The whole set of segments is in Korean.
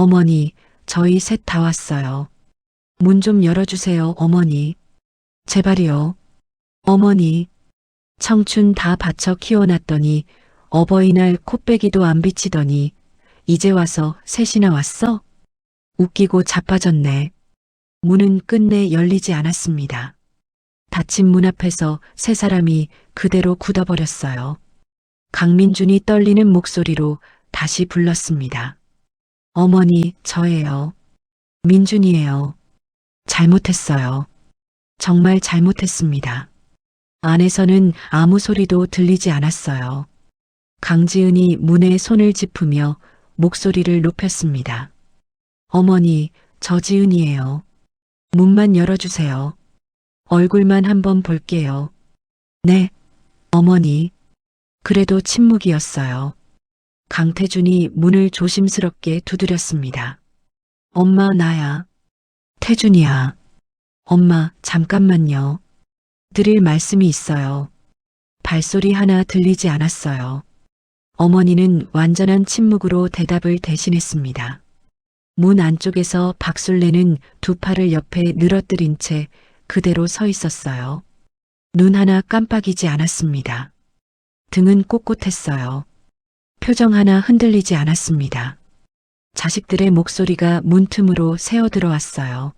어머니, 저희 셋 다 왔어요. 문 좀 열어주세요, 어머니. 제발이요. 어머니, 청춘 다 바쳐 키워놨더니 어버이날 코빼기도 안 비치더니 이제 와서 셋이나 왔어? 웃기고 자빠졌네. 문은 끝내 열리지 않았습니다. 닫힌 문 앞에서 세 사람이 그대로 굳어버렸어요. 강민준이 떨리는 목소리로 다시 불렀습니다. 어머니, 저예요. 민준이에요. 잘못했어요. 정말 잘못했습니다. 안에서는 아무 소리도 들리지 않았어요. 강지은이 문에 손을 짚으며 목소리를 높였습니다. 어머니, 저 지은이에요. 문만 열어주세요. 얼굴만 한번 볼게요. 네, 어머니. 그래도 침묵이었어요. 강태준이 문을 조심스럽게 두드렸습니다. 엄마, 나야. 태준이야. 엄마, 잠깐만요. 드릴 말씀이 있어요. 발소리 하나 들리지 않았어요. 어머니는 완전한 침묵으로 대답을 대신했습니다. 문 안쪽에서 박술래는 두 팔을 옆에 늘어뜨린 채 그대로 서 있었어요. 눈 하나 깜빡이지 않았습니다. 등은 꼿꼿했어요. 표정 하나 흔들리지 않았습니다. 자식들의 목소리가 문틈으로 새어 들어왔어요.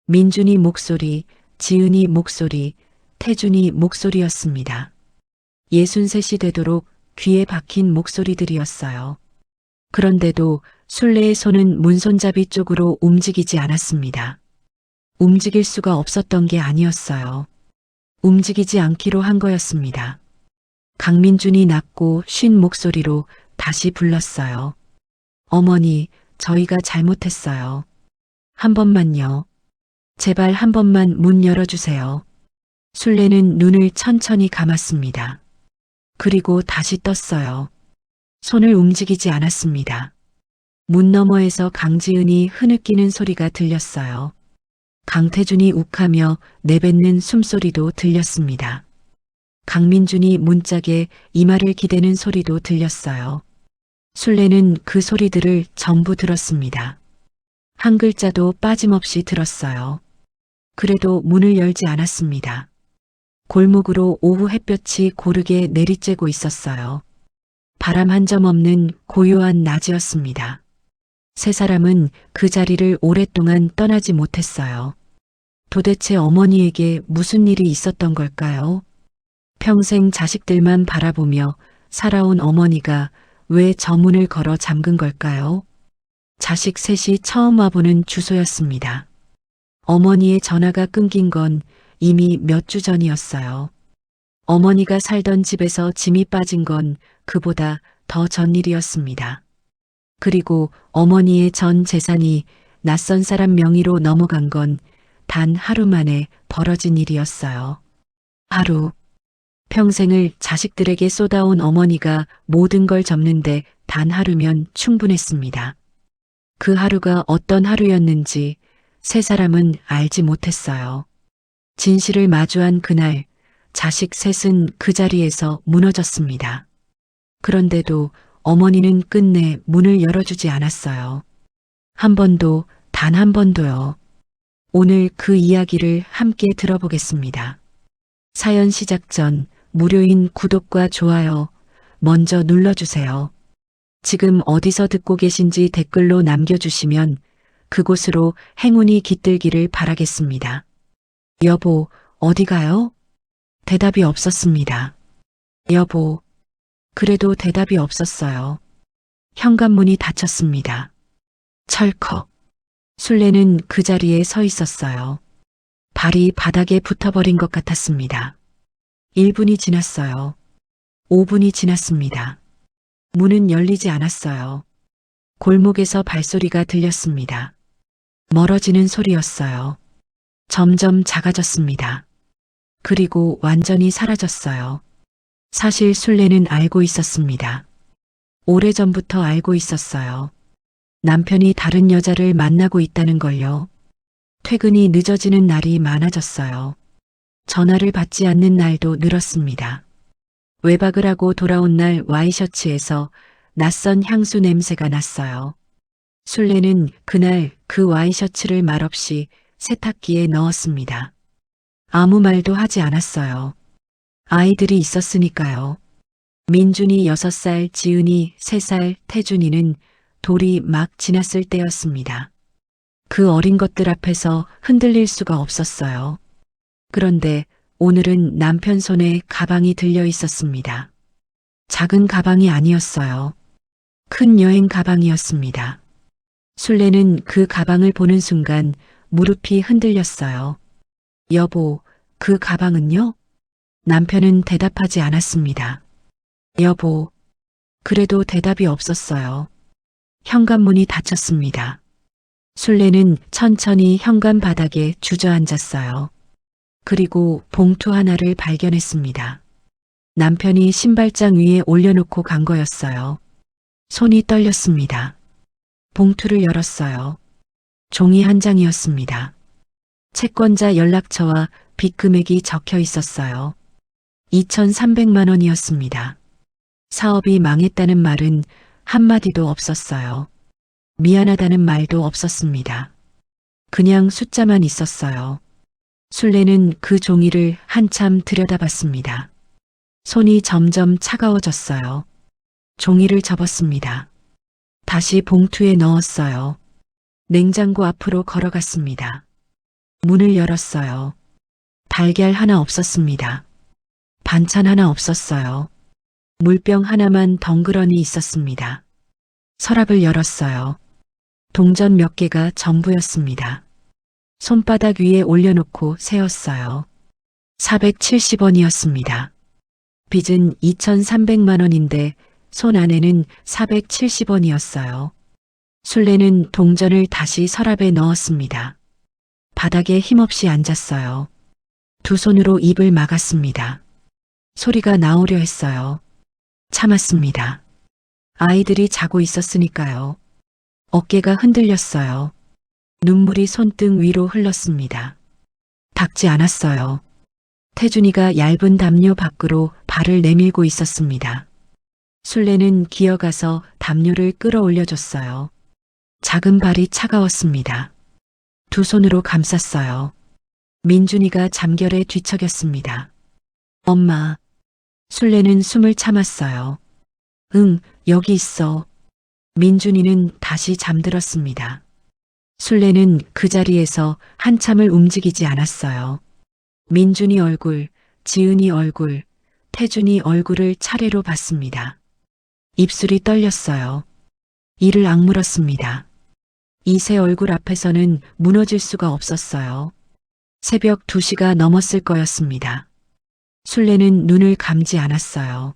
민준이 목소리, 지은이 목소리, 태준이 목소리였습니다. 63이 되도록 귀에 박힌 목소리들이었어요. 그런데도 술래의 손은 문손잡이 쪽으로 움직이지 않았습니다. 움직일 수가 없었던 게 아니었어요. 움직이지 않기로 한 거였습니다. 강민준이 낮고 쉰 목소리로 다시 불렀어요. 어머니, 저희가 잘못했어요. 한 번만요. 제발 한 번만 문 열어주세요. 술래는 눈을 천천히 감았습니다. 그리고 다시 떴어요. 손을 움직이지 않았습니다. 문 너머에서 강지은이 흐느끼는 소리가 들렸어요. 강태준이 욱하며 내뱉는 숨소리도 들렸습니다. 강민준이 문짝에 이마를 기대는 소리도 들렸어요. 술래는 그 소리들을 전부 들었습니다. 한 글자도 빠짐없이 들었어요. 그래도 문을 열지 않았습니다. 골목으로 오후 햇볕이 고르게 내리쬐고 있었어요. 바람 한 점 없는 고요한 낮이었습니다. 세 사람은 그 자리를 오랫동안 떠나지 못했어요. 도대체 어머니에게 무슨 일이 있었던 걸까요? 평생 자식들만 바라보며 살아온 어머니가 왜 저 문을 걸어 잠근 걸까요? 자식 셋이 처음 와보는 주소였습니다. 어머니의 전화가 끊긴 건 이미 몇 주 전이었어요. 어머니가 살던 집에서 짐이 빠진 건 그보다 더 전일이었습니다. 그리고 어머니의 전 재산이 낯선 사람 명의로 넘어간 건 단 하루 만에 벌어진 일이었어요. 하루. 평생을 자식들에게 쏟아온 어머니가 모든 걸 접는데 단 하루면 충분했습니다. 그 하루가 어떤 하루였는지 세 사람은 알지 못했어요. 진실을 마주한 그날 자식 셋은 그 자리에서 무너졌습니다. 그런데도 어머니는 끝내 문을 열어주지 않았어요. 한 번도, 단 한 번도요. 오늘 그 이야기를 함께 들어보겠습니다. 사연 시작 전 무료인 구독과 좋아요 먼저 눌러주세요. 지금 어디서 듣고 계신지 댓글로 남겨주시면 그곳으로 행운이 깃들기를 바라겠습니다. 여보, 어디 가요? 대답이 없었습니다. 여보, 그래도 대답이 없었어요. 현관문이 닫혔습니다. 철컥. 술래는 그 자리에 서 있었어요. 발이 바닥에 붙어버린 것 같았습니다. 1분이 지났어요. 5분이 지났습니다. 문은 열리지 않았어요. 골목에서 발소리가 들렸습니다. 멀어지는 소리였어요. 점점 작아졌습니다. 그리고 완전히 사라졌어요. 사실 술래는 알고 있었습니다. 오래전부터 알고 있었어요. 남편이 다른 여자를 만나고 있다는 걸요. 퇴근이 늦어지는 날이 많아졌어요. 전화를 받지 않는 날도 늘었습니다. 외박을 하고 돌아온 날 와이셔츠에서 낯선 향수 냄새가 났어요. 술래는 그날 그 와이셔츠를 말없이 세탁기에 넣었습니다. 아무 말도 하지 않았어요. 아이들이 있었으니까요. 민준이 6살, 지은이 3살, 태준이는 돌이 막 지났을 때였습니다. 그 어린 것들 앞에서 흔들릴 수가 없었어요. 그런데 오늘은 남편 손에 가방이 들려 있었습니다. 작은 가방이 아니었어요. 큰 여행 가방이었습니다. 술래는 그 가방을 보는 순간 무릎이 흔들렸어요. 여보, 그 가방은요? 남편은 대답하지 않았습니다. 여보, 그래도 대답이 없었어요. 현관문이 닫혔습니다. 술래는 천천히 현관 바닥에 주저앉았어요. 그리고 봉투 하나를 발견했습니다. 남편이 신발장 위에 올려놓고 간 거였어요. 손이 떨렸습니다. 봉투를 열었어요. 종이 한 장이었습니다. 채권자 연락처와 빚 금액이 적혀 있었어요. 2,300만 원이었습니다. 사업이 망했다는 말은 한마디도 없었어요. 미안하다는 말도 없었습니다. 그냥 숫자만 있었어요. 술래는 그 종이를 한참 들여다봤습니다. 손이 점점 차가워졌어요. 종이를 접었습니다. 다시 봉투에 넣었어요. 냉장고 앞으로 걸어갔습니다. 문을 열었어요. 달걀 하나 없었습니다. 반찬 하나 없었어요. 물병 하나만 덩그러니 있었습니다. 서랍을 열었어요. 동전 몇 개가 전부였습니다. 손바닥 위에 올려놓고 세었어요. 470원이었습니다. 빚은 2,300만 원인데 손 안에는 470원이었어요. 술래는 동전을 다시 서랍에 넣었습니다. 바닥에 힘없이 앉았어요. 두 손으로 입을 막았습니다. 소리가 나오려 했어요. 참았습니다. 아이들이 자고 있었으니까요. 어깨가 흔들렸어요. 눈물이 손등 위로 흘렀습니다. 닦지 않았어요. 태준이가 얇은 담요 밖으로 발을 내밀고 있었습니다. 술래는 기어가서 담요를 끌어올려줬어요. 작은 발이 차가웠습니다. 두 손으로 감쌌어요. 민준이가 잠결에 뒤척였습니다. 엄마. 술래는 숨을 참았어요. 응, 여기 있어. 민준이는 다시 잠들었습니다. 술래는 그 자리에서 한참을 움직이지 않았어요. 민준이 얼굴, 지은이 얼굴, 태준이 얼굴을 차례로 봤습니다. 입술이 떨렸어요. 이를 악물었습니다. 이 세 얼굴 앞에서는 무너질 수가 없었어요. 새벽 2시가 넘었을 거였습니다. 술래는 눈을 감지 않았어요.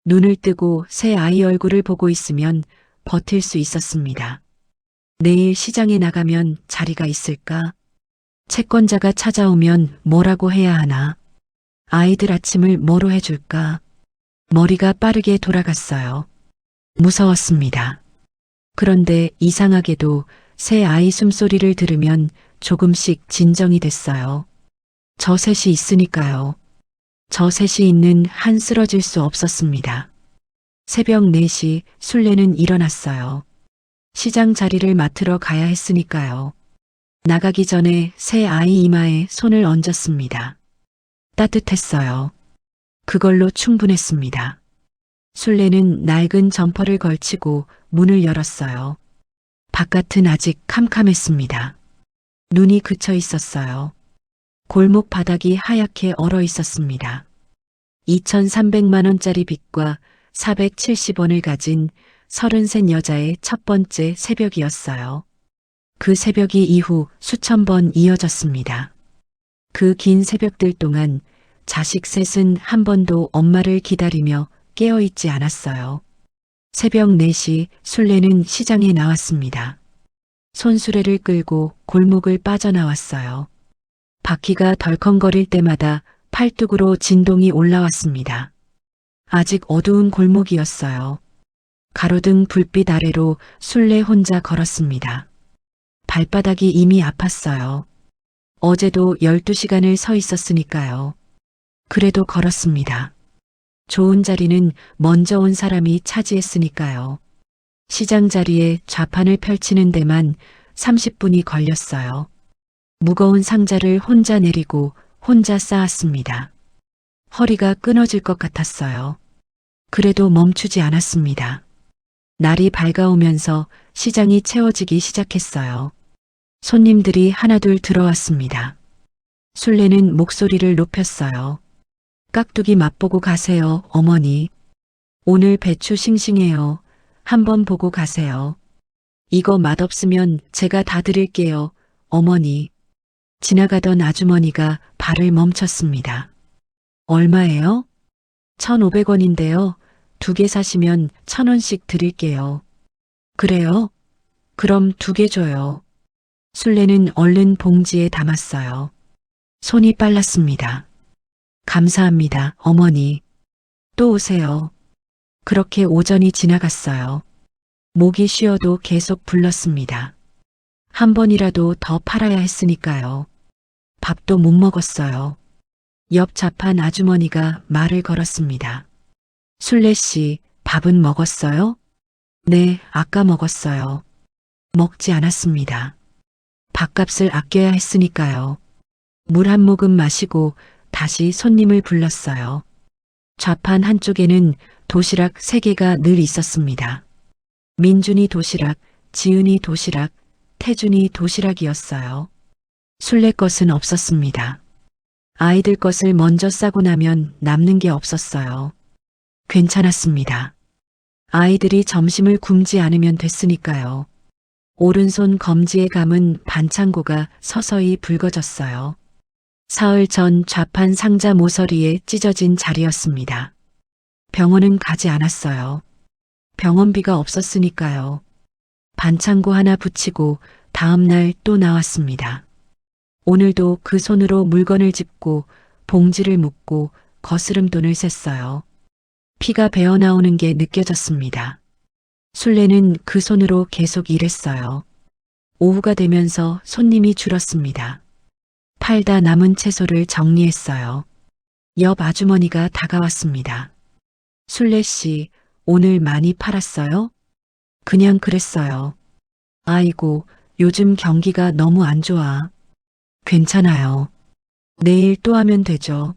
눈을 뜨고 새 아이 얼굴을 보고 있으면 버틸 수 있었습니다. 내일 시장에 나가면 자리가 있을까? 채권자가 찾아오면 뭐라고 해야 하나? 아이들 아침을 뭐로 해줄까? 머리가 빠르게 돌아갔어요. 무서웠습니다. 그런데 이상하게도 새 아이 숨소리를 들으면 조금씩 진정이 됐어요. 저 셋이 있으니까요. 저 셋이 있는 한 쓰러질 수 없었습니다. 새벽 4시 술래는 일어났어요. 시장 자리를 맡으러 가야 했으니까요. 나가기 전에 새 아이 이마에 손을 얹었습니다. 따뜻했어요. 그걸로 충분했습니다. 술래는 낡은 점퍼를 걸치고 문을 열었어요. 바깥은 아직 캄캄했습니다. 눈이 그쳐 있었어요. 골목 바닥이 하얗게 얼어 있었습니다. 2,300만 원짜리 빚과 470원을 가진 33 여자의 첫 번째 새벽이었어요. 그 새벽이 이후 수천 번 이어졌습니다. 그 긴 새벽들 동안 자식 셋은 한 번도 엄마를 기다리며 깨어있지 않았어요. 새벽 4시 술래는 시장에 나왔습니다. 손수레를 끌고 골목을 빠져나왔어요. 바퀴가 덜컹거릴 때마다 팔뚝으로 진동이 올라왔습니다. 아직 어두운 골목이었어요. 가로등 불빛 아래로 술래 혼자 걸었습니다. 발바닥이 이미 아팠어요. 어제도 12시간을 서 있었으니까요. 그래도 걸었습니다. 좋은 자리는 먼저 온 사람이 차지했으니까요. 시장 자리에 좌판을 펼치는 데만 30분이 걸렸어요. 무거운 상자를 혼자 내리고 혼자 쌓았습니다. 허리가 끊어질 것 같았어요. 그래도 멈추지 않았습니다. 날이 밝아오면서 시장이 채워지기 시작했어요. 손님들이 하나둘 들어왔습니다. 술래는 목소리를 높였어요. 깍두기 맛보고 가세요, 어머니. 오늘 배추 싱싱해요. 한번 보고 가세요. 이거 맛없으면 제가 다 드릴게요, 어머니. 지나가던 아주머니가 발을 멈췄습니다. 얼마예요? 1,500원인데요. 2개 사시면 1,000원씩 드릴게요. 그래요? 그럼 2개 줘요. 술래는 얼른 봉지에 담았어요. 손이 빨랐습니다. 감사합니다, 어머니. 또 오세요. 그렇게 오전이 지나갔어요. 목이 쉬어도 계속 불렀습니다. 한 번이라도 더 팔아야 했으니까요. 밥도 못 먹었어요. 옆 좌판 아주머니가 말을 걸었습니다. 술래 씨, 밥은 먹었어요? 네, 아까 먹었어요. 먹지 않았습니다. 밥값을 아껴야 했으니까요. 물 한 모금 마시고 다시 손님을 불렀어요. 좌판 한쪽에는 도시락 3개가 늘 있었습니다. 민준이 도시락, 지은이 도시락, 태준이 도시락이었어요. 술래 것은 없었습니다. 아이들 것을 먼저 싸고 나면 남는 게 없었어요. 괜찮았습니다. 아이들이 점심을 굶지 않으면 됐으니까요. 오른손 검지에 감은 반창고가 서서히 붉어졌어요. 사흘 전 좌판 상자 모서리에 찢어진 자리였습니다. 병원은 가지 않았어요. 병원비가 없었으니까요. 반창고 하나 붙이고 다음 날 또 나왔습니다. 오늘도 그 손으로 물건을 짚고 봉지를 묶고 거스름돈을 셌어요. 피가 배어나오는 게 느껴졌습니다. 술래는 그 손으로 계속 일했어요. 오후가 되면서 손님이 줄었습니다. 팔다 남은 채소를 정리했어요. 옆 아주머니가 다가왔습니다. 술래 씨, 오늘 많이 팔았어요? 그냥 그랬어요. 아이고, 요즘 경기가 너무 안 좋아. 괜찮아요. 내일 또 하면 되죠.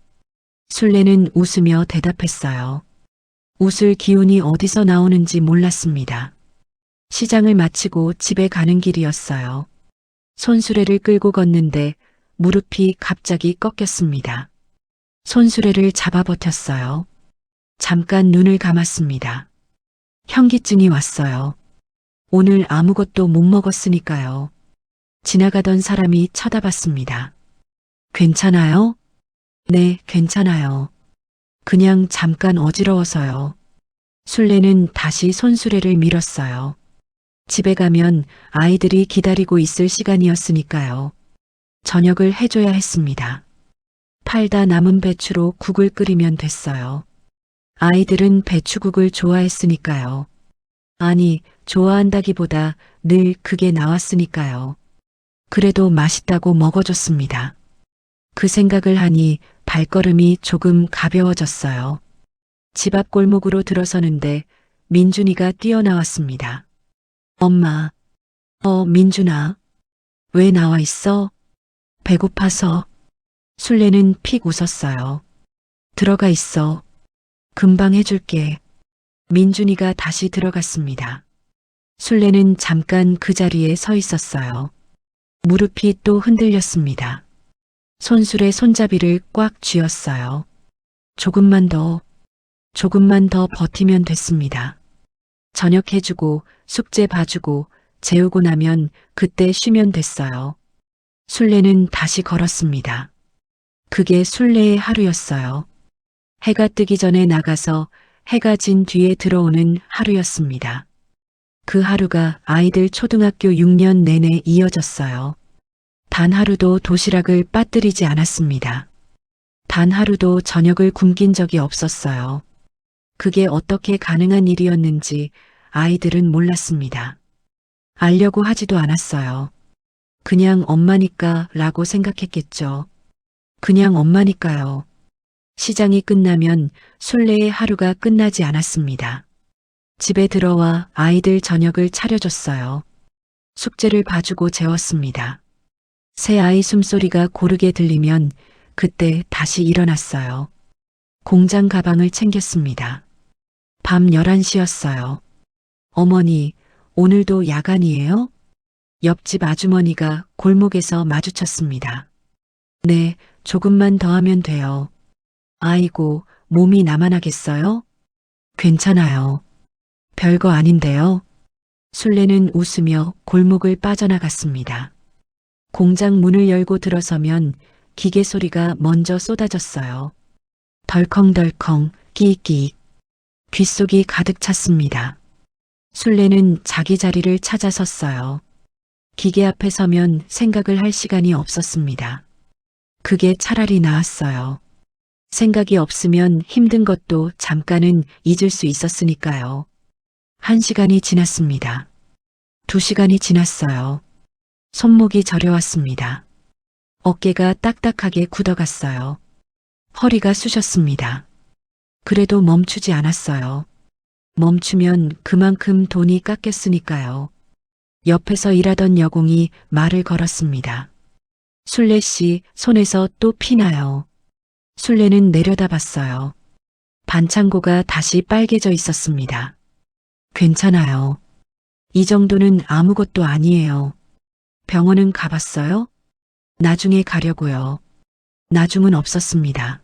술래는 웃으며 대답했어요. 웃을 기운이 어디서 나오는지 몰랐습니다. 시장을 마치고 집에 가는 길이었어요. 손수레를 끌고 걷는데 무릎이 갑자기 꺾였습니다. 손수레를 잡아 버텼어요. 잠깐 눈을 감았습니다. 현기증이 왔어요. 오늘 아무것도 못 먹었으니까요. 지나가던 사람이 쳐다봤습니다. 괜찮아요? 네, 괜찮아요. 그냥 잠깐 어지러워서요. 술래는 다시 손수레를 밀었어요. 집에 가면 아이들이 기다리고 있을 시간이었으니까요. 저녁을 해줘야 했습니다. 팔다 남은 배추로 국을 끓이면 됐어요. 아이들은 배추국을 좋아했으니까요. 아니, 좋아한다기보다 늘 그게 나왔으니까요. 그래도 맛있다고 먹어줬습니다. 그 생각을 하니 발걸음이 조금 가벼워졌어요. 집 앞 골목으로 들어서는데 민준이가 뛰어나왔습니다. 엄마, 민준아, 왜 나와 있어? 배고파서. 술래는 픽 웃었어요. 들어가 있어. 금방 해줄게. 민준이가 다시 들어갔습니다. 술래는 잠깐 그 자리에 서 있었어요. 무릎이 또 흔들렸습니다. 손술의 손잡이를 꽉 쥐었어요. 조금만 더 버티면 됐습니다. 저녁 해주고 숙제 봐주고 재우고 나면 그때 쉬면 됐어요. 술래는 다시 걸었습니다. 그게 술래의 하루였어요. 해가 뜨기 전에 나가서 해가 진 뒤에 들어오는 하루였습니다. 그 하루가 아이들 초등학교 6년 내내 이어졌어요. 단 하루도 도시락을 빠뜨리지 않았습니다. 단 하루도 저녁을 굶긴 적이 없었어요. 그게 어떻게 가능한 일이었는지 아이들은 몰랐습니다. 알려고 하지도 않았어요. 그냥 엄마니까 라고 생각했겠죠. 그냥 엄마니까요. 시장이 끝나면 술래의 하루가 끝나지 않았습니다. 집에 들어와 아이들 저녁을 차려줬어요. 숙제를 봐주고 재웠습니다. 새 아이 숨소리가 고르게 들리면 그때 다시 일어났어요. 공장 가방을 챙겼습니다. 밤 11시였어요. 어머니, 오늘도 야간이에요? 옆집 아주머니가 골목에서 마주쳤습니다. 네, 조금만 더 하면 돼요. 아이고, 몸이 나만하겠어요? 괜찮아요. 별거 아닌데요. 술래는 웃으며 골목을 빠져나갔습니다. 공장 문을 열고 들어서면 기계 소리가 먼저 쏟아졌어요. 덜컹덜컹, 끼익끼익. 귓속이 가득 찼습니다. 술래는 자기 자리를 찾아 섰어요. 기계 앞에 서면 생각을 할 시간이 없었습니다. 그게 차라리 나았어요. 생각이 없으면 힘든 것도 잠깐은 잊을 수 있었으니까요. 1시간이 지났습니다. 2시간이 지났어요. 손목이 저려왔습니다. 어깨가 딱딱하게 굳어갔어요. 허리가 쑤셨습니다. 그래도 멈추지 않았어요. 멈추면 그만큼 돈이 깎였으니까요. 옆에서 일하던 여공이 말을 걸었습니다. 술래 씨 손에서 또 피나요. 술래는 내려다봤어요. 반창고가 다시 빨개져 있었습니다. 괜찮아요. 이 정도는 아무것도 아니에요. 병원은 가봤어요? 나중에 가려고요. 나중은 없었습니다.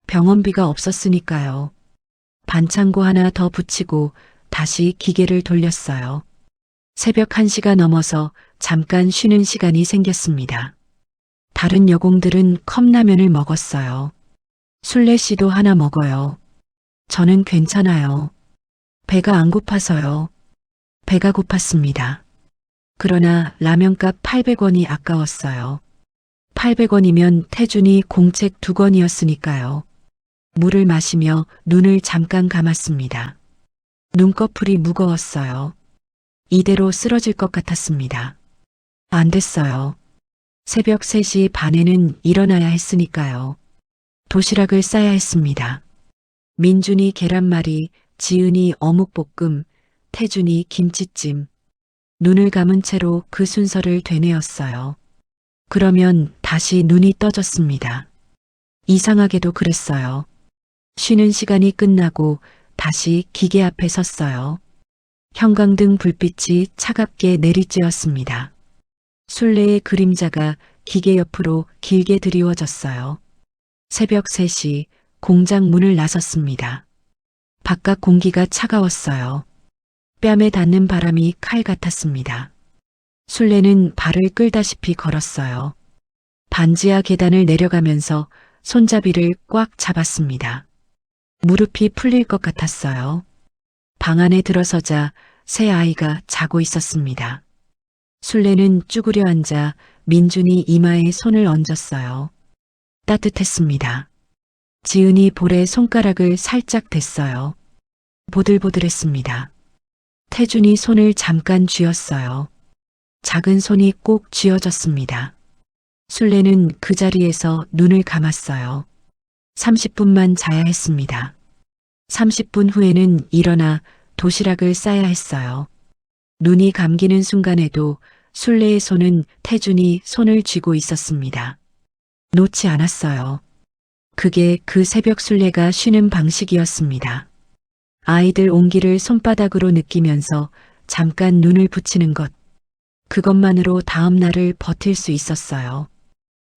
병원비가 없었으니까요. 반창고 하나 더 붙이고 다시 기계를 돌렸어요. 새벽 1시가 넘어서 잠깐 쉬는 시간이 생겼습니다. 다른 여공들은 컵라면을 먹었어요. 술래 씨도 하나 먹어요. 저는 괜찮아요. 배가 안 고파서요. 배가 고팠습니다. 그러나 라면값 800원이 아까웠어요. 800원이면 태준이 공책 2권이었으니까요. 물을 마시며 눈을 잠깐 감았습니다. 눈꺼풀이 무거웠어요. 이대로 쓰러질 것 같았습니다. 안 됐어요. 새벽 3시 반에는 일어나야 했으니까요. 도시락을 싸야 했습니다. 민준이 계란말이, 지은이 어묵볶음, 태준이 김치찜. 눈을 감은 채로 그 순서를 되뇌었어요. 그러면 다시 눈이 떠졌습니다. 이상하게도 그랬어요. 쉬는 시간이 끝나고 다시 기계 앞에 섰어요. 형광등 불빛이 차갑게 내리쬐었습니다. 술래의 그림자가 기계 옆으로 길게 드리워졌어요. 새벽 3시 공장 문을 나섰습니다. 바깥 공기가 차가웠어요. 뺨에 닿는 바람이 칼 같았습니다. 술래는 발을 끌다시피 걸었어요. 반지하 계단을 내려가면서 손잡이를 꽉 잡았습니다. 무릎이 풀릴 것 같았어요. 방 안에 들어서자 새 아이가 자고 있었습니다. 술래는 쭈그려 앉아 민준이 이마에 손을 얹었어요. 따뜻했습니다. 지은이 볼에 손가락을 살짝 댔어요. 보들보들했습니다. 태준이 손을 잠깐 쥐었어요. 작은 손이 꼭 쥐어졌습니다. 술래는 그 자리에서 눈을 감았어요. 30분만 자야 했습니다. 30분 후에는 일어나 도시락을 싸야 했어요. 눈이 감기는 순간에도 술래의 손은 태준이 손을 쥐고 있었습니다. 놓지 않았어요. 그게 그 새벽 술래가 쉬는 방식이었습니다. 아이들 온기를 손바닥으로 느끼면서 잠깐 눈을 붙이는 것. 그것만으로 다음 날을 버틸 수 있었어요.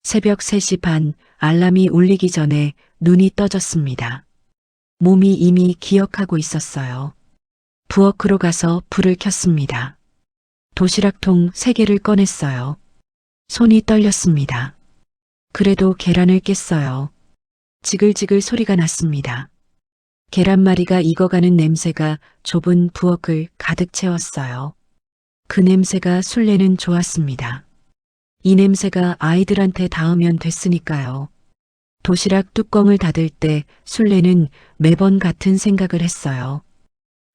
새벽 3시 반 알람이 울리기 전에 눈이 떠졌습니다. 몸이 이미 기억하고 있었어요. 부엌으로 가서 불을 켰습니다. 도시락통 3개를 꺼냈어요. 손이 떨렸습니다. 그래도 계란을 깼어요. 지글지글 소리가 났습니다. 계란말이가 익어가는 냄새가 좁은 부엌을 가득 채웠어요. 그 냄새가 술래는 좋았습니다. 이 냄새가 아이들한테 닿으면 됐으니까요. 도시락 뚜껑을 닫을 때 술래는 매번 같은 생각을 했어요.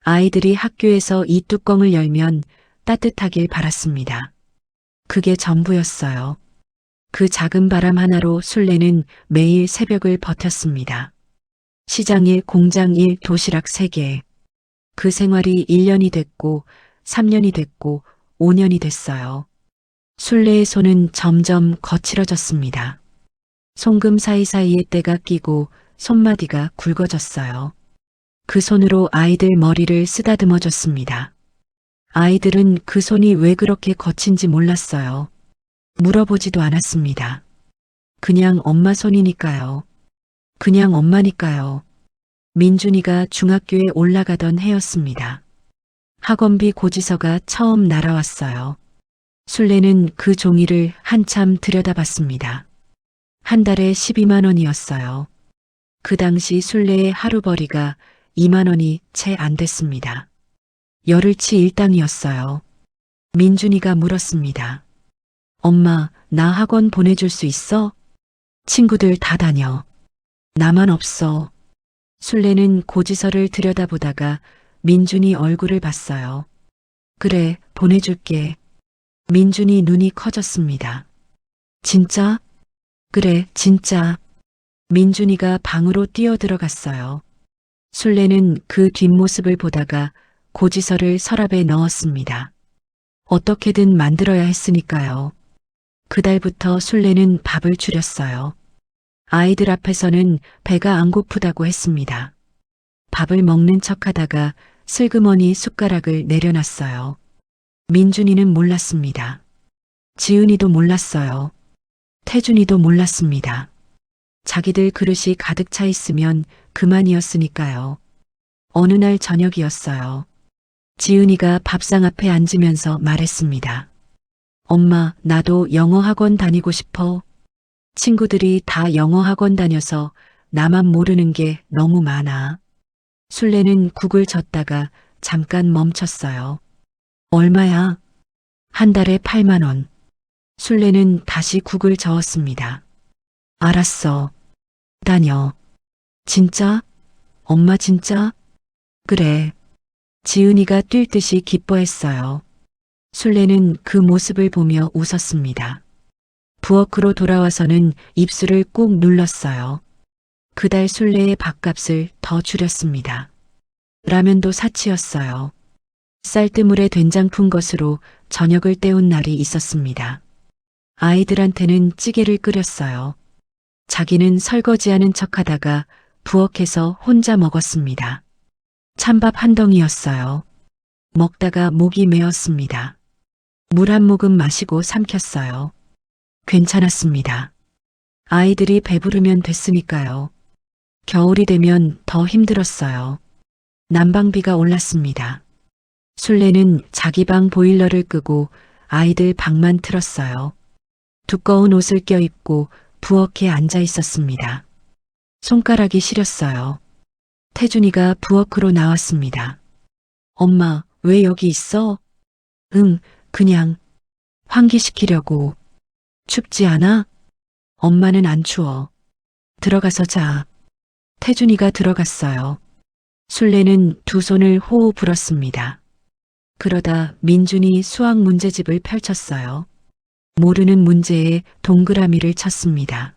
아이들이 학교에서 이 뚜껑을 열면 따뜻하길 바랐습니다. 그게 전부였어요. 그 작은 바람 하나로 술래는 매일 새벽을 버텼습니다. 시장 일, 공장 일, 도시락 3개. 그 생활이 1년이 됐고 3년이 됐고 5년이 됐어요. 술래의 손은 점점 거칠어졌습니다. 송금 사이사이에 때가 끼고 손마디가 굵어졌어요. 그 손으로 아이들 머리를 쓰다듬어 줬습니다. 아이들은 그 손이 왜 그렇게 거친지 몰랐어요. 물어보지도 않았습니다. 그냥 엄마 손이니까요. 그냥 엄마니까요. 민준이가 중학교에 올라가던 해였습니다. 학원비 고지서가 처음 날아왔어요. 술래는 그 종이를 한참 들여다봤습니다. 한 달에 12만 원이었어요. 그 당시 술래의 하루벌이가 2만 원이 채 안 됐습니다. 열흘치 일당이었어요. 민준이가 물었습니다. 엄마, 나 학원 보내줄 수 있어? 친구들 다 다녀. 나만 없어. 술래는 고지서를 들여다보다가 민준이 얼굴을 봤어요. 그래, 보내줄게. 민준이 눈이 커졌습니다. 진짜? 그래, 진짜. 민준이가 방으로 뛰어들어갔어요. 술래는 그 뒷모습을 보다가 고지서를 서랍에 넣었습니다. 어떻게든 만들어야 했으니까요. 그달부터 술래는 밥을 줄였어요. 아이들 앞에서는 배가 안 고프다고 했습니다. 밥을 먹는 척하다가 슬그머니 숟가락을 내려놨어요. 민준이는 몰랐습니다. 지은이도 몰랐어요. 태준이도 몰랐습니다. 자기들 그릇이 가득 차 있으면 그만이었으니까요. 어느 날 저녁이었어요. 지은이가 밥상 앞에 앉으면서 말했습니다. 엄마, 나도 영어 학원 다니고 싶어. 친구들이 다 영어 학원 다녀서 나만 모르는 게 너무 많아. 술래는 국을 젓다가 잠깐 멈췄어요. 얼마야? 한 달에 8만 원. 술래는 다시 국을 저었습니다. 알았어. 다녀. 진짜? 엄마 진짜? 그래. 지은이가 뛸 듯이 기뻐했어요. 술래는 그 모습을 보며 웃었습니다. 부엌으로 돌아와서는 입술을 꾹 눌렀어요. 그달 술래의 밥값을 더 줄였습니다. 라면도 사치였어요. 쌀뜨물에 된장 푼 것으로 저녁을 때운 날이 있었습니다. 아이들한테는 찌개를 끓였어요. 자기는 설거지하는 척하다가 부엌에서 혼자 먹었습니다. 찬밥 한 덩이였어요. 먹다가 목이 메었습니다. 물 한 모금 마시고 삼켰어요. 괜찮았습니다. 아이들이 배부르면 됐으니까요. 겨울이 되면 더 힘들었어요. 난방비가 올랐습니다. 술래는 자기 방 보일러를 끄고 아이들 방만 틀었어요. 두꺼운 옷을 껴입고 부엌에 앉아 있었습니다. 손가락이 시렸어요. 태준이가 부엌으로 나왔습니다. 엄마, 왜 여기 있어? 응, 그냥 환기시키려고. 춥지 않아? 엄마는 안 추워. 들어가서 자. 태준이가 들어갔어요. 술래는 두 손을 호호 불었습니다. 그러다 민준이 수학 문제집을 펼쳤어요. 모르는 문제에 동그라미를 쳤습니다.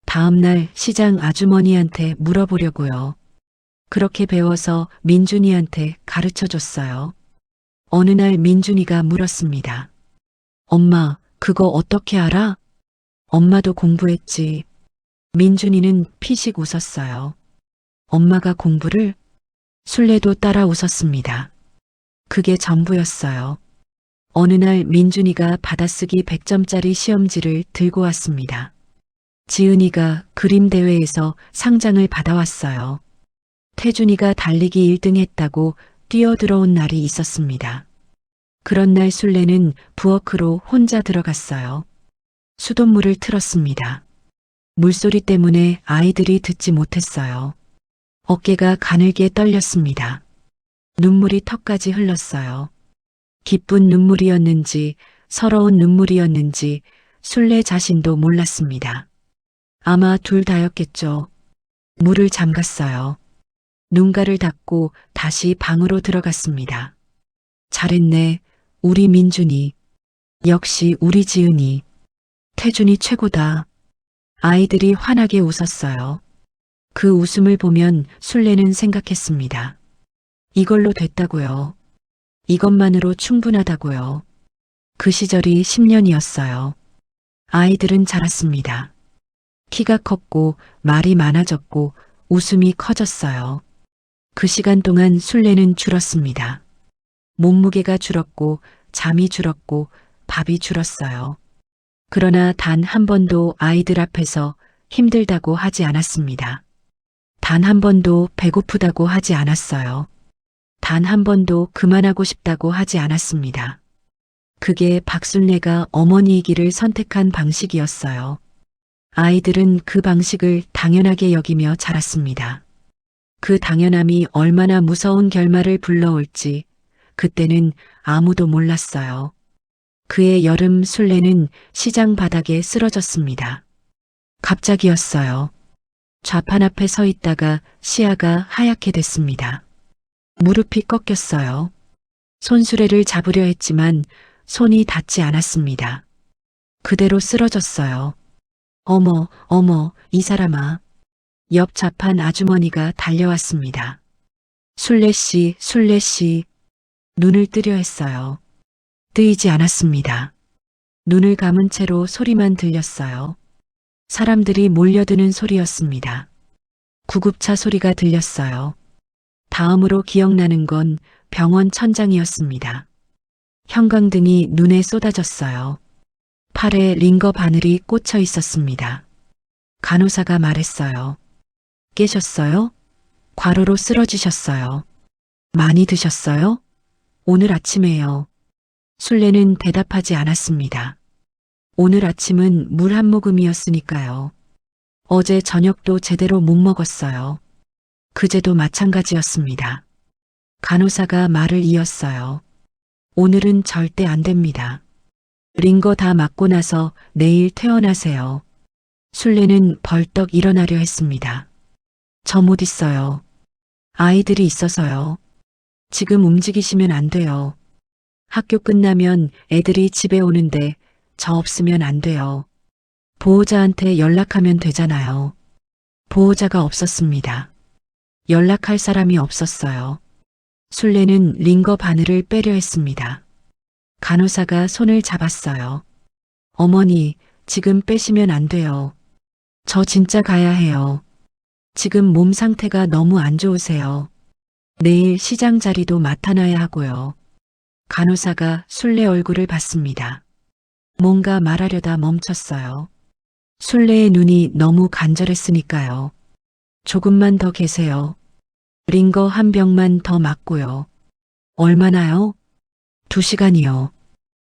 다음 날 시장 아주머니한테 물어보려고요. 그렇게 배워서 민준이한테 가르쳐 줬어요. 어느 날 민준이가 물었습니다. 엄마, 그거 어떻게 알아? 엄마도 공부했지. 민준이는 피식 웃었어요. 엄마가 공부를? 술래도 따라 웃었습니다. 그게 전부였어요. 어느 날 민준이가 받아쓰기 100점짜리 시험지를 들고 왔습니다. 지은이가 그림 대회에서 상장을 받아왔어요. 태준이가 달리기 1등 했다고 뛰어들어온 날이 있었습니다. 그런 날 술래는 부엌으로 혼자 들어갔어요. 수돗물을 틀었습니다. 물소리 때문에 아이들이 듣지 못했어요. 어깨가 가늘게 떨렸습니다. 눈물이 턱까지 흘렀어요. 기쁜 눈물이었는지 서러운 눈물이었는지 술래 자신도 몰랐습니다. 아마 둘 다였겠죠. 물을 잠갔어요. 눈가를 닫고 다시 방으로 들어갔습니다. 잘했네, 우리 민준이. 역시 우리 지은이. 태준이 최고다. 아이들이 환하게 웃었어요. 그 웃음을 보면 술래는 생각했습니다. 이걸로 됐다고요. 이것만으로 충분하다고요. 그 시절이 10년이었어요. 아이들은 자랐습니다. 키가 컸고 말이 많아졌고 웃음이 커졌어요. 그 시간 동안 술래는 줄었습니다. 몸무게가 줄었고 잠이 줄었고 밥이 줄었어요. 그러나 단 한 번도 아이들 앞에서 힘들다고 하지 않았습니다. 단 한 번도 배고프다고 하지 않았어요. 단 한 번도 그만하고 싶다고 하지 않았습니다. 그게 박순례가 어머니이기를 선택한 방식이었어요. 아이들은 그 방식을 당연하게 여기며 자랐습니다. 그 당연함이 얼마나 무서운 결말을 불러올지 그때는 아무도 몰랐어요. 그의 여름 순례는 시장 바닥에 쓰러졌습니다. 갑자기였어요. 좌판 앞에 서 있다가 시야가 하얗게 됐습니다. 무릎이 꺾였어요. 손수레를 잡으려 했지만 손이 닿지 않았습니다. 그대로 쓰러졌어요. 어머, 어머, 이 사람아. 옆 좌판 아주머니가 달려왔습니다. 순례씨, 순례씨. 눈을 뜨려 했어요. 뜨이지 않았습니다. 눈을 감은 채로 소리만 들렸어요. 사람들이 몰려드는 소리였습니다. 구급차 소리가 들렸어요. 다음으로 기억나는 건 병원 천장이었습니다. 형광등이 눈에 쏟아졌어요. 팔에 링거 바늘이 꽂혀 있었습니다. 간호사가 말했어요. 깨셨어요? 과로로 쓰러지셨어요. 많이 드셨어요? 오늘 아침에요. 순례는 대답하지 않았습니다. 오늘 아침은 물 한 모금이었으니까요. 어제 저녁도 제대로 못 먹었어요. 그제도 마찬가지였습니다. 간호사가 말을 이었어요. 오늘은 절대 안 됩니다. 링거 다 맞고 나서 내일 퇴원하세요. 순례는 벌떡 일어나려 했습니다. 저 못 있어요. 아이들이 있어서요. 지금 움직이시면 안 돼요. 학교 끝나면 애들이 집에 오는데 저 없으면 안 돼요. 보호자한테 연락하면 되잖아요. 보호자가 없었습니다. 연락할 사람이 없었어요. 순례는 링거 바늘을 빼려 했습니다. 간호사가 손을 잡았어요. 어머니, 지금 빼시면 안 돼요. 저 진짜 가야 해요. 지금 몸 상태가 너무 안 좋으세요. 내일 시장 자리도 맡아놔야 하고요. 간호사가 순례 얼굴을 봤습니다. 뭔가 말하려다 멈췄어요. 순례의 눈이 너무 간절했으니까요. 조금만 더 계세요. 링거 한 병만 더 맞고요. 얼마나요? 2시간이요.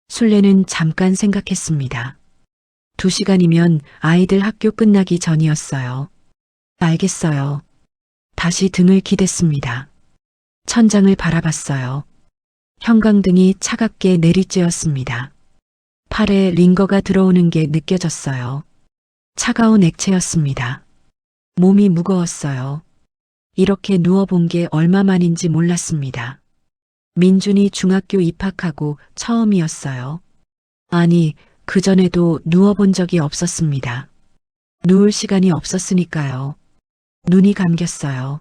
순례는 잠깐 생각했습니다. 2시간이면 아이들 학교 끝나기 전이었어요. 알겠어요. 다시 등을 기댔습니다. 천장을 바라봤어요. 형광등이 차갑게 내리쬐었습니다. 팔에 링거가 들어오는 게 느껴졌어요. 차가운 액체였습니다. 몸이 무거웠어요. 이렇게 누워본 게 얼마만인지 몰랐습니다. 민준이 중학교 입학하고 처음이었어요. 아니, 그전에도 누워본 적이 없었습니다. 누울 시간이 없었으니까요. 눈이 감겼어요.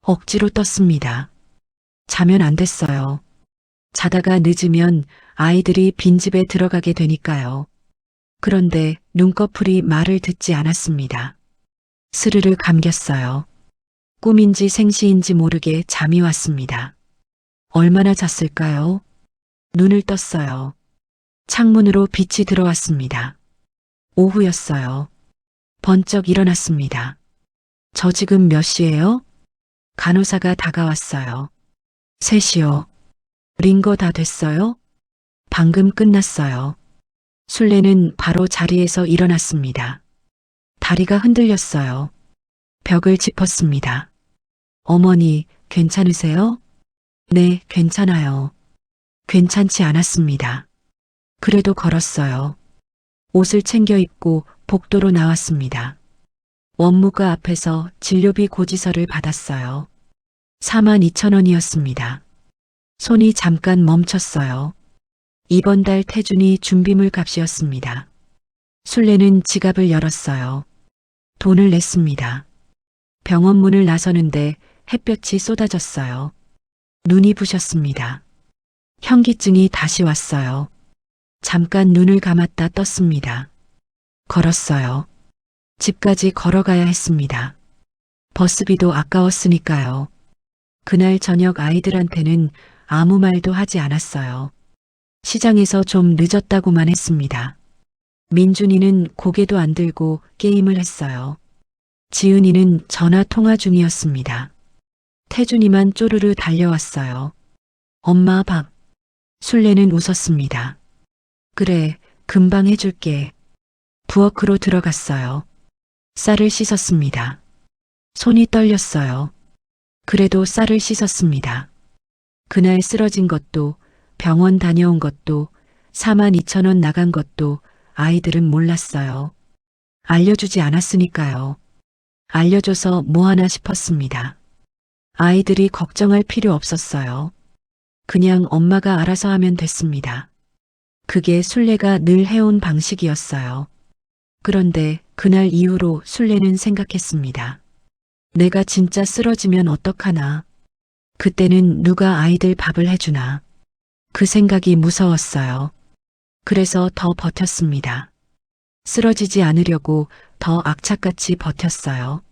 억지로 떴습니다. 자면 안 됐어요. 자다가 늦으면 아이들이 빈집에 들어가게 되니까요. 그런데 눈꺼풀이 말을 듣지 않았습니다. 스르르 감겼어요. 꿈인지 생시인지 모르게 잠이 왔습니다. 얼마나 잤을까요? 눈을 떴어요. 창문으로 빛이 들어왔습니다. 오후였어요. 번쩍 일어났습니다. 저 지금 몇 시예요? 간호사가 다가왔어요. 3시요. 링거 다 됐어요? 방금 끝났어요. 순례는 바로 자리에서 일어났습니다. 다리가 흔들렸어요. 벽을 짚었습니다. 어머니, 괜찮으세요? 네, 괜찮아요. 괜찮지 않았습니다. 그래도 걸었어요. 옷을 챙겨 입고 복도로 나왔습니다. 원무과 앞에서 진료비 고지서를 받았어요. 42,000원이었습니다. 손이 잠깐 멈췄어요. 이번 달 태준이 준비물 값이었습니다. 순례는 지갑을 열었어요. 돈을 냈습니다. 병원 문을 나서는데 햇볕이 쏟아졌어요. 눈이 부셨습니다. 현기증이 다시 왔어요. 잠깐 눈을 감았다 떴습니다. 걸었어요. 집까지 걸어가야 했습니다. 버스비도 아까웠으니까요. 그날 저녁 아이들한테는 아무 말도 하지 않았어요. 시장에서 좀 늦었다고만 했습니다. 민준이는 고개도 안 들고 게임을 했어요. 지은이는 전화 통화 중이었습니다. 태준이만 쪼르르 달려왔어요. 엄마 밥. 술래는 웃었습니다. 그래, 금방 해줄게. 부엌으로 들어갔어요. 쌀을 씻었습니다. 손이 떨렸어요. 그래도 쌀을 씻었습니다. 그날 쓰러진 것도, 병원 다녀온 것도, 42,000원 나간 것도 아이들은 몰랐어요. 알려주지 않았으니까요. 알려줘서 뭐하나 싶었습니다. 아이들이 걱정할 필요 없었어요. 그냥 엄마가 알아서 하면 됐습니다. 그게 술래가 늘 해온 방식이었어요. 그런데 그날 이후로 술래는 생각했습니다. 내가 진짜 쓰러지면 어떡하나. 그때는 누가 아이들 밥을 해주나. 그 생각이 무서웠어요. 그래서 더 버텼습니다. 쓰러지지 않으려고 더 악착같이 버텼어요.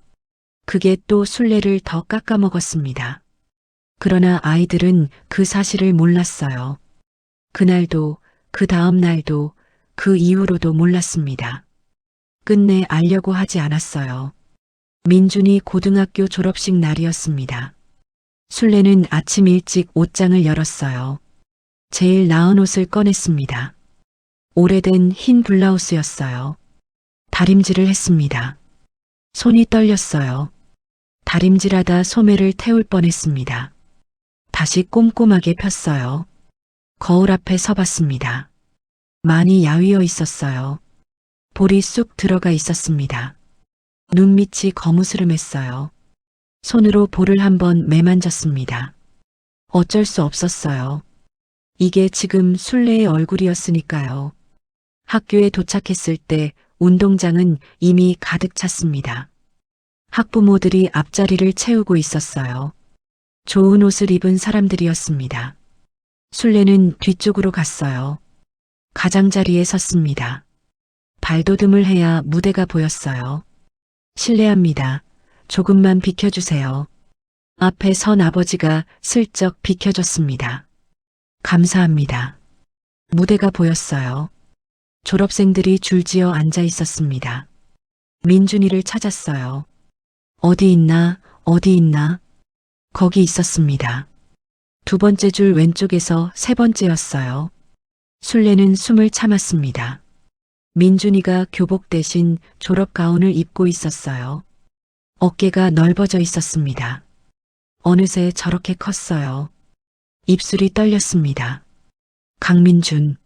그게 또 술래를 더 깎아먹었습니다. 그러나 아이들은 그 사실을 몰랐어요. 그날도, 그 다음 날도, 그 이후로도 몰랐습니다. 끝내 알려고 하지 않았어요. 민준이 고등학교 졸업식 날이었습니다. 술래는 아침 일찍 옷장을 열었어요. 제일 나은 옷을 꺼냈습니다. 오래된 흰 블라우스였어요. 다림질을 했습니다. 손이 떨렸어요. 다림질하다 소매를 태울 뻔했습니다. 다시 꼼꼼하게 폈어요. 거울 앞에 서봤습니다. 많이 야위어 있었어요. 볼이 쑥 들어가 있었습니다. 눈밑이 거무스름했어요. 손으로 볼을 한번 매만졌습니다. 어쩔 수 없었어요. 이게 지금 술래의 얼굴이었으니까요. 학교에 도착했을 때 운동장은 이미 가득 찼습니다. 학부모들이 앞자리를 채우고 있었어요. 좋은 옷을 입은 사람들이었습니다. 술래는 뒤쪽으로 갔어요. 가장자리에 섰습니다. 발돋움을 해야 무대가 보였어요. 실례합니다. 조금만 비켜주세요. 앞에 선 아버지가 슬쩍 비켜줬습니다. 감사합니다. 무대가 보였어요. 졸업생들이 줄지어 앉아 있었습니다. 민준이를 찾았어요. 어디 있나, 어디 있나? 거기 있었습니다. 두 번째 줄 왼쪽에서 세 번째였어요. 술래는 숨을 참았습니다. 민준이가 교복 대신 졸업 가운을 입고 있었어요. 어깨가 넓어져 있었습니다. 어느새 저렇게 컸어요. 입술이 떨렸습니다. 강민준.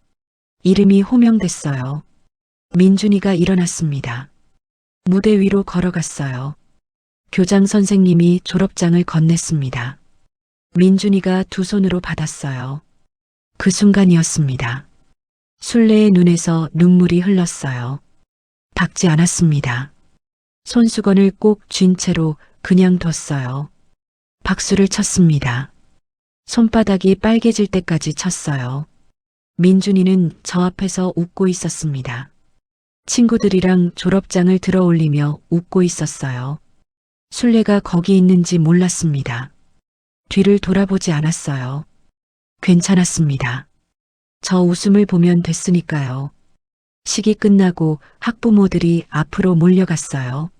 이름이 호명됐어요. 민준이가 일어났습니다. 무대 위로 걸어갔어요. 교장 선생님이 졸업장을 건넸습니다. 민준이가 두 손으로 받았어요. 그 순간이었습니다. 술래의 눈에서 눈물이 흘렀어요. 닦지 않았습니다. 손수건을 꼭 쥔 채로 그냥 뒀어요. 박수를 쳤습니다. 손바닥이 빨개질 때까지 쳤어요. 민준이는 저 앞에서 웃고 있었습니다. 친구들이랑 졸업장을 들어 올리며 웃고 있었어요. 술래가 거기 있는지 몰랐습니다. 뒤를 돌아보지 않았어요. 괜찮았습니다. 저 웃음을 보면 됐으니까요. 식이 끝나고 학부모들이 앞으로 몰려갔어요.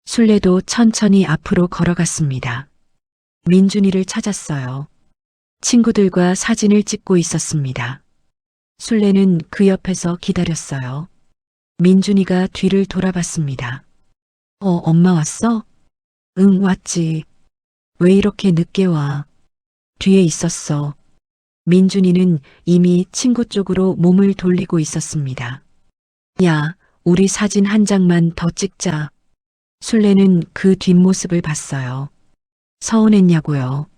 술래도 천천히 앞으로 걸어갔습니다. 민준이를 찾았어요. 친구들과 사진을 찍고 있었습니다. 술래는 그 옆에서 기다렸어요. 민준이가 뒤를 돌아봤습니다. 엄마 왔어? 응, 왔지. 왜 이렇게 늦게 와? 뒤에 있었어. 민준이는 이미 친구 쪽으로 몸을 돌리고 있었습니다. 야, 우리 사진 한 장만 더 찍자. 술래는 그 뒷모습을 봤어요. 서운했냐고요?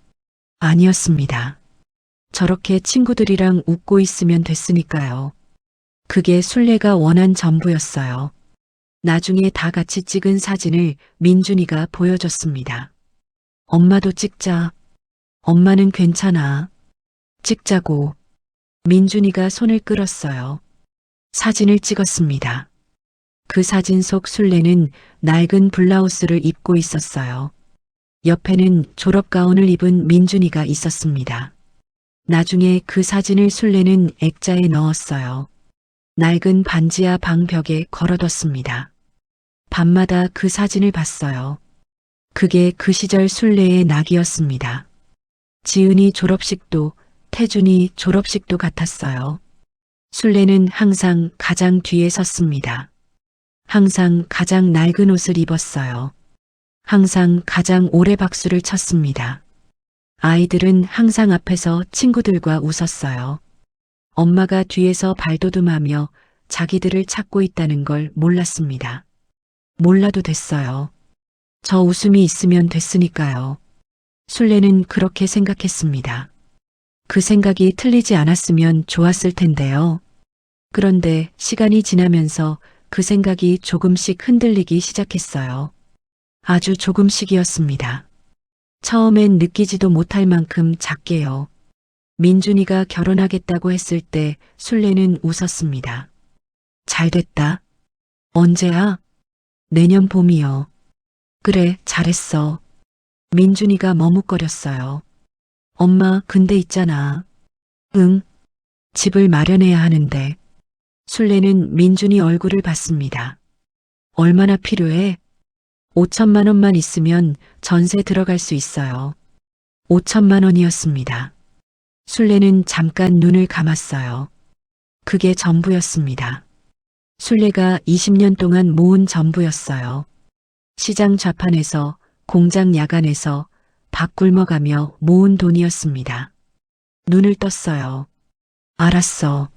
아니었습니다. 저렇게 친구들이랑 웃고 있으면 됐으니까요. 그게 술래가 원한 전부였어요. 나중에 다 같이 찍은 사진을 민준이가 보여줬습니다. 엄마도 찍자. 엄마는 괜찮아. 찍자고. 민준이가 손을 끌었어요. 사진을 찍었습니다. 그 사진 속 술래는 낡은 블라우스를 입고 있었어요. 옆에는 졸업가운을 입은 민준이가 있었습니다. 나중에 그 사진을 술래는 액자에 넣었어요. 낡은 반지하 방 벽에 걸어뒀습니다. 밤마다 그 사진을 봤어요. 그게 그 시절 술래의 낙이었습니다. 지은이 졸업식도 태준이 졸업식도 같았어요. 술래는 항상 가장 뒤에 섰습니다. 항상 가장 낡은 옷을 입었어요. 항상 가장 오래 박수를 쳤습니다. 아이들은 항상 앞에서 친구들과 웃었어요. 엄마가 뒤에서 발돋움하며 자기들을 찾고 있다는 걸 몰랐습니다. 몰라도 됐어요. 저 웃음이 있으면 됐으니까요. 술래는 그렇게 생각했습니다. 그 생각이 틀리지 않았으면 좋았을 텐데요. 그런데 시간이 지나면서 그 생각이 조금씩 흔들리기 시작했어요. 아주 조금씩이었습니다. 처음엔 느끼지도 못할 만큼 작게요. 민준이가 결혼하겠다고 했을 때 술래는 웃었습니다. 잘 됐다. 언제야? 내년 봄이요. 그래, 잘했어. 민준이가 머뭇거렸어요. 엄마, 근데 있잖아. 응, 집을 마련해야 하는데. 술래는 민준이 얼굴을 봤습니다. 얼마나 필요해? 5천만 원만 있으면 전세 들어갈 수 있어요. 5천만 원이었습니다. 술래는 잠깐 눈을 감았어요. 그게 전부였습니다. 술래가 20년 동안 모은 전부였어요. 시장 좌판에서, 공장 야간에서 밥 굶어가며 모은 돈이었습니다. 눈을 떴어요. 알았어.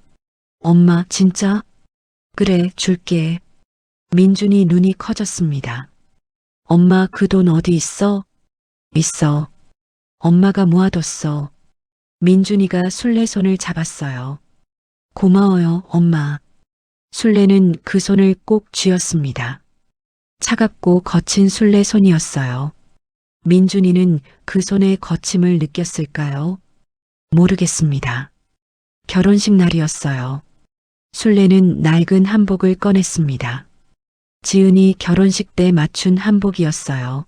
엄마, 진짜? 그래, 줄게. 민준이 눈이 커졌습니다. 엄마, 그 돈 어디 있어? 있어. 엄마가 모아뒀어. 민준이가 술래 손을 잡았어요. 고마워요, 엄마. 술래는 그 손을 꼭 쥐었습니다. 차갑고 거친 술래 손이었어요. 민준이는 그 손의 거침을 느꼈을까요? 모르겠습니다. 결혼식 날이었어요. 술래는 낡은 한복을 꺼냈습니다. 지은이 결혼식 때 맞춘 한복이었어요.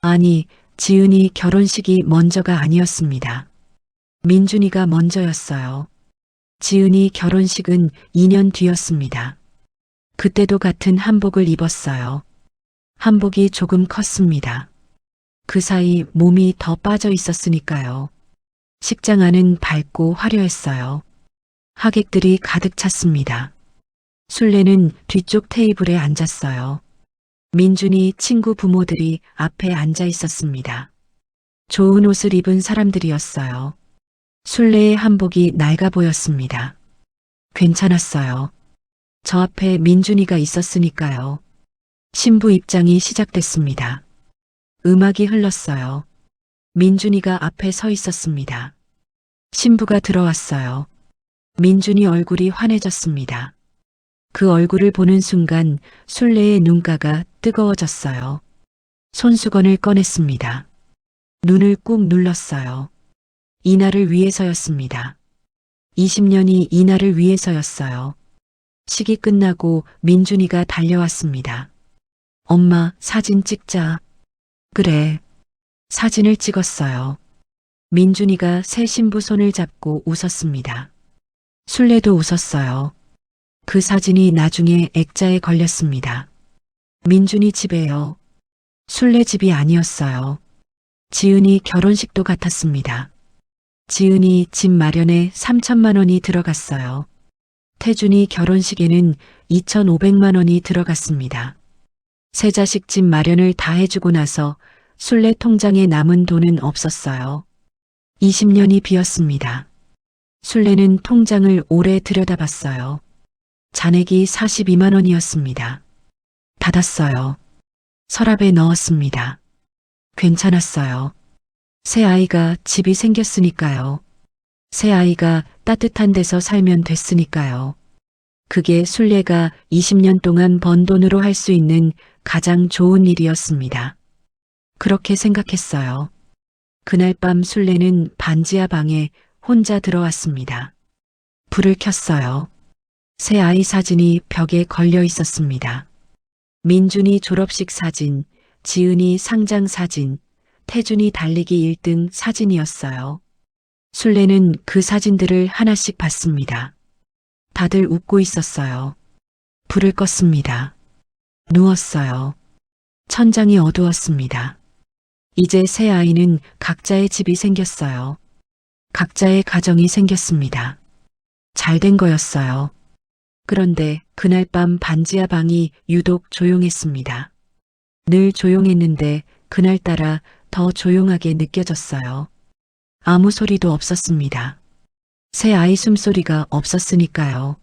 아니, 지은이 결혼식이 먼저가 아니었습니다. 민준이가 먼저였어요. 지은이 결혼식은 2년 뒤였습니다. 그때도 같은 한복을 입었어요. 한복이 조금 컸습니다. 그 사이 몸이 더 빠져 있었으니까요. 식장 안은 밝고 화려했어요. 하객들이 가득 찼습니다. 술래는 뒤쪽 테이블에 앉았어요. 민준이 친구 부모들이 앞에 앉아 있었습니다. 좋은 옷을 입은 사람들이었어요. 술래의 한복이 낡아 보였습니다. 괜찮았어요. 저 앞에 민준이가 있었으니까요. 신부 입장이 시작됐습니다. 음악이 흘렀어요. 민준이가 앞에 서 있었습니다. 신부가 들어왔어요. 민준이 얼굴이 환해졌습니다. 그 얼굴을 보는 순간 술래의 눈가가 뜨거워졌어요. 손수건을 꺼냈습니다. 눈을 꾹 눌렀어요. 이날을 위해서였습니다. 20년이 이날을 위해서였어요. 식이 끝나고 민준이가 달려왔습니다. 엄마, 사진 찍자. 그래. 사진을 찍었어요. 민준이가 새 신부 손을 잡고 웃었습니다. 술래도 웃었어요. 그 사진이 나중에 액자에 걸렸습니다. 민준이 집에요. 술래 집이 아니었어요. 지은이 결혼식도 같았습니다. 지은이 집 마련에 3천만 원이 들어갔어요. 태준이 결혼식에는 2,500만 원이 들어갔습니다. 세 자식 집 마련을 다 해주고 나서 술래 통장에 남은 돈은 없었어요. 20년이 비었습니다. 술래는 통장을 오래 들여다봤어요. 잔액이 42만 원이었습니다. 닫았어요. 서랍에 넣었습니다. 괜찮았어요. 새 아이가 집이 생겼으니까요. 새 아이가 따뜻한 데서 살면 됐으니까요. 그게 술래가 20년 동안 번 돈으로 할 수 있는 가장 좋은 일이었습니다. 그렇게 생각했어요. 그날 밤 술래는 반지하 방에 혼자 들어왔습니다. 불을 켰어요. 새 아이 사진이 벽에 걸려 있었습니다. 민준이 졸업식 사진, 지은이 상장 사진, 태준이 달리기 1등 사진이었어요. 술래는 그 사진들을 하나씩 봤습니다. 다들 웃고 있었어요. 불을 껐습니다. 누웠어요. 천장이 어두웠습니다. 이제 새 아이는 각자의 집이 생겼어요. 각자의 가정이 생겼습니다. 잘된 거였어요. 그런데 그날 밤 반지하 방이 유독 조용했습니다. 늘 조용했는데 그날따라 더 조용하게 느껴졌어요. 아무 소리도 없었습니다. 새 아이 숨소리가 없었으니까요.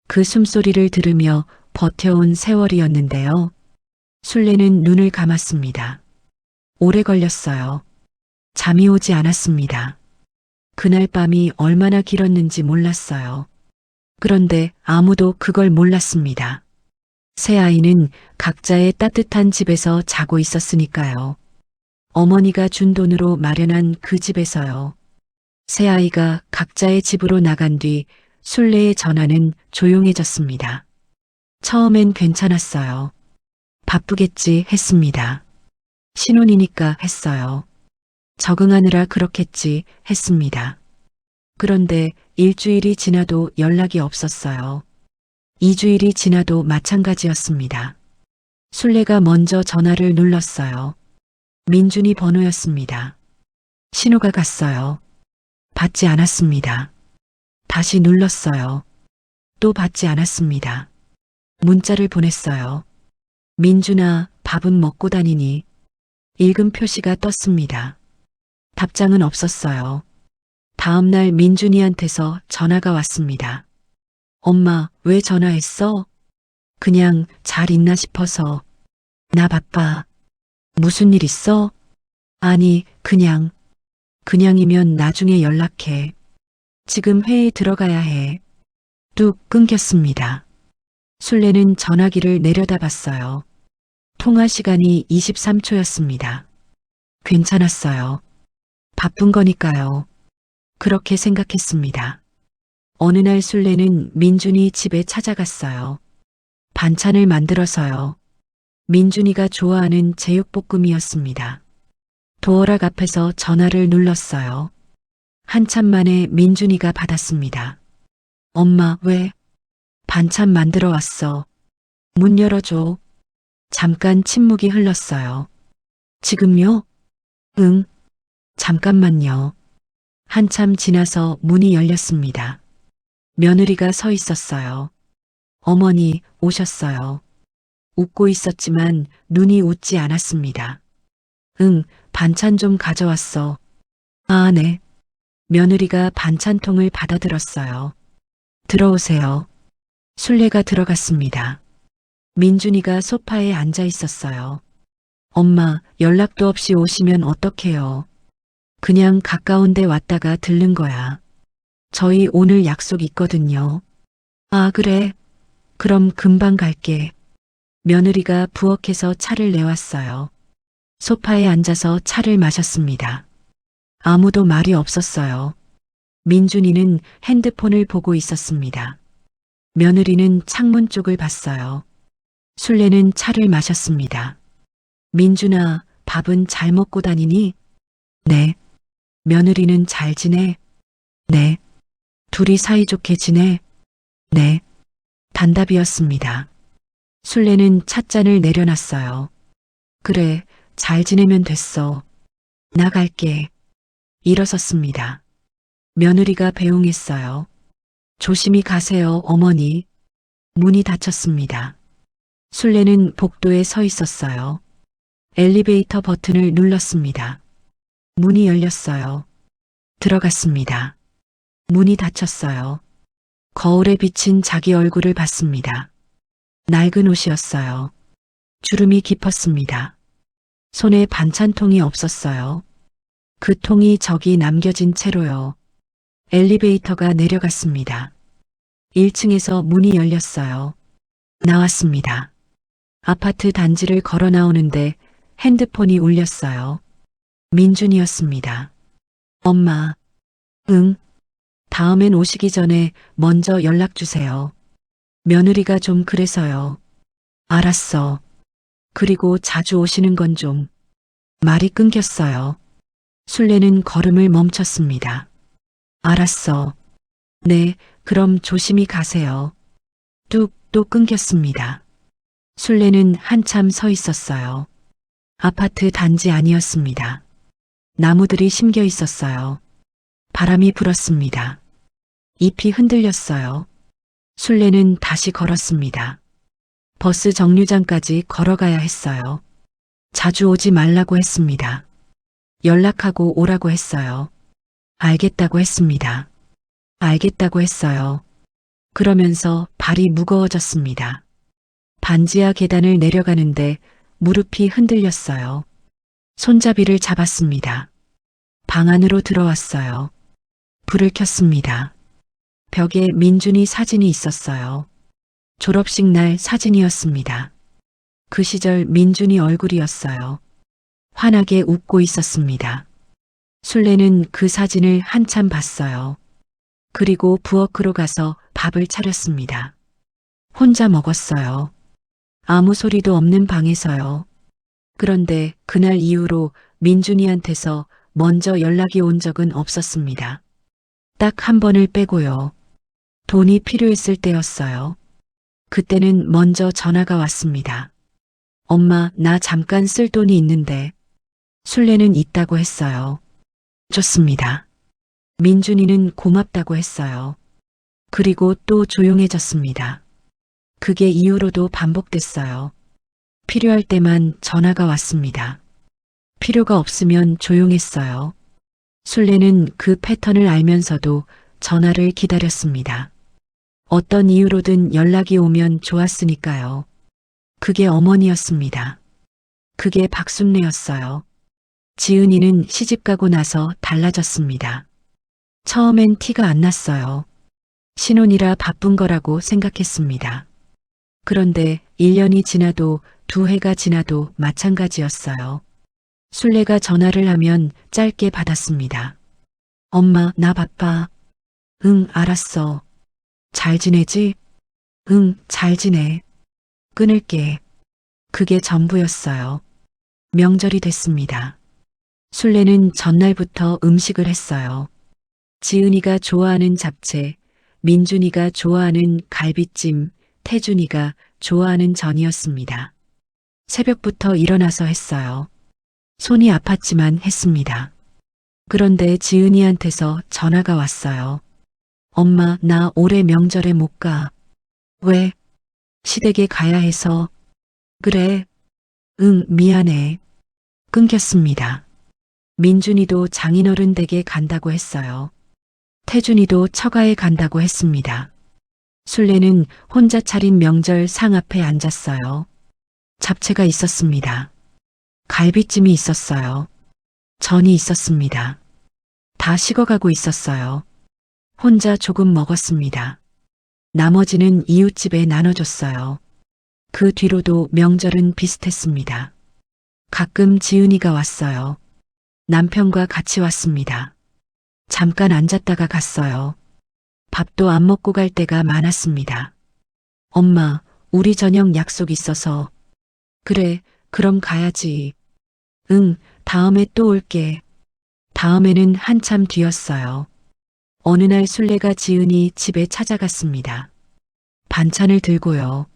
그 숨소리를 들으며 버텨온 세월이었는데요. 술래는 눈을 감았습니다. 오래 걸렸어요. 잠이 오지 않았습니다. 그날 밤이 얼마나 길었는지 몰랐어요. 그런데 아무도 그걸 몰랐습니다. 새 아이는 각자의 따뜻한 집에서 자고 있었으니까요. 어머니가 준 돈으로 마련한 그 집에서요. 새 아이가 각자의 집으로 나간 뒤 술래의 전화는 조용해졌습니다. 처음엔 괜찮았어요. 바쁘겠지 했습니다. 신혼이니까 했어요. 적응하느라 그렇겠지 했습니다. 그런데 일주일이 지나도 연락이 없었어요. 2주일이 지나도 마찬가지였습니다. 술래가 먼저 전화를 눌렀어요. 민준이 번호였습니다. 신호가 갔어요. 받지 않았습니다. 다시 눌렀어요. 또 받지 않았습니다. 문자를 보냈어요. 민준아, 밥은 먹고 다니니? 읽음 표시가 떴습니다. 답장은 없었어요. 다음 날 민준이한테서 전화가 왔습니다. 엄마, 왜 전화했어? 그냥 잘 있나 싶어서. 나 바빠. 무슨 일 있어? 아니, 그냥이면 나중에 연락해. 지금 회의 들어가야 해. 뚝 끊겼습니다. 술래는 전화기를 내려다봤어요. 통화 시간이 23초였습니다. 괜찮았어요. 바쁜 거니까요. 그렇게 생각했습니다. 어느 날 술래는 민준이 집에 찾아갔어요. 반찬을 만들어서요. 민준이가 좋아하는 제육볶음이었습니다. 도어락 앞에서 전화를 눌렀어요. 한참 만에 민준이가 받았습니다. 엄마, 왜? 반찬 만들어 왔어. 문 열어줘. 잠깐 침묵이 흘렀어요. 지금요? 응. 잠깐만요. 한참 지나서 문이 열렸습니다. 며느리가 서 있었어요. 어머니 오셨어요. 웃고 있었지만 눈이 웃지 않았습니다. 응, 반찬 좀 가져왔어. 아, 네. 며느리가 반찬통을 받아들었어요. 들어오세요. 술래가 들어갔습니다. 민준이가 소파에 앉아 있었어요. 엄마, 연락도 없이 오시면 어떡해요? 그냥 가까운 데 왔다가 들른 거야. 저희 오늘 약속 있거든요. 아, 그래? 그럼 금방 갈게. 며느리가 부엌에서 차를 내왔어요. 소파에 앉아서 차를 마셨습니다. 아무도 말이 없었어요. 민준이는 핸드폰을 보고 있었습니다. 며느리는 창문 쪽을 봤어요. 술래는 차를 마셨습니다. 민준아, 밥은 잘 먹고 다니니? 네. 며느리는 잘 지내? 네. 둘이 사이좋게 지내? 네. 단답이었습니다. 술래는 찻잔을 내려놨어요. 그래, 잘 지내면 됐어. 나갈게. 일어섰습니다. 며느리가 배웅했어요. 조심히 가세요, 어머니. 문이 닫혔습니다. 술래는 복도에 서 있었어요. 엘리베이터 버튼을 눌렀습니다. 문이 열렸어요. 들어갔습니다. 문이 닫혔어요. 거울에 비친 자기 얼굴을 봤습니다. 낡은 옷이었어요. 주름이 깊었습니다. 손에 반찬통이 없었어요. 그 통이 저기 남겨진 채로요. 엘리베이터가 내려갔습니다. 1층에서 문이 열렸어요. 나왔습니다. 아파트 단지를 걸어 나오는데 핸드폰이 울렸어요. 민준이었습니다. 엄마, 응, 다음엔 오시기 전에 먼저 연락 주세요. 며느리가 좀 그래서요. 알았어. 그리고 자주 오시는 건 좀. 말이 끊겼어요. 술래는 걸음을 멈췄습니다. 알았어. 네, 그럼 조심히 가세요. 뚝 또 끊겼습니다. 술래는 한참 서 있었어요. 아파트 단지 아니었습니다. 나무들이 심겨 있었어요. 바람이 불었습니다. 잎이 흔들렸어요. 술래는 다시 걸었습니다. 버스 정류장까지 걸어가야 했어요. 자주 오지 말라고 했습니다. 연락하고 오라고 했어요. 알겠다고 했습니다. 알겠다고 했어요. 그러면서 발이 무거워졌습니다. 반지하 계단을 내려가는데 무릎이 흔들렸어요. 손잡이를 잡았습니다. 방 안으로 들어왔어요. 불을 켰습니다. 벽에 민준이 사진이 있었어요. 졸업식 날 사진이었습니다. 그 시절 민준이 얼굴이었어요. 환하게 웃고 있었습니다. 술래는 그 사진을 한참 봤어요. 그리고 부엌으로 가서 밥을 차렸습니다. 혼자 먹었어요. 아무 소리도 없는 방에서요. 그런데 그날 이후로 민준이한테서 먼저 연락이 온 적은 없었습니다. 딱 한 번을 빼고요. 돈이 필요했을 때였어요. 그때는 먼저 전화가 왔습니다. 엄마, 나 잠깐 쓸 돈이 있는데. 술래는 있다고 했어요. 좋습니다. 민준이는 고맙다고 했어요. 그리고 또 조용해졌습니다. 그게 이후로도 반복됐어요. 필요할 때만 전화가 왔습니다. 필요가 없으면 조용했어요. 술래는 그 패턴을 알면서도 전화를 기다렸습니다. 어떤 이유로든 연락이 오면 좋았으니까요. 그게 어머니였습니다. 그게 박순례였어요. 지은이는 시집가고 나서 달라졌습니다. 처음엔 티가 안 났어요. 신혼이라 바쁜 거라고 생각했습니다. 그런데 1년이 지나도 2해가 지나도 마찬가지였어요. 술래가 전화를 하면 짧게 받았습니다. 엄마, 나 바빠. 응, 알았어. 잘 지내지? 응, 잘 지내. 끊을게. 그게 전부였어요. 명절이 됐습니다. 술래는 전날부터 음식을 했어요. 지은이가 좋아하는 잡채, 민준이가 좋아하는 갈비찜, 태준이가 좋아하는 전이었습니다. 새벽부터 일어나서 했어요. 손이 아팠지만 했습니다. 그런데 지은이한테서 전화가 왔어요. 엄마, 나 올해 명절에 못 가. 왜? 시댁에 가야 해서. 그래. 응, 미안해. 끊겼습니다. 민준이도 장인어른 댁에 간다고 했어요. 태준이도 처가에 간다고 했습니다. 술래는 혼자 차린 명절 상 앞에 앉았어요. 잡채가 있었습니다. 갈비찜이 있었어요. 전이 있었습니다. 다 식어가고 있었어요. 혼자 조금 먹었습니다. 나머지는 이웃집에 나눠줬어요. 그 뒤로도 명절은 비슷했습니다. 가끔 지은이가 왔어요. 남편과 같이 왔습니다. 잠깐 앉았다가 갔어요. 밥도 안 먹고 갈 때가 많았습니다. 엄마, 우리 저녁 약속 있어서. 그래, 그럼 가야지. 응, 다음에 또 올게. 다음에는 한참 뒤였어요. 어느 날 술래가 지은이 집에 찾아갔습니다. 반찬을 들고요.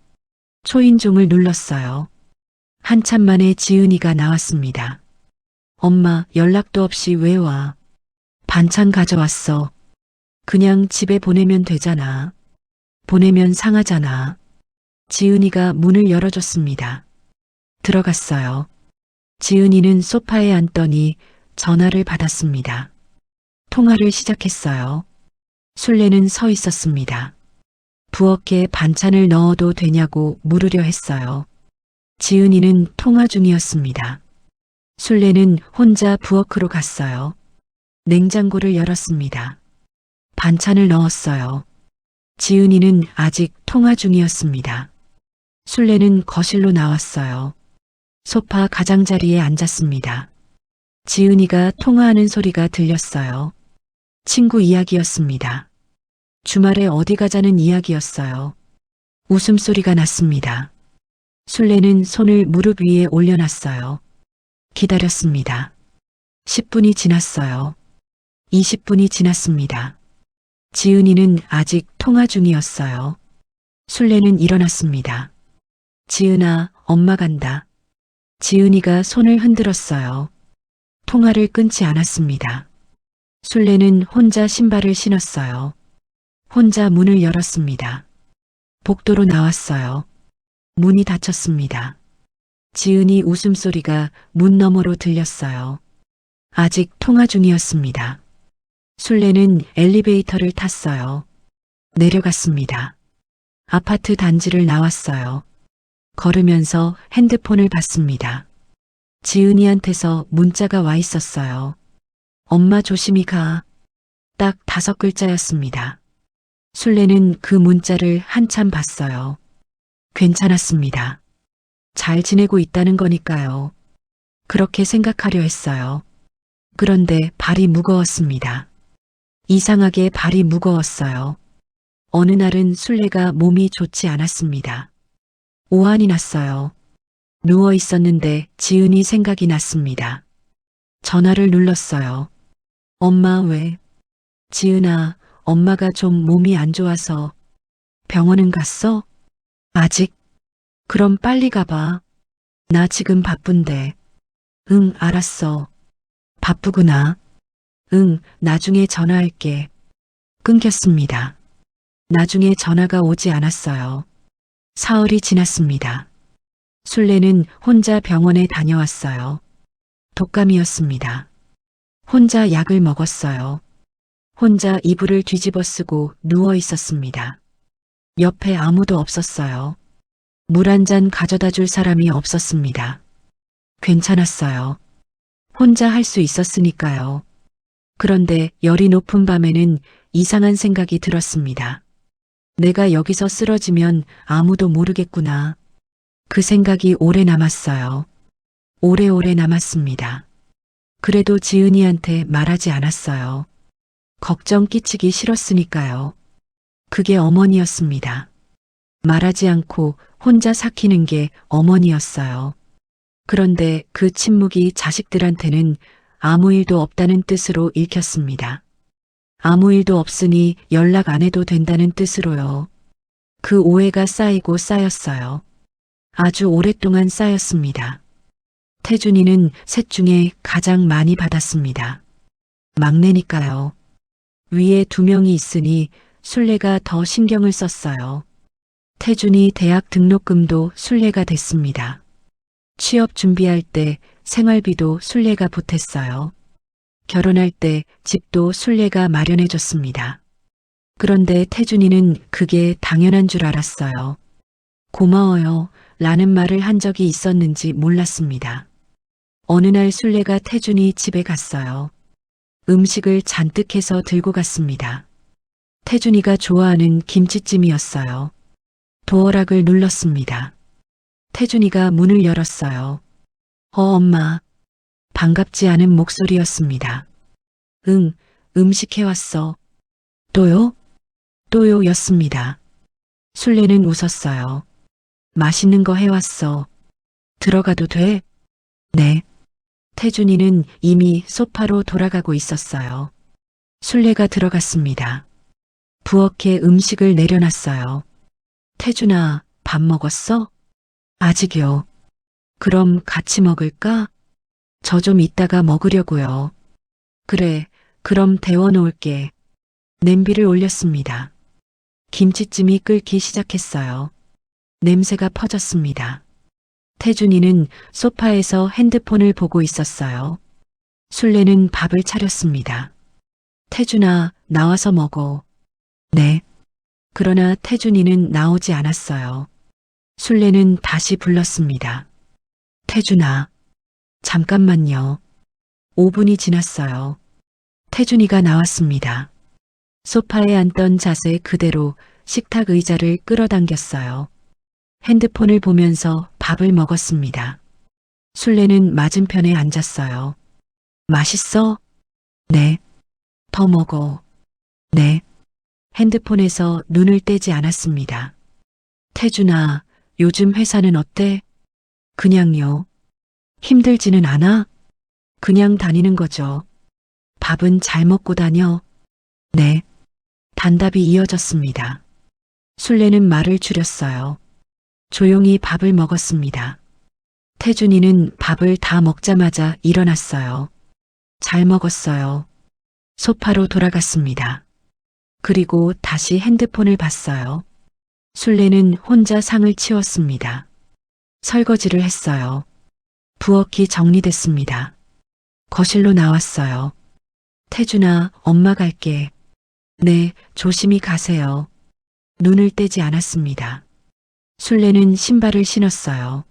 초인종을 눌렀어요. 한참 만에 지은이가 나왔습니다. 엄마, 연락도 없이 왜 와? 반찬 가져왔어. 그냥 집에 보내면 되잖아. 보내면 상하잖아. 지은이가 문을 열어줬습니다. 들어갔어요. 지은이는 소파에 앉더니 전화를 받았습니다. 통화를 시작했어요. 술래는 서 있었습니다. 부엌에 반찬을 넣어도 되냐고 물으려 했어요. 지은이는 통화 중이었습니다. 술래는 혼자 부엌으로 갔어요. 냉장고를 열었습니다. 반찬을 넣었어요. 지은이는 아직 통화 중이었습니다. 술래는 거실로 나왔어요. 소파 가장자리에 앉았습니다. 지은이가 통화하는 소리가 들렸어요. 친구 이야기였습니다. 주말에 어디 가자는 이야기였어요. 웃음소리가 났습니다. 술래는 손을 무릎 위에 올려놨어요. 기다렸습니다. 10분이 지났어요. 20분이 지났습니다. 지은이는 아직 통화 중이었어요. 술래는 일어났습니다. 지은아, 엄마 간다. 지은이가 손을 흔들었어요. 통화를 끊지 않았습니다. 술래는 혼자 신발을 신었어요. 혼자 문을 열었습니다. 복도로 나왔어요. 문이 닫혔습니다. 지은이 웃음소리가 문 너머로 들렸어요. 아직 통화 중이었습니다. 술래는 엘리베이터를 탔어요. 내려갔습니다. 아파트 단지를 나왔어요. 걸으면서 핸드폰을 봤습니다. 지은이한테서 문자가 와 있었어요. 엄마 조심히 가. 딱 5글자였습니다. 술래는 그 문자를 한참 봤어요. 괜찮았습니다. 잘 지내고 있다는 거니까요. 그렇게 생각하려 했어요. 그런데 발이 무거웠습니다. 이상하게 발이 무거웠어요. 어느 날은 술래가 몸이 좋지 않았습니다. 오한이 났어요. 누워 있었는데 지은이 생각이 났습니다. 전화를 눌렀어요. 엄마 왜? 지은아, 엄마가 좀 몸이 안 좋아서. 병원은 갔어? 아직? 그럼 빨리 가봐. 나 지금 바쁜데. 응, 알았어. 바쁘구나. 응, 나중에 전화할게. 끊겼습니다. 나중에 전화가 오지 않았어요. 사흘이 지났습니다. 술래는 혼자 병원에 다녀왔어요. 독감이었습니다. 혼자 약을 먹었어요. 혼자 이불을 뒤집어 쓰고 누워 있었습니다. 옆에 아무도 없었어요. 물 한 잔 가져다 줄 사람이 없었습니다. 괜찮았어요. 혼자 할 수 있었으니까요. 그런데 열이 높은 밤에는 이상한 생각이 들었습니다. 내가 여기서 쓰러지면 아무도 모르겠구나. 그 생각이 오래 남았어요. 오래오래 남았습니다. 그래도 지은이한테 말하지 않았어요. 걱정 끼치기 싫었으니까요. 그게 어머니였습니다. 말하지 않고 혼자 삭히는 게 어머니였어요. 그런데 그 침묵이 자식들한테는 아무 일도 없다는 뜻으로 읽혔습니다. 아무 일도 없으니 연락 안 해도 된다는 뜻으로요. 그 오해가 쌓이고 쌓였어요. 아주 오랫동안 쌓였습니다. 태준이는 셋 중에 가장 많이 받았습니다. 막내니까요. 위에 2명이 있으니 술래가 더 신경을 썼어요. 태준이 대학 등록금도 술래가 됐습니다. 취업 준비할 때 생활비도 술래가 보탰어요. 결혼할 때 집도 술래가 마련해줬습니다. 그런데 태준이는 그게 당연한 줄 알았어요. 고마워요 라는 말을 한 적이 있었는지 몰랐습니다. 어느 날 술래가 태준이 집에 갔어요. 음식을 잔뜩 해서 들고 갔습니다. 태준이가 좋아하는 김치찜이었어요. 도어락을 눌렀습니다. 태준이가 문을 열었어요. 엄마. 반갑지 않은 목소리였습니다. 응, 음식 해왔어. 또요? 또요 였습니다. 술래는 웃었어요. 맛있는 거 해왔어. 들어가도 돼? 네. 태준이는 이미 소파로 돌아가고 있었어요. 술래가 들어갔습니다. 부엌에 음식을 내려놨어요. 태준아, 밥 먹었어? 아직이요. 그럼 같이 먹을까? 저 좀 이따가 먹으려고요. 그래, 그럼 데워놓을게. 냄비를 올렸습니다. 김치찜이 끓기 시작했어요. 냄새가 퍼졌습니다. 태준이는 소파에서 핸드폰을 보고 있었어요. 술래는 밥을 차렸습니다. 태준아, 나와서 먹어. 네. 그러나 태준이는 나오지 않았어요. 술래는 다시 불렀습니다. 태준아, 잠깐만요. 5분이 지났어요. 태준이가 나왔습니다. 소파에 앉던 자세 그대로 식탁 의자를 끌어당겼어요. 핸드폰을 보면서 밥을 먹었습니다. 술래는 맞은편에 앉았어요. 맛있어? 네. 더 먹어. 네. 핸드폰에서 눈을 떼지 않았습니다. 태준아, 요즘 회사는 어때? 그냥요. 힘들지는 않아? 그냥 다니는 거죠. 밥은 잘 먹고 다녀? 네. 단답이 이어졌습니다. 술래는 말을 줄였어요. 조용히 밥을 먹었습니다. 태준이는 밥을 다 먹자마자 일어났어요. 잘 먹었어요. 소파로 돌아갔습니다. 그리고 다시 핸드폰을 봤어요. 술래는 혼자 상을 치웠습니다. 설거지를 했어요. 부엌이 정리됐습니다. 거실로 나왔어요. 태준아, 엄마 갈게. 네, 조심히 가세요. 눈을 떼지 않았습니다. 술래는 신발을 신었어요.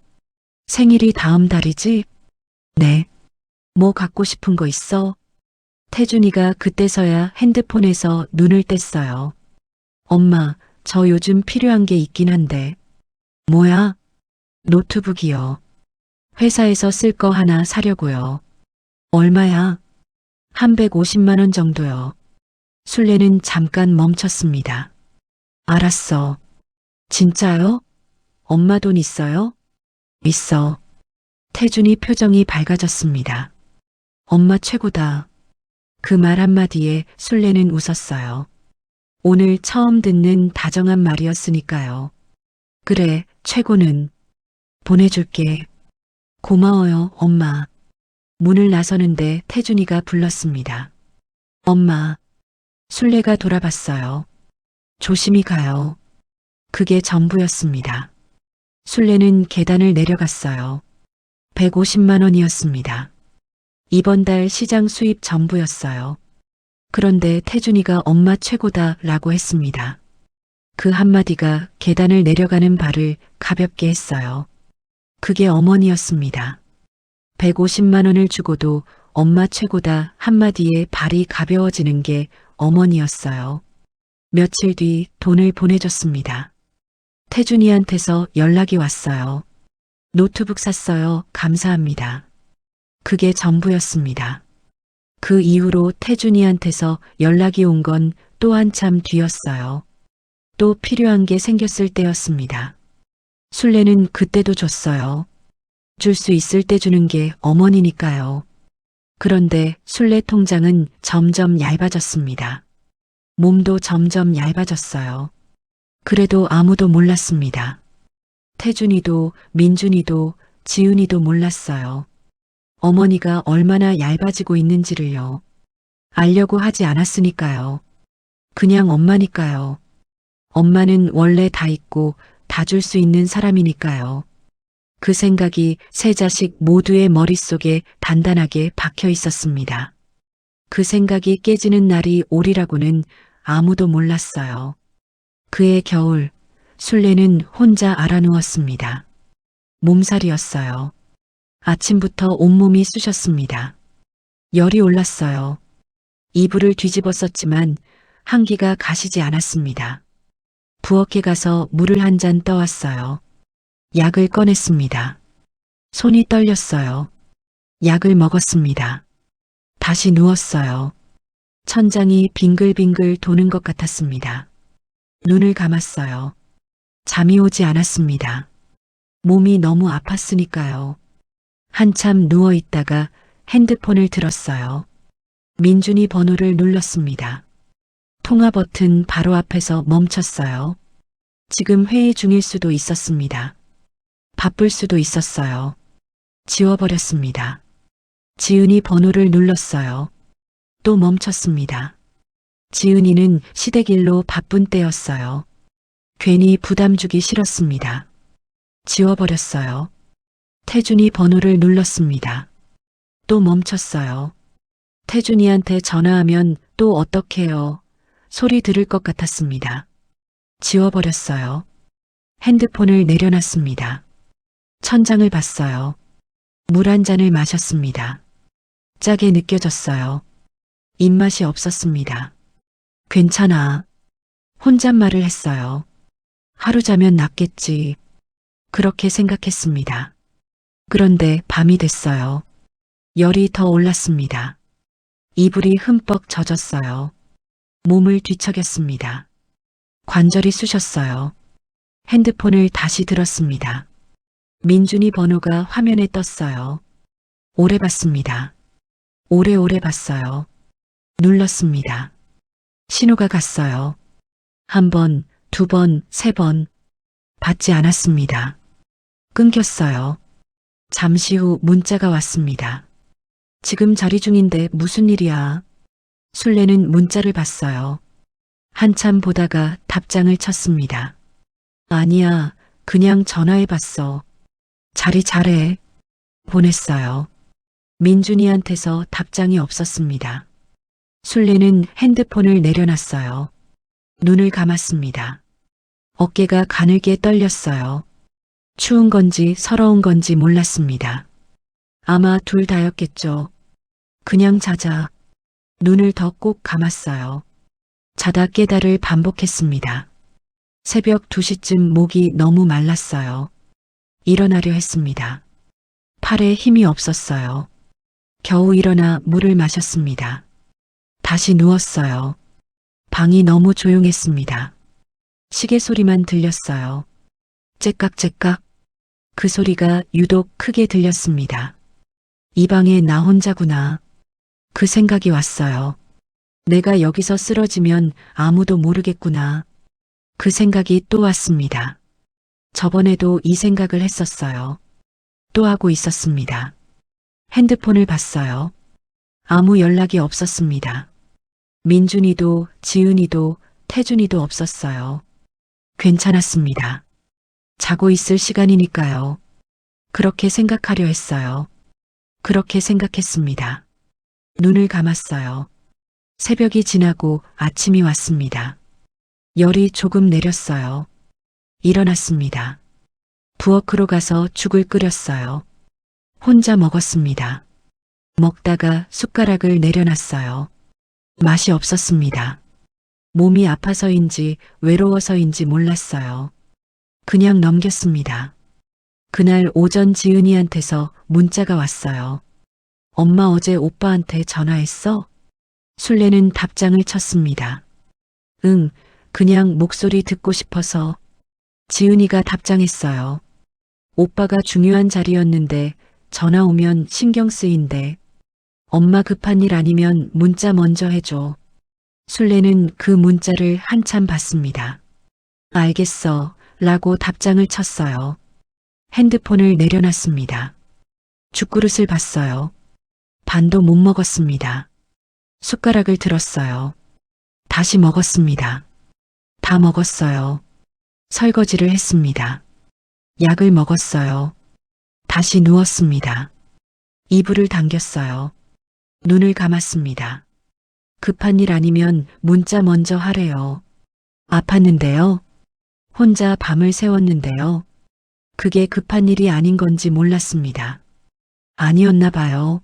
생일이 다음 달이지? 네. 뭐 갖고 싶은 거 있어? 태준이가 그때서야 핸드폰에서 눈을 뗐어요. 엄마, 저 요즘 필요한 게 있긴 한데. 뭐야? 노트북이요. 회사에서 쓸 거 하나 사려고요. 얼마야? 한 150만 원 정도요. 술래는 잠깐 멈췄습니다. 알았어. 진짜요? 엄마 돈 있어요? 있어. 태준이 표정이 밝아졌습니다. 엄마 최고다. 그 말 한마디에 술래는 웃었어요. 오늘 처음 듣는 다정한 말이었으니까요. 그래, 최고는. 보내줄게. 고마워요, 엄마. 문을 나서는데 태준이가 불렀습니다. 엄마. 술래가 돌아봤어요. 조심히 가요. 그게 전부였습니다. 술래는 계단을 내려갔어요. 150만 원이었습니다. 이번 달 시장 수입 전부였어요. 그런데 태준이가 엄마 최고다 라고 했습니다. 그 한마디가 계단을 내려가는 발을 가볍게 했어요. 그게 어머니였습니다. 150만 원을 주고도 엄마 최고다 한마디에 발이 가벼워지는 게 어머니였어요. 며칠 뒤 돈을 보내줬습니다. 태준이한테서 연락이 왔어요. 노트북 샀어요. 감사합니다. 그게 전부였습니다. 그 이후로 태준이한테서 연락이 온 건 또 한참 뒤였어요. 또 필요한 게 생겼을 때였습니다. 술래는 그때도 줬어요. 줄 수 있을 때 주는 게 어머니니까요. 그런데 술래 통장은 점점 얇아졌습니다. 몸도 점점 얇아졌어요. 그래도 아무도 몰랐습니다. 태준이도 민준이도 지은이도 몰랐어요. 어머니가 얼마나 얇아지고 있는지를요. 알려고 하지 않았으니까요. 그냥 엄마니까요. 엄마는 원래 다 있고 다 줄 수 있는 사람이니까요. 그 생각이 세 자식 모두의 머릿속에 단단하게 박혀 있었습니다. 그 생각이 깨지는 날이 오리라고는 아무도 몰랐어요. 그해 겨울, 술래는 혼자 알아누웠습니다. 몸살이었어요. 아침부터 온몸이 쑤셨습니다. 열이 올랐어요. 이불을 뒤집어 썼지만 한기가 가시지 않았습니다. 부엌에 가서 물을 한 잔 떠왔어요. 약을 꺼냈습니다. 손이 떨렸어요. 약을 먹었습니다. 다시 누웠어요. 천장이 빙글빙글 도는 것 같았습니다. 눈을 감았어요. 잠이 오지 않았습니다. 몸이 너무 아팠으니까요. 한참 누워 있다가 핸드폰을 들었어요. 민준이 번호를 눌렀습니다. 통화 버튼 바로 앞에서 멈췄어요. 지금 회의 중일 수도 있었습니다. 바쁠 수도 있었어요. 지워버렸습니다. 지은이 번호를 눌렀어요. 또 멈췄습니다. 지은이는 시댁일로 바쁜 때였어요. 괜히 부담 주기 싫었습니다. 지워버렸어요. 태준이 번호를 눌렀습니다. 또 멈췄어요. 태준이한테 전화하면 또 어떡해요. 소리 들을 것 같았습니다. 지워버렸어요. 핸드폰을 내려놨습니다. 천장을 봤어요. 물 한 잔을 마셨습니다. 짜게 느껴졌어요. 입맛이 없었습니다. 괜찮아. 혼잣말을 했어요. 하루 자면 낫겠지. 그렇게 생각했습니다. 그런데 밤이 됐어요. 열이 더 올랐습니다. 이불이 흠뻑 젖었어요. 몸을 뒤척였습니다. 관절이 쑤셨어요. 핸드폰을 다시 들었습니다. 민준이 번호가 화면에 떴어요. 오래 봤습니다. 오래오래 봤어요. 눌렀습니다. 신호가 갔어요. 한 번, 두 번, 세 번. 받지 않았습니다. 끊겼어요. 잠시 후 문자가 왔습니다. 지금 자리 중인데 무슨 일이야? 술래는 문자를 봤어요. 한참 보다가 답장을 쳤습니다. 아니야, 그냥 전화해봤어. 자리 잘해. 보냈어요. 민준이한테서 답장이 없었습니다. 술래는 핸드폰을 내려놨어요. 눈을 감았습니다. 어깨가 가늘게 떨렸어요. 추운 건지 서러운 건지 몰랐습니다. 아마 둘 다였겠죠. 그냥 자자. 눈을 더 꼭 감았어요. 자다 깨달을 반복했습니다. 새벽 2시쯤 목이 너무 말랐어요. 일어나려 했습니다. 팔에 힘이 없었어요. 겨우 일어나 물을 마셨습니다. 다시 누웠어요. 방이 너무 조용했습니다. 시계 소리만 들렸어요. 째깍째깍. 그 소리가 유독 크게 들렸습니다. 이 방에 나 혼자구나. 그 생각이 왔어요. 내가 여기서 쓰러지면 아무도 모르겠구나. 그 생각이 또 왔습니다. 저번에도 이 생각을 했었어요. 또 하고 있었습니다. 핸드폰을 봤어요. 아무 연락이 없었습니다. 민준이도, 지은이도, 태준이도 없었어요. 괜찮았습니다. 자고 있을 시간이니까요. 그렇게 생각하려 했어요. 그렇게 생각했습니다. 눈을 감았어요. 새벽이 지나고 아침이 왔습니다. 열이 조금 내렸어요. 일어났습니다. 부엌으로 가서 죽을 끓였어요. 혼자 먹었습니다. 먹다가 숟가락을 내려놨어요. 맛이 없었습니다. 몸이 아파서인지 외로워서인지 몰랐어요. 그냥 넘겼습니다. 그날 오전 지은이한테서 문자가 왔어요. 엄마 어제 오빠한테 전화했어? 술래는 답장을 쳤습니다. 응, 그냥 목소리 듣고 싶어서. 지은이가 답장했어요. 오빠가 중요한 자리였는데 전화 오면 신경 쓰인대. 엄마 급한 일 아니면 문자 먼저 해줘. 술래는 그 문자를 한참 봤습니다. 알겠어 라고 답장을 쳤어요. 핸드폰을 내려놨습니다. 죽그릇을 봤어요. 반도 못 먹었습니다. 숟가락을 들었어요. 다시 먹었습니다. 다 먹었어요. 설거지를 했습니다. 약을 먹었어요. 다시 누웠습니다. 이불을 당겼어요. 눈을 감았습니다. 급한 일 아니면 문자 먼저 하래요. 아팠는데요. 혼자 밤을 새웠는데요. 그게 급한 일이 아닌 건지 몰랐습니다. 아니었나 봐요.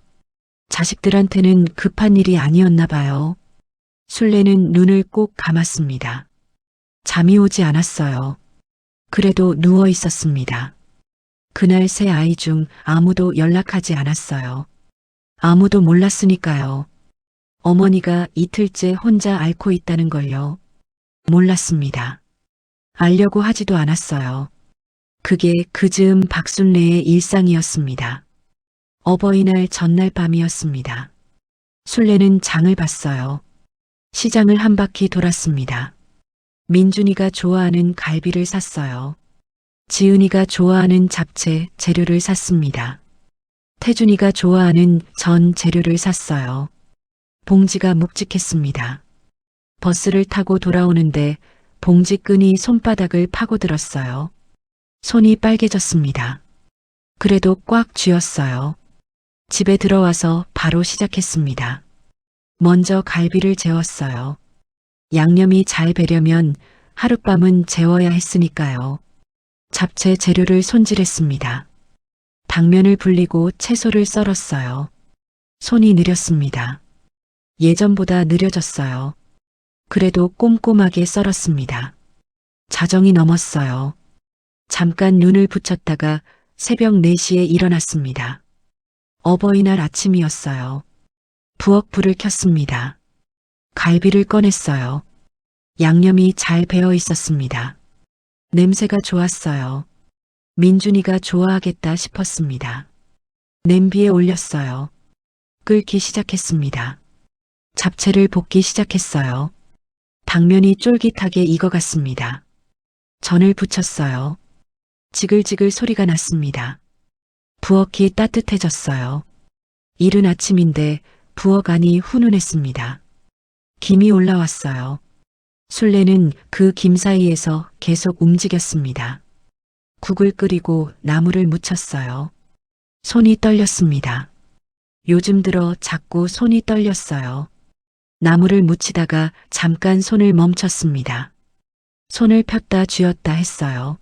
자식들한테는 급한 일이 아니었나 봐요. 술래는 눈을 꼭 감았습니다. 잠이 오지 않았어요. 그래도 누워 있었습니다. 그날 세 아이 중 아무도 연락하지 않았어요. 아무도 몰랐으니까요. 어머니가 이틀째 혼자 앓고 있다는 걸요. 몰랐습니다. 알려고 하지도 않았어요. 그게 그 즈음 박순례의 일상이었습니다. 어버이날 전날 밤이었습니다. 술래는 장을 봤어요. 시장을 한 바퀴 돌았습니다. 민준이가 좋아하는 갈비를 샀어요. 지은이가 좋아하는 잡채 재료를 샀습니다. 태준이가 좋아하는 전 재료를 샀어요. 봉지가 묵직했습니다. 버스를 타고 돌아오는데 봉지끈이 손바닥을 파고들었어요. 손이 빨개졌습니다. 그래도 꽉 쥐었어요. 집에 들어와서 바로 시작했습니다. 먼저 갈비를 재웠어요. 양념이 잘 배려면 하룻밤은 재워야 했으니까요. 잡채 재료를 손질했습니다. 당면을 불리고 채소를 썰었어요. 손이 느렸습니다. 예전보다 느려졌어요. 그래도 꼼꼼하게 썰었습니다. 자정이 넘었어요. 잠깐 눈을 붙였다가 새벽 4시에 일어났습니다. 어버이날 아침이었어요. 부엌 불을 켰습니다. 갈비를 꺼냈어요. 양념이 잘 배어 있었습니다. 냄새가 좋았어요. 민준이가 좋아하겠다 싶었습니다. 냄비에 올렸어요. 끓기 시작했습니다. 잡채를 볶기 시작했어요. 당면이 쫄깃하게 익어갔습니다. 전을 부쳤어요. 지글지글 소리가 났습니다. 부엌이 따뜻해졌어요. 이른 아침인데 부엌 안이 훈훈했습니다. 김이 올라왔어요. 술래는 그 김 사이에서 계속 움직였습니다. 국을 끓이고 나물을 무쳤어요. 손이 떨렸습니다. 요즘 들어 자꾸 손이 떨렸어요. 나물을 무치다가 잠깐 손을 멈췄습니다. 손을 폈다 쥐었다 했어요.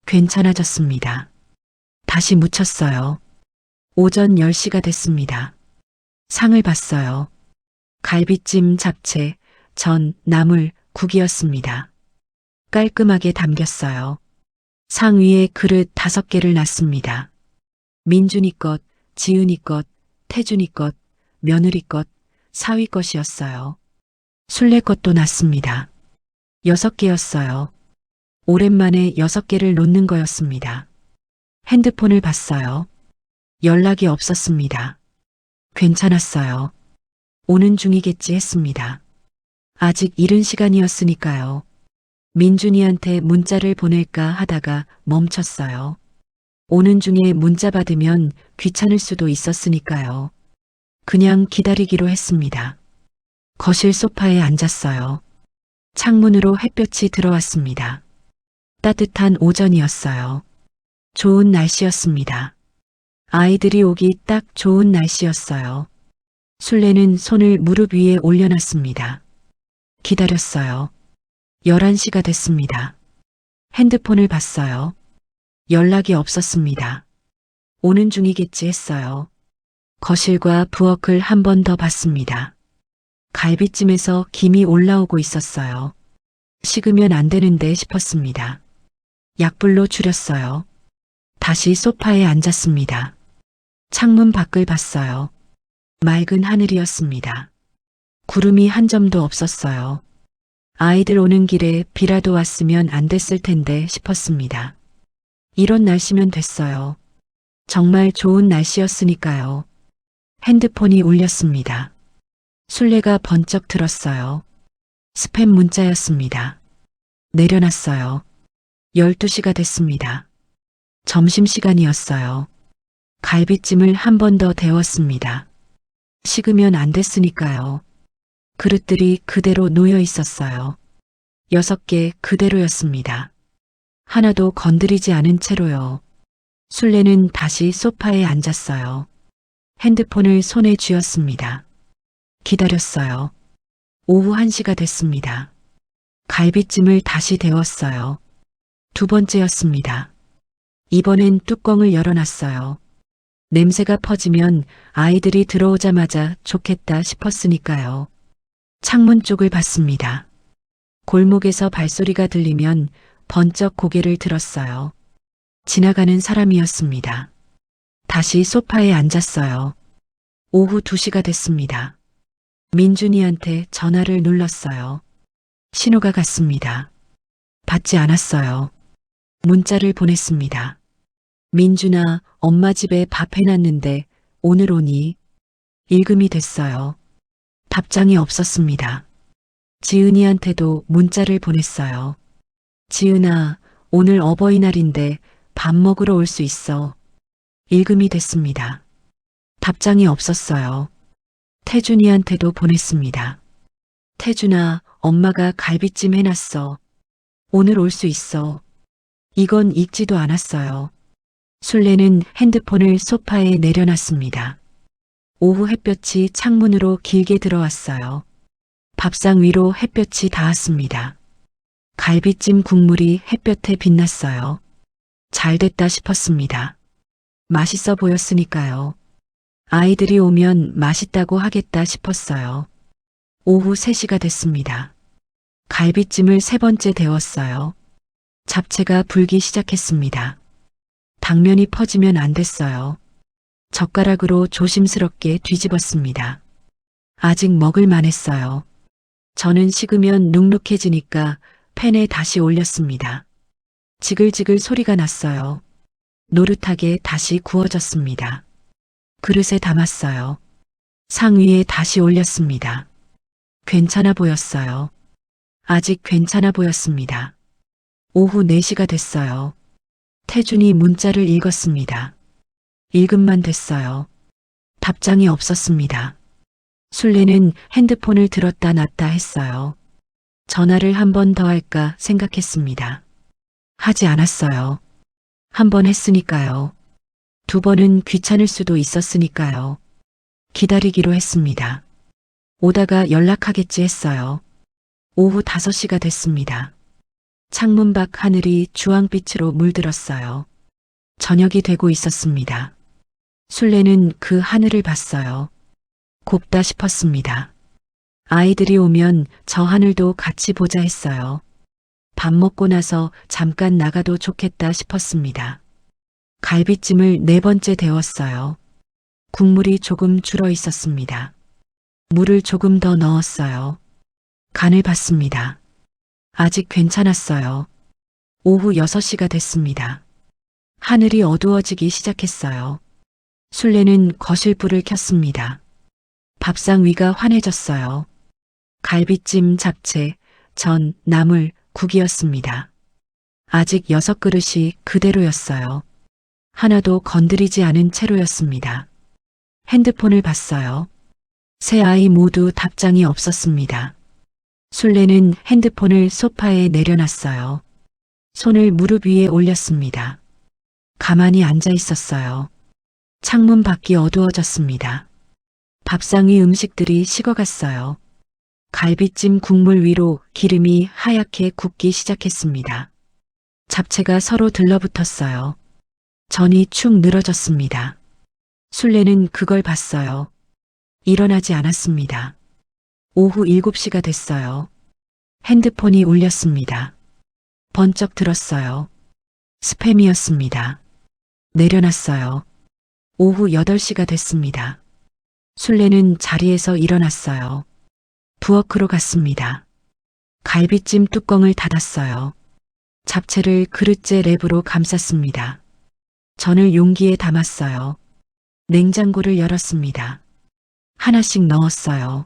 괜찮아졌습니다. 다시 무쳤어요. 오전 10시가 됐습니다. 상을 봤어요. 갈비찜, 잡채, 전, 나물, 국이었습니다. 깔끔하게 담겼어요. 상 위에 그릇 5개를 놨습니다. 민준이 것, 지은이 것, 태준이 것, 며느리 것, 사위 것이었어요. 술래 것도 놨습니다. 6개였어요. 오랜만에 6개를 놓는 거였습니다. 핸드폰을 봤어요. 연락이 없었습니다. 괜찮았어요. 오는 중이겠지 했습니다. 아직 이른 시간이었으니까요. 민준이한테 문자를 보낼까 하다가 멈췄어요. 오는 중에 문자 받으면 귀찮을 수도 있었으니까요. 그냥 기다리기로 했습니다. 거실 소파에 앉았어요. 창문으로 햇볕이 들어왔습니다. 따뜻한 오전이었어요. 좋은 날씨였습니다. 아이들이 오기 딱 좋은 날씨였어요. 술래는 손을 무릎 위에 올려놨습니다. 기다렸어요. 11시가 됐습니다. 핸드폰을 봤어요. 연락이 없었습니다. 오는 중이겠지 했어요. 거실과 부엌을 한 번 더 봤습니다. 갈비찜에서 김이 올라오고 있었어요. 식으면 안 되는데 싶었습니다. 약불로 줄였어요. 다시 소파에 앉았습니다. 창문 밖을 봤어요. 맑은 하늘이었습니다. 구름이 한 점도 없었어요. 아이들 오는 길에 비라도 왔으면 안 됐을 텐데 싶었습니다. 이런 날씨면 됐어요. 정말 좋은 날씨였으니까요. 핸드폰이 울렸습니다. 술래가 번쩍 들었어요. 스팸 문자였습니다. 내려놨어요. 12시가 됐습니다. 점심시간이었어요. 갈비찜을 한 번 더 데웠습니다. 식으면 안 됐으니까요. 그릇들이 그대로 놓여 있었어요. 6개 그대로였습니다. 하나도 건드리지 않은 채로요. 술래는 다시 소파에 앉았어요. 핸드폰을 손에 쥐었습니다. 기다렸어요. 오후 1시가 됐습니다. 갈비찜을 다시 데웠어요. 2번째였습니다. 이번엔 뚜껑을 열어놨어요. 냄새가 퍼지면 아이들이 들어오자마자 좋겠다 싶었으니까요. 창문 쪽을 봤습니다. 골목에서 발소리가 들리면 번쩍 고개를 들었어요. 지나가는 사람이었습니다. 다시 소파에 앉았어요. 오후 2시가 됐습니다. 민준이한테 전화를 눌렀어요. 신호가 갔습니다. 받지 않았어요. 문자를 보냈습니다. 민준아, 엄마 집에 밥 해놨는데 오늘 오니? 읽음이 됐어요. 답장이 없었습니다. 지은이한테도 문자를 보냈어요. 지은아, 오늘 어버이날인데 밥 먹으러 올 수 있어. 읽음이 됐습니다. 답장이 없었어요. 태준이한테도 보냈습니다. 태준아, 엄마가 갈비찜 해놨어. 오늘 올 수 있어. 이건 읽지도 않았어요. 술래는 핸드폰을 소파에 내려놨습니다. 오후 햇볕이 창문으로 길게 들어왔어요. 밥상 위로 햇볕이 닿았습니다. 갈비찜 국물이 햇볕에 빛났어요. 잘 됐다 싶었습니다. 맛있어 보였으니까요. 아이들이 오면 맛있다고 하겠다 싶었어요. 오후 3시가 됐습니다. 갈비찜을 3번째 데웠어요. 잡채가 불기 시작했습니다. 당면이 퍼지면 안 됐어요. 젓가락으로 조심스럽게 뒤집었습니다. 아직 먹을 만했어요. 저는 식으면 눅눅해지니까 팬에 다시 올렸습니다. 지글지글 소리가 났어요. 노릇하게 다시 구워졌습니다. 그릇에 담았어요. 상 위에 다시 올렸습니다. 괜찮아 보였어요. 아직 괜찮아 보였습니다. 오후 4시가 됐어요. 태준이 문자를 읽었습니다. 읽음만 됐어요. 답장이 없었습니다. 술래는 핸드폰을 들었다 놨다 했어요. 전화를 한 번 더 할까 생각했습니다. 하지 않았어요. 한 번 했으니까요. 2번은 귀찮을 수도 있었으니까요. 기다리기로 했습니다. 오다가 연락하겠지 했어요. 오후 5시가 됐습니다. 창문 밖 하늘이 주황빛으로 물들었어요. 저녁이 되고 있었습니다. 술래는 그 하늘을 봤어요. 곱다 싶었습니다. 아이들이 오면 저 하늘도 같이 보자 했어요. 밥 먹고 나서 잠깐 나가도 좋겠다 싶었습니다. 갈비찜을 4번째 데웠어요. 국물이 조금 줄어 있었습니다. 물을 조금 더 넣었어요. 간을 봤습니다. 아직 괜찮았어요. 오후 6시가 됐습니다. 하늘이 어두워지기 시작했어요. 술래는 거실 불을 켰습니다. 밥상 위가 환해졌어요. 갈비찜, 잡채, 전, 나물, 국이었습니다. 아직 6그릇이 그대로였어요. 하나도 건드리지 않은 채로였습니다. 핸드폰을 봤어요. 세 아이 모두 답장이 없었습니다. 술래는 핸드폰을 소파에 내려놨어요. 손을 무릎 위에 올렸습니다. 가만히 앉아 있었어요. 창문 밖이 어두워졌습니다. 밥상 위 음식들이 식어갔어요. 갈비찜 국물 위로 기름이 하얗게 굽기 시작했습니다. 잡채가 서로 들러붙었어요. 전이 축 늘어졌습니다. 술래는 그걸 봤어요. 일어나지 않았습니다. 오후 7시가 됐어요. 핸드폰이 울렸습니다. 번쩍 들었어요. 스팸이었습니다. 내려놨어요. 오후 8시가 됐습니다. 술래는 자리에서 일어났어요. 부엌으로 갔습니다. 갈비찜 뚜껑을 닫았어요. 잡채를 그릇째 랩으로 감쌌습니다. 전을 용기에 담았어요. 냉장고를 열었습니다. 하나씩 넣었어요.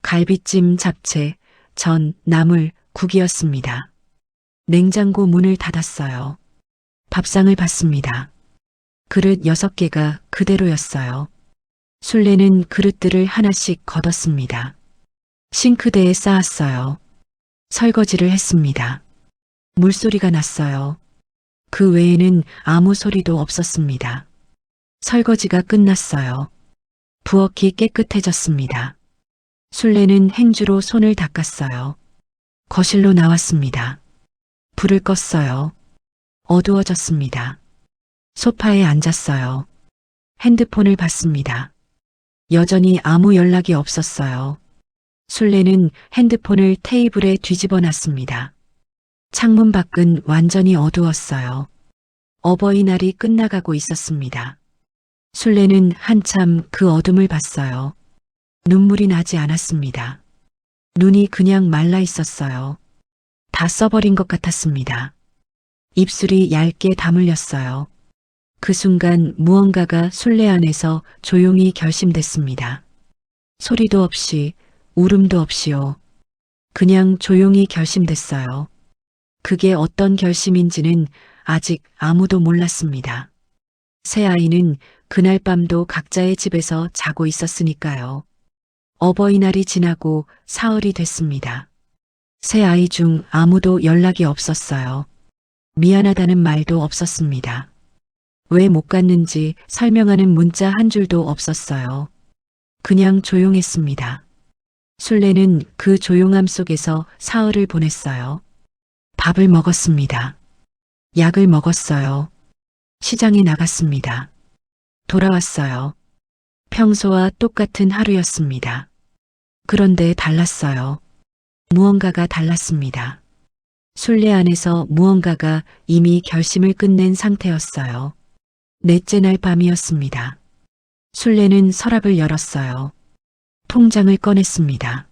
갈비찜, 잡채, 전, 나물, 국이었습니다. 냉장고 문을 닫았어요. 밥상을 봤습니다. 그릇 6개가 그대로였어요. 술래는 그릇들을 하나씩 걷었습니다. 싱크대에 쌓았어요. 설거지를 했습니다. 물소리가 났어요. 그 외에는 아무 소리도 없었습니다. 설거지가 끝났어요. 부엌이 깨끗해졌습니다. 술래는 행주로 손을 닦았어요. 거실로 나왔습니다. 불을 껐어요. 어두워졌습니다. 소파에 앉았어요. 핸드폰을 봤습니다. 여전히 아무 연락이 없었어요. 술래는 핸드폰을 테이블에 뒤집어 놨습니다. 창문 밖은 완전히 어두웠어요. 어버이날이 끝나가고 있었습니다. 술래는 한참 그 어둠을 봤어요. 눈물이 나지 않았습니다. 눈이 그냥 말라 있었어요. 다 써버린 것 같았습니다. 입술이 얇게 다물렸어요. 그 순간 무언가가 술래 안에서 조용히 결심됐습니다. 소리도 없이, 울음도 없이요. 그냥 조용히 결심됐어요. 그게 어떤 결심인지는 아직 아무도 몰랐습니다. 세 아이는 그날 밤도 각자의 집에서 자고 있었으니까요. 어버이날이 지나고 사흘이 됐습니다. 세 아이 중 아무도 연락이 없었어요. 미안하다는 말도 없었습니다. 왜 못 갔는지 설명하는 문자 한 줄도 없었어요. 그냥 조용했습니다. 술래는 그 조용함 속에서 사흘을 보냈어요. 밥을 먹었습니다. 약을 먹었어요. 시장에 나갔습니다. 돌아왔어요. 평소와 똑같은 하루였습니다. 그런데 달랐어요. 무언가가 달랐습니다. 술래 안에서 무언가가 이미 결심을 끝낸 상태였어요. 넷째 날 밤이었습니다. 술래는 서랍을 열었어요. 통장을 꺼냈습니다.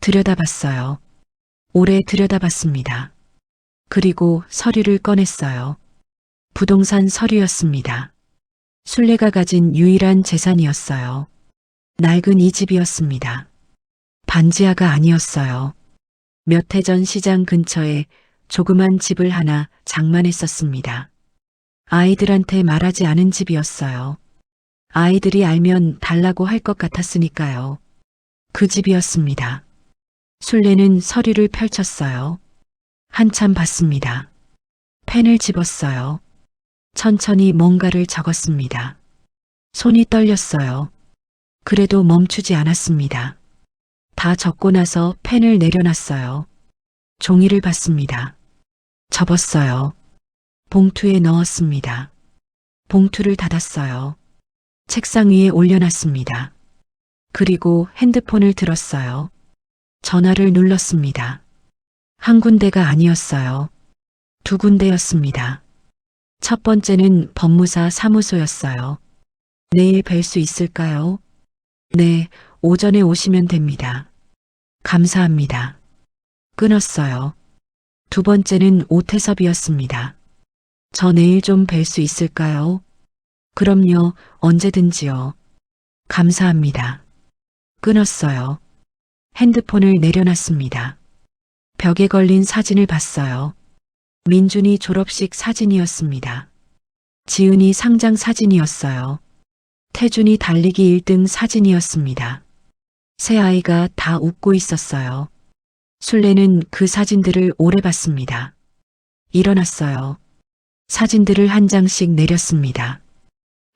들여다봤어요. 오래 들여다봤습니다. 그리고 서류를 꺼냈어요. 부동산 서류였습니다. 술래가 가진 유일한 재산이었어요. 낡은 이 집이었습니다. 반지하가 아니었어요. 몇 해 전 시장 근처에 조그만 집을 하나 장만했었습니다. 아이들한테 말하지 않은 집이었어요. 아이들이 알면 달라고 할 것 같았으니까요. 그 집이었습니다. 술래는 서류를 펼쳤어요. 한참 봤습니다. 펜을 집었어요. 천천히 뭔가를 적었습니다. 손이 떨렸어요. 그래도 멈추지 않았습니다. 다 적고 나서 펜을 내려놨어요. 종이를 받습니다. 접었어요. 봉투에 넣었습니다. 봉투를 닫았어요. 책상 위에 올려놨습니다. 그리고 핸드폰을 들었어요. 전화를 눌렀습니다. 한 군데가 아니었어요. 두 군데였습니다. 첫 번째는 법무사 사무소였어요. 내일 뵐 수 있을까요? 네, 오전에 오시면 됩니다. 감사합니다. 끊었어요. 두 번째는 오태섭이었습니다. 저 내일 좀 뵐 수 있을까요? 그럼요, 언제든지요. 감사합니다. 끊었어요. 핸드폰을 내려놨습니다. 벽에 걸린 사진을 봤어요. 민준이 졸업식 사진이었습니다. 지은이 상장 사진이었어요. 태준이 달리기 1등 사진이었습니다. 세 아이가 다 웃고 있었어요. 술래는 그 사진들을 오래 봤습니다. 일어났어요. 사진들을 한 장씩 내렸습니다.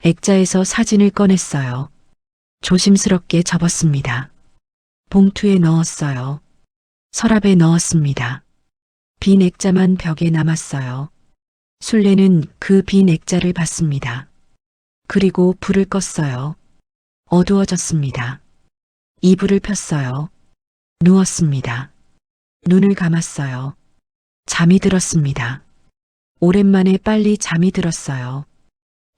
액자에서 사진을 꺼냈어요. 조심스럽게 접었습니다. 봉투에 넣었어요. 서랍에 넣었습니다. 빈 액자만 벽에 남았어요. 술래는 그 빈 액자를 봤습니다. 그리고 불을 껐어요. 어두워졌습니다. 이불을 폈어요. 누웠습니다. 눈을 감았어요. 잠이 들었습니다. 오랜만에 빨리 잠이 들었어요.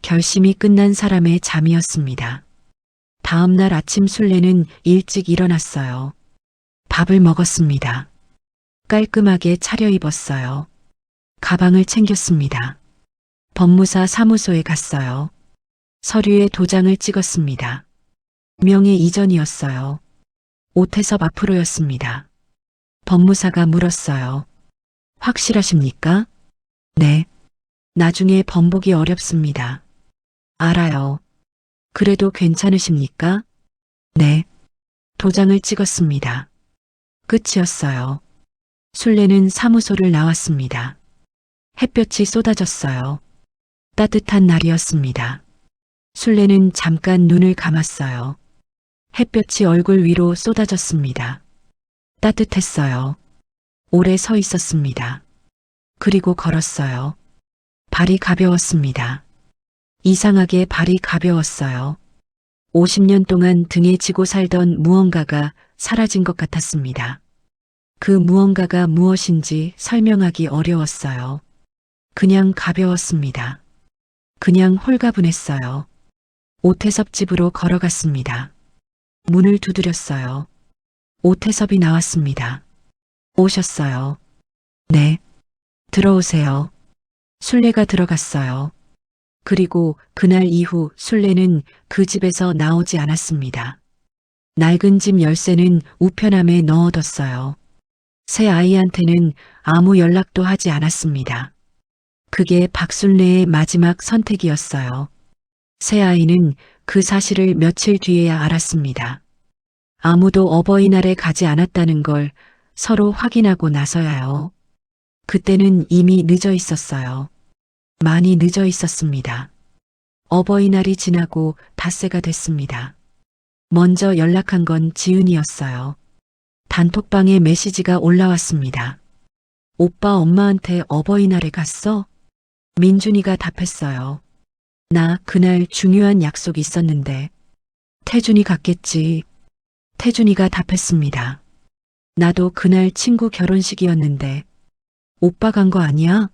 결심이 끝난 사람의 잠이었습니다. 다음 날 아침 술래는 일찍 일어났어요. 밥을 먹었습니다. 깔끔하게 차려입었어요. 가방을 챙겼습니다. 법무사 사무소에 갔어요. 서류에 도장을 찍었습니다. 명예 이전이었어요. 오태섭 앞으로였습니다. 법무사가 물었어요. 확실하십니까? 네. 나중에 번복이 어렵습니다. 알아요. 그래도 괜찮으십니까? 네. 도장을 찍었습니다. 끝이었어요. 술래는 사무소를 나왔습니다. 햇볕이 쏟아졌어요. 따뜻한 날이었습니다. 술래는 잠깐 눈을 감았어요. 햇볕이 얼굴 위로 쏟아졌습니다. 따뜻했어요. 오래 서 있었습니다. 그리고 걸었어요. 발이 가벼웠습니다. 이상하게 발이 가벼웠어요. 50년 동안 등에 지고 살던 무언가가 사라진 것 같았습니다. 그 무언가가 무엇인지 설명하기 어려웠어요. 그냥 가벼웠습니다. 그냥 홀가분했어요. 오태섭 집으로 걸어갔습니다. 문을 두드렸어요. 오태섭이 나왔습니다. 오셨어요. 네. 들어오세요. 술래가 들어갔어요. 그리고 그날 이후 술래는 그 집에서 나오지 않았습니다. 낡은 집 열쇠는 우편함에 넣어뒀어요. 새 아이한테는 아무 연락도 하지 않았습니다. 그게 박술래의 마지막 선택이었어요. 새 아이는 그 사실을 며칠 뒤에야 알았습니다. 아무도 어버이날에 가지 않았다는 걸 서로 확인하고 나서야요. 그때는 이미 늦어 있었어요. 많이 늦어 있었습니다. 어버이날이 지나고 닷새가 됐습니다. 먼저 연락한 건 지은이었어요. 단톡방에 메시지가 올라왔습니다. 오빠 엄마한테 어버이날에 갔어? 민준이가 답했어요. 나 그날 중요한 약속 있었는데. 태준이 갔겠지. 태준이가 답했습니다. 나도 그날 친구 결혼식이었는데. 오빠 간 거 아니야?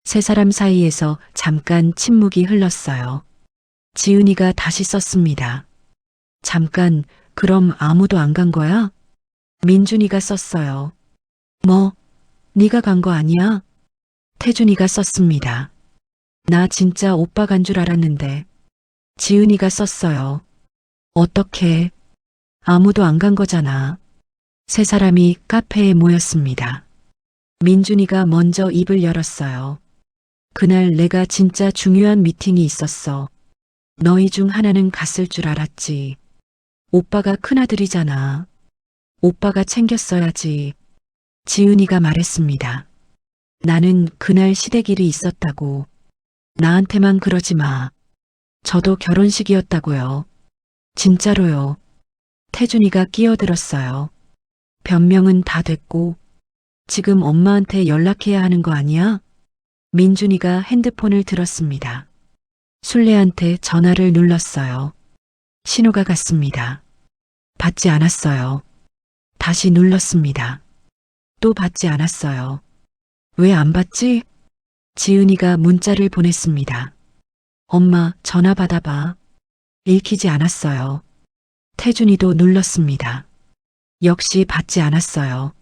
세 사람 사이에서 잠깐 침묵이 흘렀어요. 지은이가 다시 썼습니다. 잠깐, 그럼 아무도 안 간 거야? 민준이가 썼어요. 뭐, 네가 간 거 아니야? 태준이가 썼습니다. 나 진짜 오빠 간 줄 알았는데. 지은이가 썼어요. 어떻게? 아무도 안 간 거잖아. 세 사람이 카페에 모였습니다. 민준이가 먼저 입을 열었어요. 그날 내가 진짜 중요한 미팅이 있었어. 너희 중 하나는 갔을 줄 알았지. 오빠가 큰아들이잖아. 오빠가 챙겼어야지. 지은이가 말했습니다. 나는 그날 시댁일이 있었다고. 나한테만 그러지 마. 저도 결혼식이었다고요. 진짜로요. 태준이가 끼어들었어요. 변명은 다 됐고 지금 엄마한테 연락해야 하는 거 아니야? 민준이가 핸드폰을 들었습니다. 순례한테 전화를 눌렀어요. 신호가 갔습니다. 받지 않았어요. 다시 눌렀습니다. 또 받지 않았어요. 왜 안 받지? 지은이가 문자를 보냈습니다. 엄마, 전화 받아봐. 읽히지 않았어요. 태준이도 눌렀습니다. 역시 받지 않았어요.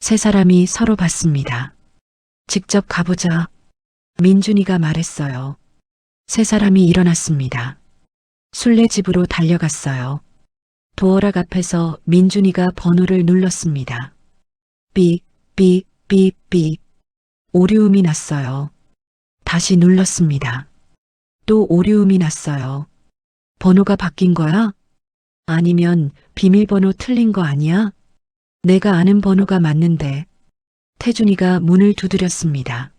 세 사람이 서로 받습니다. 직접 가보자. 민준이가 말했어요. 세 사람이 일어났습니다. 순례집으로 달려갔어요. 도어락 앞에서 민준이가 번호를 눌렀습니다. 삑, 삑, 삑, 삑. 오류음이 났어요. 다시 눌렀습니다. 또 오류음이 났어요. 번호가 바뀐 거야? 아니면 비밀번호 틀린 거 아니야? 내가 아는 번호가 맞는데. 태준이가 문을 두드렸습니다.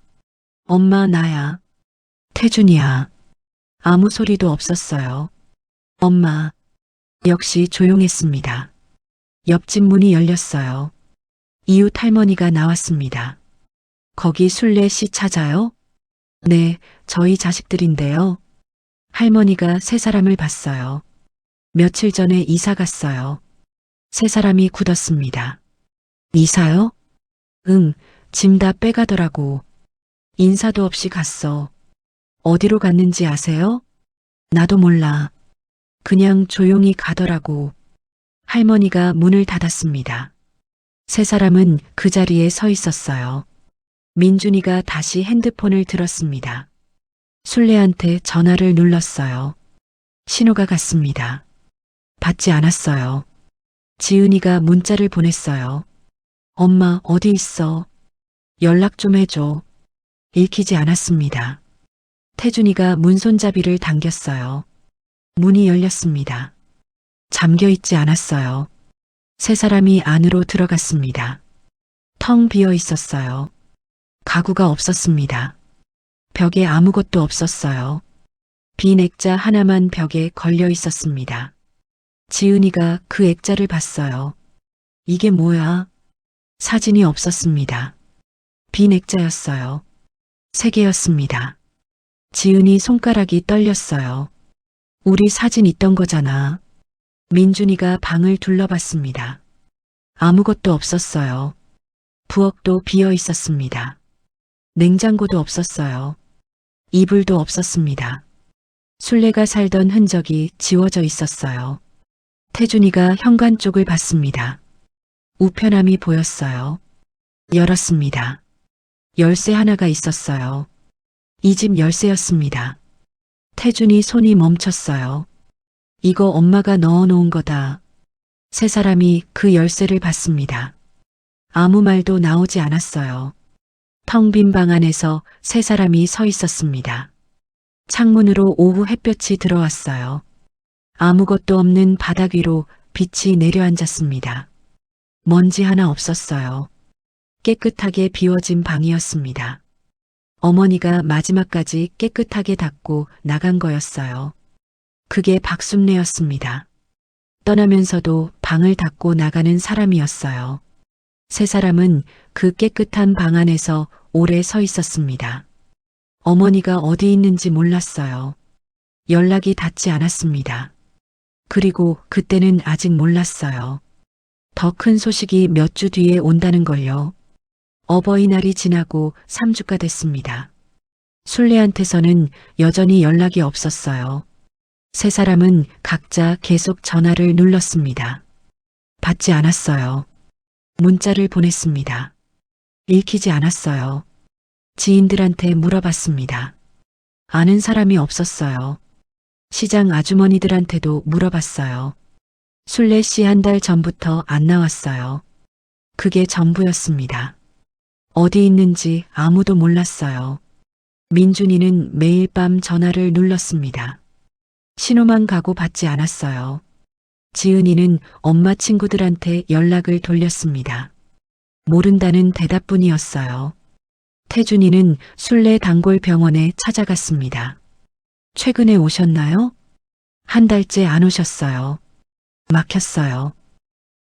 엄마, 나야. 태준이야. 아무 소리도 없었어요. 엄마. 역시 조용했습니다. 옆집 문이 열렸어요. 이웃 할머니가 나왔습니다. 거기 순례 씨 찾아요? 네, 저희 자식들인데요. 할머니가 세 사람을 봤어요. 며칠 전에 이사 갔어요. 세 사람이 굳었습니다. 이사요? 응, 짐 다 빼가더라고. 인사도 없이 갔어. 어디로 갔는지 아세요? 나도 몰라. 그냥 조용히 가더라고. 할머니가 문을 닫았습니다. 세 사람은 그 자리에 서 있었어요. 민준이가 다시 핸드폰을 들었습니다. 순례한테 전화를 눌렀어요. 신호가 갔습니다. 받지 않았어요. 지은이가 문자를 보냈어요. 엄마, 어디 있어? 연락 좀 해줘. 읽히지 않았습니다. 태준이가 문손잡이를 당겼어요. 문이 열렸습니다. 잠겨 있지 않았어요. 세 사람이 안으로 들어갔습니다. 텅 비어 있었어요. 가구가 없었습니다. 벽에 아무것도 없었어요. 빈 액자 하나만 벽에 걸려 있었습니다. 지은이가 그 액자를 봤어요. 이게 뭐야? 사진이 없었습니다. 빈 액자였어요. 세 개였습니다. 지은이 손가락이 떨렸어요. 우리 사진 있던 거잖아. 민준이가 방을 둘러봤습니다. 아무것도 없었어요. 부엌도 비어 있었습니다. 냉장고도 없었어요. 이불도 없었습니다. 순례가 살던 흔적이 지워져 있었어요. 태준이가 현관 쪽을 봤습니다. 우편함이 보였어요. 열었습니다. 열쇠 하나가 있었어요. 이 집 열쇠였습니다. 태준이 손이 멈췄어요. 이거 엄마가 넣어놓은 거다. 세 사람이 그 열쇠를 봤습니다. 아무 말도 나오지 않았어요. 텅 빈 방 안에서 세 사람이 서 있었습니다. 창문으로 오후 햇볕이 들어왔어요. 아무것도 없는 바닥 위로 빛이 내려앉았습니다. 먼지 하나 없었어요. 깨끗하게 비워진 방이었습니다. 어머니가 마지막까지 깨끗하게 닦고 나간 거였어요. 그게 박순례였습니다. 떠나면서도 방을 닦고 나가는 사람이었어요. 세 사람은 그 깨끗한 방 안에서 오래 서 있었습니다. 어머니가 어디 있는지 몰랐어요. 연락이 닿지 않았습니다. 그리고 그때는 아직 몰랐어요. 더 큰 소식이 몇 주 뒤에 온다는 걸요. 어버이날이 지나고 3주가 됐습니다. 순례한테서는 여전히 연락이 없었어요. 세 사람은 각자 계속 전화를 눌렀습니다. 받지 않았어요. 문자를 보냈습니다. 읽히지 않았어요. 지인들한테 물어봤습니다. 아는 사람이 없었어요. 시장 아주머니들한테도 물어봤어요. 순례 씨 한 달 전부터 안 나왔어요. 그게 전부였습니다. 어디 있는지 아무도 몰랐어요. 민준이는 매일 밤 전화를 눌렀습니다. 신호만 가고 받지 않았어요. 지은이는 엄마 친구들한테 연락을 돌렸습니다. 모른다는 대답뿐이었어요. 태준이는 순례 단골 병원에 찾아갔습니다. 최근에 오셨나요? 한 달째 안 오셨어요. 막혔어요.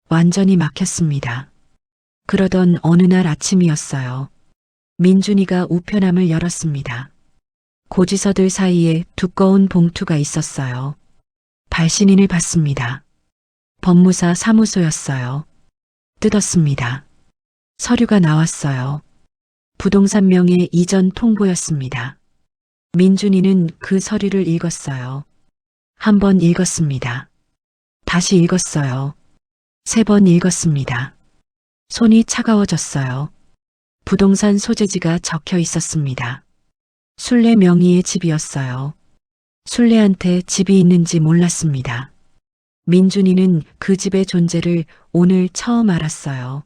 완전히 막혔습니다. 그러던 어느 날 아침이었어요. 민준이가 우편함을 열었습니다. 고지서들 사이에 두꺼운 봉투가 있었어요. 발신인을 받습니다. 법무사 사무소였어요. 뜯었습니다. 서류가 나왔어요. 부동산 명의 이전 통보였습니다. 민준이는 그 서류를 읽었어요. 한 번 읽었습니다. 다시 읽었어요. 3번 읽었습니다. 손이 차가워졌어요. 부동산 소재지가 적혀 있었습니다. 순례 명의의 집이었어요. 순례한테 집이 있는지 몰랐습니다. 민준이는 그 집의 존재를 오늘 처음 알았어요.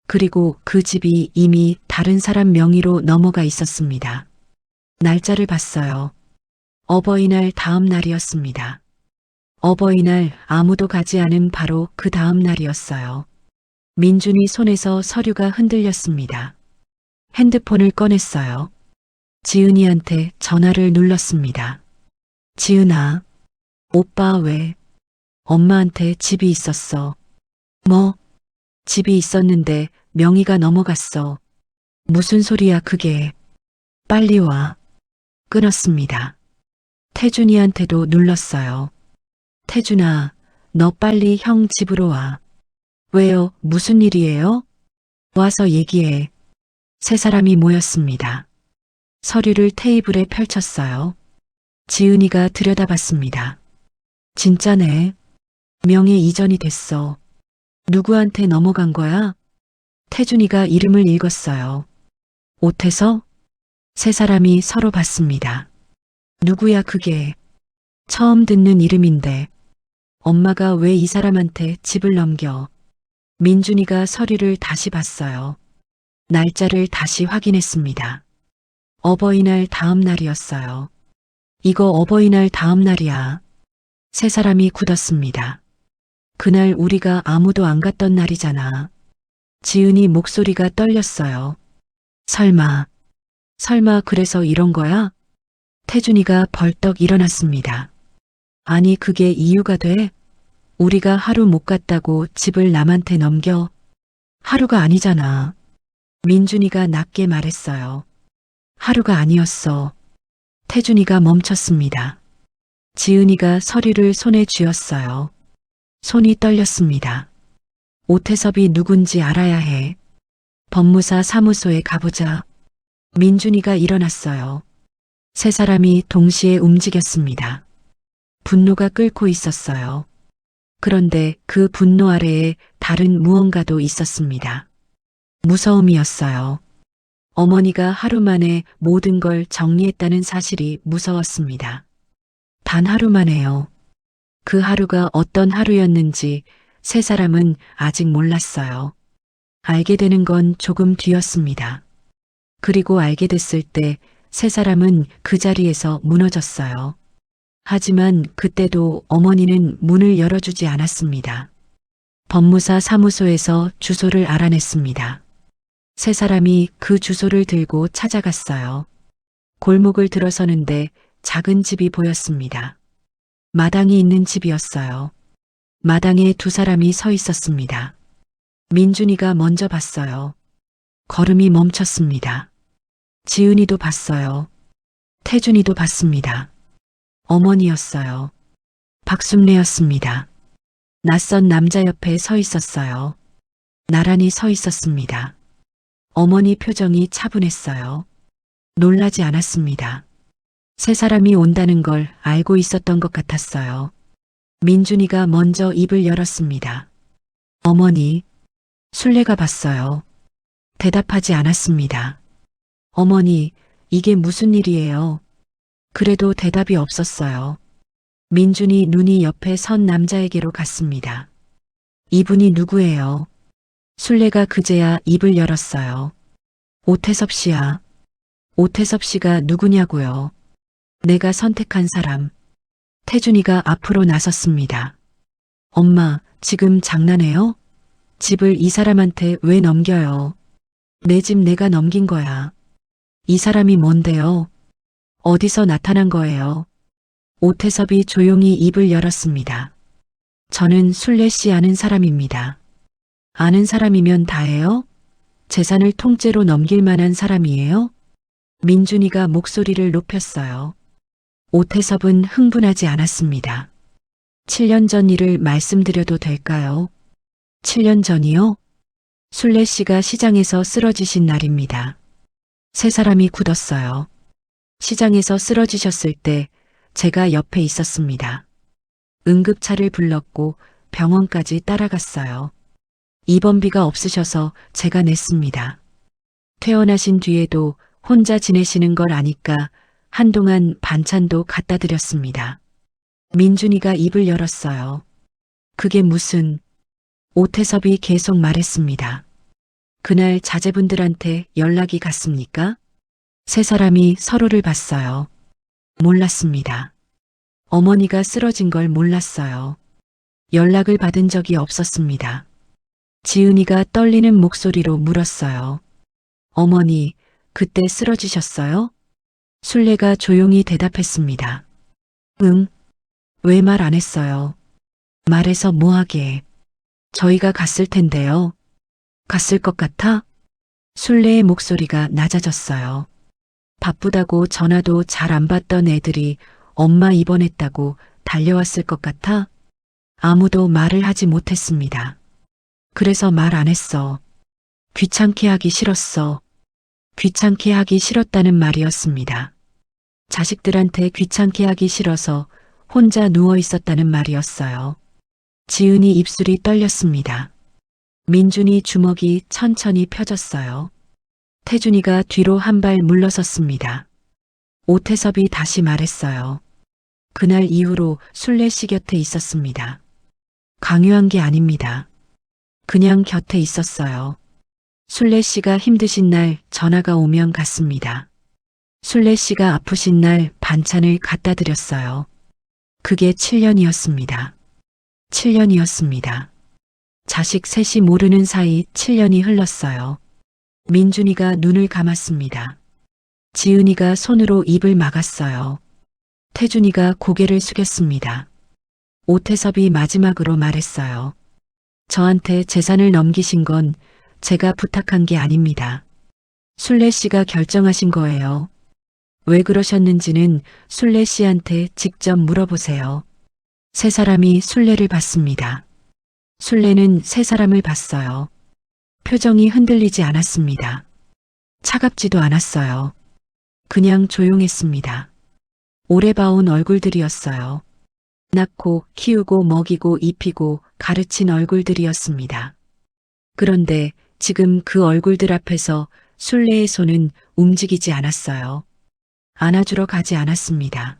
그리고 그 집이 이미 다른 사람 명의로 넘어가 있었습니다. 날짜를 봤어요. 어버이날 다음 날이었습니다. 어버이날 아무도 가지 않은 바로 그 다음 날이었어요. 민준이 손에서 서류가 흔들렸습니다. 핸드폰을 꺼냈어요. 지은이한테 전화를 눌렀습니다. 지은아, 오빠 왜? 엄마한테 집이 있었어. 뭐? 집이 있었는데 명의가 넘어갔어. 무슨 소리야 그게. 빨리 와. 끊었습니다. 태준이한테도 눌렀어요. 태준아, 너 빨리 형 집으로 와. 왜요? 무슨 일이에요? 와서 얘기해. 세 사람이 모였습니다. 서류를 테이블에 펼쳤어요. 지은이가 들여다봤습니다. 진짜네. 명예 이전이 됐어. 누구한테 넘어간 거야? 태준이가 이름을 읽었어요. 오태서? 세 사람이 서로 봤습니다. 누구야 그게? 처음 듣는 이름인데. 엄마가 왜 이 사람한테 집을 넘겨? 민준이가 서류를 다시 봤어요. 날짜를 다시 확인했습니다. 어버이날 다음 날이었어요. 이거 어버이날 다음 날이야. 세 사람이 굳었습니다. 그날 우리가 아무도 안 갔던 날이잖아. 지은이 목소리가 떨렸어요. 설마 그래서 이런 거야? 태준이가 벌떡 일어났습니다. 아니 그게 이유가 돼? 우리가 하루 못 갔다고 집을 남한테 넘겨? 하루가 아니잖아. 민준이가 낮게 말했어요. 하루가 아니었어. 태준이가 멈췄습니다. 지은이가 서류를 손에 쥐었어요. 손이 떨렸습니다. 오태섭이 누군지 알아야 해. 법무사 사무소에 가보자. 민준이가 일어났어요. 세 사람이 동시에 움직였습니다. 분노가 끓고 있었어요. 그런데 그 분노 아래에 다른 무언가도 있었습니다. 무서움이었어요. 어머니가 하루 만에 모든 걸 정리했다는 사실이 무서웠습니다. 단 하루 만에요. 그 하루가 어떤 하루였는지 세 사람은 아직 몰랐어요. 알게 되는 건 조금 뒤였습니다. 그리고 알게 됐을 때 세 사람은 그 자리에서 무너졌어요. 하지만 그때도 어머니는 문을 열어주지 않았습니다. 법무사 사무소에서 주소를 알아냈습니다. 세 사람이 그 주소를 들고 찾아갔어요. 골목을 들어서는데 작은 집이 보였습니다. 마당이 있는 집이었어요. 마당에 두 사람이 서 있었습니다. 민준이가 먼저 봤어요. 걸음이 멈췄습니다. 지은이도 봤어요. 태준이도 봤습니다. 어머니였어요. 박순례였습니다. 낯선 남자 옆에 서 있었어요. 나란히 서 있었습니다. 어머니 표정이 차분했어요. 놀라지 않았습니다. 새 사람이 온다는 걸 알고 있었던 것 같았어요. 민준이가 먼저 입을 열었습니다. 어머니, 술래가 봤어요. 대답하지 않았습니다. 어머니, 이게 무슨 일이에요? 그래도 대답이 없었어요. 민준이 눈이 옆에 선 남자에게로 갔습니다. 이분이 누구예요? 술래가 그제야 입을 열었어요. 오태섭 씨야. 오태섭 씨가 누구냐고요? 내가 선택한 사람. 태준이가 앞으로 나섰습니다. 엄마, 지금 장난해요? 집을 이 사람한테 왜 넘겨요? 내 집 내가 넘긴 거야. 이 사람이 뭔데요? 어디서 나타난 거예요? 오태섭이 조용히 입을 열었습니다. 저는 술래 씨 아는 사람입니다. 아는 사람이면 다예요? 재산을 통째로 넘길 만한 사람이에요? 민준이가 목소리를 높였어요. 오태섭은 흥분하지 않았습니다. 7년 전 일을 말씀드려도 될까요? 7년 전이요? 술래 씨가 시장에서 쓰러지신 날입니다. 세 사람이 굳었어요. 시장에서 쓰러지셨을 때 제가 옆에 있었습니다. 응급차를 불렀고 병원까지 따라갔어요. 입원비가 없으셔서 제가 냈습니다. 퇴원하신 뒤에도 혼자 지내시는 걸 아니까 한동안 반찬도 갖다 드렸습니다. 민준이가 입을 열었어요. 그게 무슨... 오태섭이 계속 말했습니다. 그날 자제분들한테 연락이 갔습니까? 세 사람이 서로를 봤어요. 몰랐습니다. 어머니가 쓰러진 걸 몰랐어요. 연락을 받은 적이 없었습니다. 지은이가 떨리는 목소리로 물었어요. 어머니, 그때 쓰러지셨어요? 술래가 조용히 대답했습니다. 응. 왜 말 안 했어요? 말해서 뭐하게. 저희가 갔을 텐데요. 갔을 것 같아? 술래의 목소리가 낮아졌어요. 바쁘다고 전화도 잘 안 받던 애들이 엄마 입원했다고 달려왔을 것 같아? 아무도 말을 하지 못했습니다. 그래서 말 안 했어. 귀찮게 하기 싫었어. 귀찮게 하기 싫었다는 말이었습니다. 자식들한테 귀찮게 하기 싫어서 혼자 누워 있었다는 말이었어요. 지은이 입술이 떨렸습니다. 민준이 주먹이 천천히 펴졌어요. 태준이가 뒤로 한 발 물러섰습니다. 오태섭이 다시 말했어요. 그날 이후로 술래 씨 곁에 있었습니다. 강요한 게 아닙니다. 그냥 곁에 있었어요. 술래 씨가 힘드신 날 전화가 오면 갔습니다. 술래 씨가 아프신 날 반찬을 갖다 드렸어요. 그게 7년이었습니다. 7년이었습니다. 자식 셋이 모르는 사이 7년이 흘렀어요. 민준이가 눈을 감았습니다. 지은이가 손으로 입을 막았어요. 태준이가 고개를 숙였습니다. 오태섭이 마지막으로 말했어요. 저한테 재산을 넘기신 건 제가 부탁한 게 아닙니다. 술래 씨가 결정하신 거예요. 왜 그러셨는지는 술래 씨한테 직접 물어보세요. 세 사람이 술래를 봤습니다. 술래는 세 사람을 봤어요. 표정이 흔들리지 않았습니다. 차갑지도 않았어요. 그냥 조용했습니다. 오래 봐온 얼굴들이었어요. 낳고 키우고 먹이고 입히고 가르친 얼굴들이었습니다. 그런데 지금 그 얼굴들 앞에서 술래의 손은 움직이지 않았어요. 안아주러 가지 않았습니다.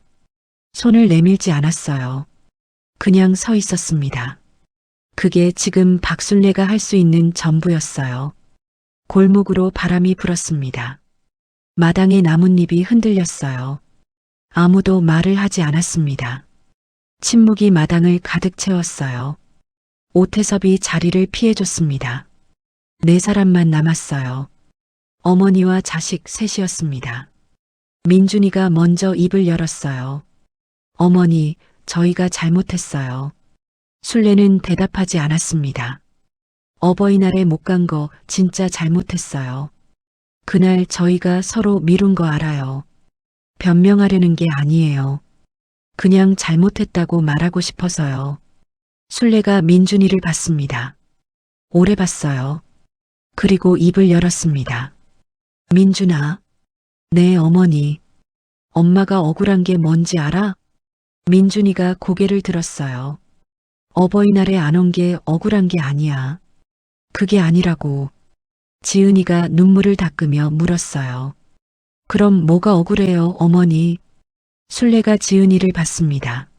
손을 내밀지 않았어요. 그냥 서 있었습니다. 그게 지금 박술래가 할 수 있는 전부였어요. 골목으로 바람이 불었습니다. 마당의 나뭇잎이 흔들렸어요. 아무도 말을 하지 않았습니다. 침묵이 마당을 가득 채웠어요. 오태섭이 자리를 피해줬습니다. 네 사람만 남았어요. 어머니와 자식 셋이었습니다. 민준이가 먼저 입을 열었어요. 어머니, 저희가 잘못했어요. 술래는 대답하지 않았습니다. 어버이날에 못 간 거 진짜 잘못했어요. 그날 저희가 서로 미룬 거 알아요. 변명하려는 게 아니에요. 그냥 잘못했다고 말하고 싶어서요. 술래가 민준이를 봤습니다. 오래 봤어요. 그리고 입을 열었습니다. 민준아. 네, 어머니. 엄마가 억울한 게 뭔지 알아? 민준이가 고개를 들었어요. 어버이날에 안 온 게 억울한 게 아니야. 그게 아니라고. 지은이가 눈물을 닦으며 물었어요. 그럼 뭐가 억울해요, 어머니? 순례가 지은이를 봤습니다.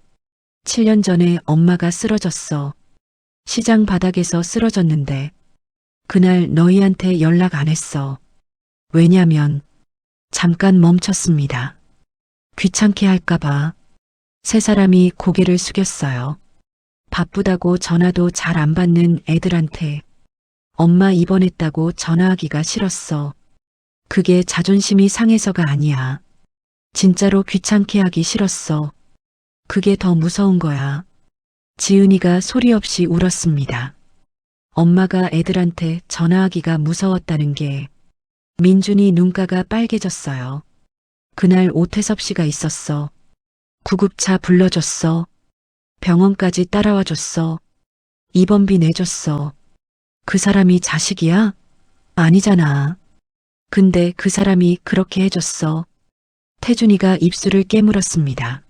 7년 전에 엄마가 쓰러졌어. 시장 바닥에서 쓰러졌는데 그날 너희한테 연락 안 했어. 왜냐면 잠깐 멈췄습니다. 귀찮게 할까봐. 세 사람이 고개를 숙였어요. 바쁘다고 전화도 잘 안 받는 애들한테 엄마 입원했다고 전화하기가 싫었어. 그게 자존심이 상해서가 아니야. 진짜로 귀찮게 하기 싫었어. 그게 더 무서운 거야. 지은이가 소리 없이 울었습니다. 엄마가 애들한테 전화하기가 무서웠다는 게 민준이 눈가가 빨개졌어요. 그날 오태섭 씨가 있었어. 구급차 불러줬어. 병원까지 따라와 줬어. 입원비 내줬어. 그 사람이 자식이야? 아니잖아. 근데 그 사람이 그렇게 해줬어. 태준이가 입술을 깨물었습니다.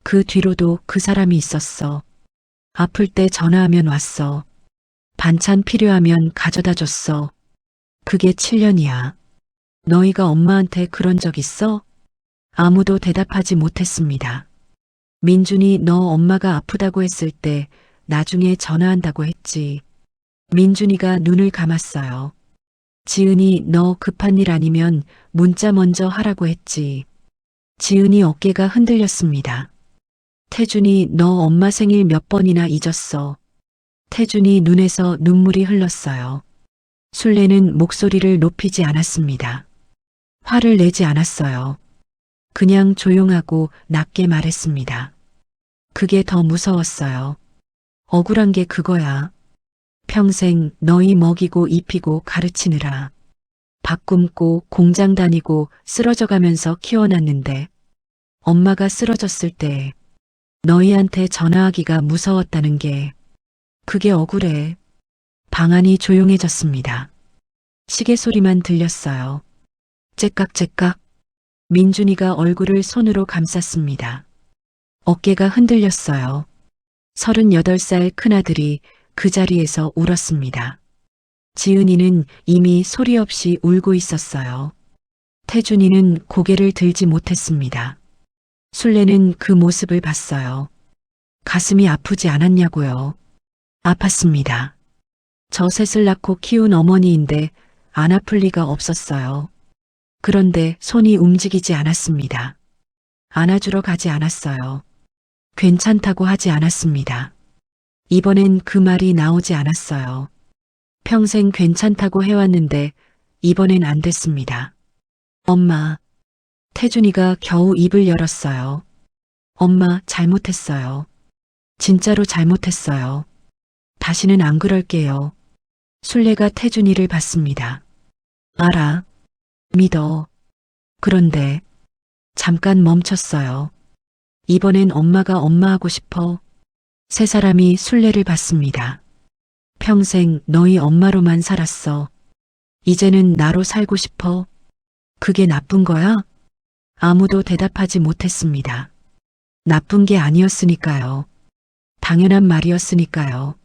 그 뒤로도 그 사람이 있었어. 아플 때 전화하면 왔어. 반찬 필요하면 가져다 줬어. 그게 7년이야. 너희가 엄마한테 그런 적 있어? 아무도 대답하지 못했습니다. 민준이 너 엄마가 아프다고 했을 때 나중에 전화한다고 했지. 민준이가 눈을 감았어요. 지은이 너 급한 일 아니면 문자 먼저 하라고 했지. 지은이 어깨가 흔들렸습니다. 태준이 너 엄마 생일 몇 번이나 잊었어. 태준이 눈에서 눈물이 흘렀어요. 순례는 목소리를 높이지 않았습니다. 화를 내지 않았어요. 그냥 조용하고 낮게 말했습니다. 그게 더 무서웠어요. 억울한 게 그거야. 평생 너희 먹이고 입히고 가르치느라 밥 굶고 공장 다니고 쓰러져가면서 키워놨는데 엄마가 쓰러졌을 때 너희한테 전화하기가 무서웠다는 게 그게 억울해. 방 안이 조용해졌습니다. 시계 소리만 들렸어요. 째깍째깍. 민준이가 얼굴을 손으로 감쌌습니다. 어깨가 흔들렸어요. 38살 큰아들이 그 자리에서 울었습니다. 지은이는 이미 소리 없이 울고 있었어요. 태준이는 고개를 들지 못했습니다. 순례는 그 모습을 봤어요. 가슴이 아프지 않았냐고요. 아팠습니다. 저 셋을 낳고 키운 어머니인데 안 아플 리가 없었어요. 그런데 손이 움직이지 않았습니다. 안아주러 가지 않았어요. 괜찮다고 하지 않았습니다. 이번엔 그 말이 나오지 않았어요. 평생 괜찮다고 해왔는데 이번엔 안 됐습니다. 엄마. 태준이가 겨우 입을 열었어요. 엄마, 잘못했어요. 진짜로 잘못했어요. 다시는 안 그럴게요. 순례가 태준이를 봤습니다. 알아. 믿어. 그런데 잠깐 멈췄어요. 이번엔 엄마가 엄마하고 싶어. 세 사람이 순례를 봤습니다. 평생 너희 엄마로만 살았어. 이제는 나로 살고 싶어. 그게 나쁜 거야? 아무도 대답하지 못했습니다. 나쁜 게 아니었으니까요. 당연한 말이었으니까요.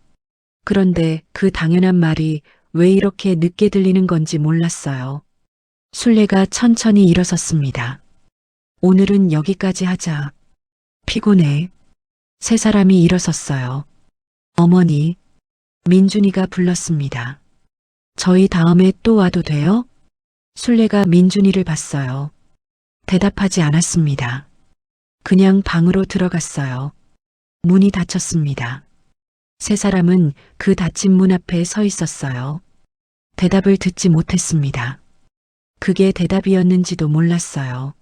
그런데 그 당연한 말이 왜 이렇게 늦게 들리는 건지 몰랐어요. 순례가 천천히 일어섰습니다. 오늘은 여기까지 하자. 피곤해. 세 사람이 일어섰어요. 어머니, 민준이가 불렀습니다. 저희 다음에 또 와도 돼요? 순례가 민준이를 봤어요. 대답하지 않았습니다. 그냥 방으로 들어갔어요. 문이 닫혔습니다. 세 사람은 그 닫힌 문 앞에 서 있었어요. 대답을 듣지 못했습니다. 그게 대답이었는지도 몰랐어요.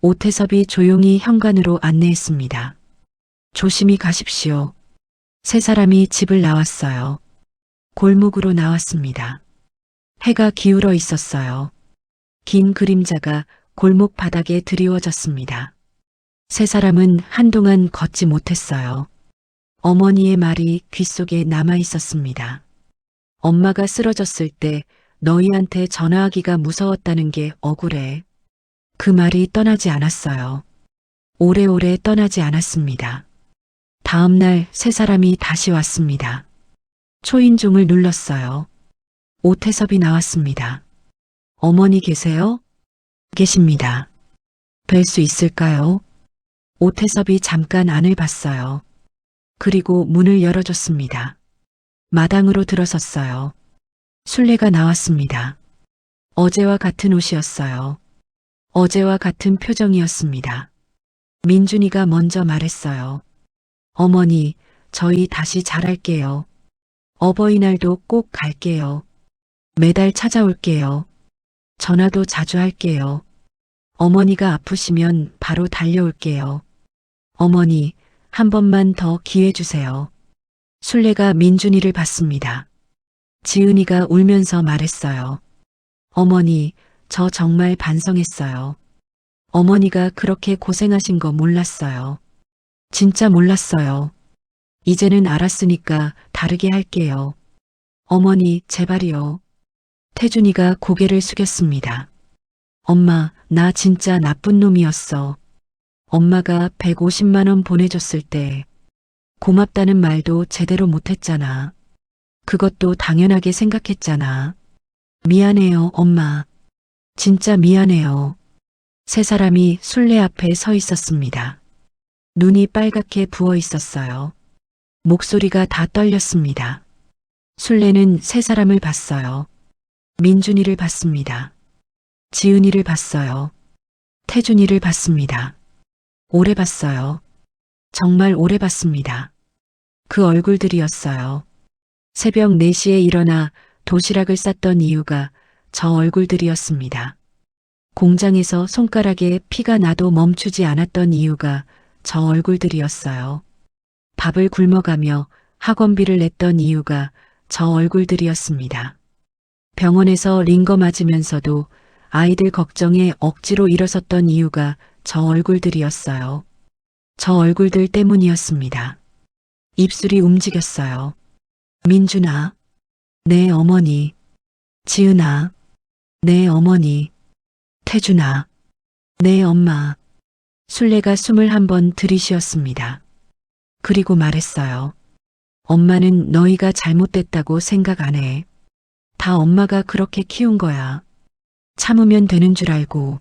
오태섭이 조용히 현관으로 안내했습니다. 조심히 가십시오. 세 사람이 집을 나왔어요. 골목으로 나왔습니다. 해가 기울어 있었어요. 긴 그림자가 골목 바닥에 드리워졌습니다. 세 사람은 한동안 걷지 못했어요. 어머니의 말이 귓속에 남아 있었습니다. 엄마가 쓰러졌을 때 너희한테 전화하기가 무서웠다는 게 억울해. 그 말이 떠나지 않았어요. 오래오래 떠나지 않았습니다. 다음 날 세 사람이 다시 왔습니다. 초인종을 눌렀어요. 오태섭이 나왔습니다. 어머니 계세요? 계십니다. 뵐 수 있을까요? 오태섭이 잠깐 안을 봤어요. 그리고 문을 열어줬습니다. 마당으로 들어섰어요. 순례가 나왔습니다. 어제와 같은 옷이었어요. 어제와 같은 표정이었습니다. 민준이가 먼저 말했어요. 어머니, 저희 다시 잘할게요. 어버이날도 꼭 갈게요. 매달 찾아올게요. 전화도 자주 할게요. 어머니가 아프시면 바로 달려올게요. 어머니, 한 번만 더 기회 주세요. 순례가 민준이를 봤습니다. 지은이가 울면서 말했어요. 어머니, 저 정말 반성했어요. 어머니가 그렇게 고생하신 거 몰랐어요. 진짜 몰랐어요. 이제는 알았으니까 다르게 할게요. 어머니, 제발이요. 태준이가 고개를 숙였습니다. 엄마, 나 진짜 나쁜 놈이었어. 엄마가 150만 원 보내줬을 때 고맙다는 말도 제대로 못했잖아. 그것도 당연하게 생각했잖아. 미안해요, 엄마. 진짜 미안해요. 세 사람이 순례 앞에 서 있었습니다. 눈이 빨갛게 부어 있었어요. 목소리가 다 떨렸습니다. 순례는 세 사람을 봤어요. 민준이를 봤습니다. 지은이를 봤어요. 태준이를 봤습니다. 오래 봤어요. 정말 오래 봤습니다. 그 얼굴들이었어요. 새벽 4시에 일어나 도시락을 쌌던 이유가 저 얼굴들이었습니다. 공장에서 손가락에 피가 나도 멈추지 않았던 이유가 저 얼굴들이었어요. 밥을 굶어가며 학원비를 냈던 이유가 저 얼굴들이었습니다. 병원에서 링거 맞으면서도 아이들 걱정에 억지로 일어섰던 이유가 저 얼굴들이었어요. 저 얼굴들 때문이었습니다. 입술이 움직였어요. 민준아, 내 어머니. 지은아, 내 어머니. 태준아, 내 엄마. 순례가 숨을 한번 들이쉬었습니다. 그리고 말했어요. 엄마는 너희가 잘못됐다고 생각 안 해. 다 엄마가 그렇게 키운 거야. 참으면 되는 줄 알고,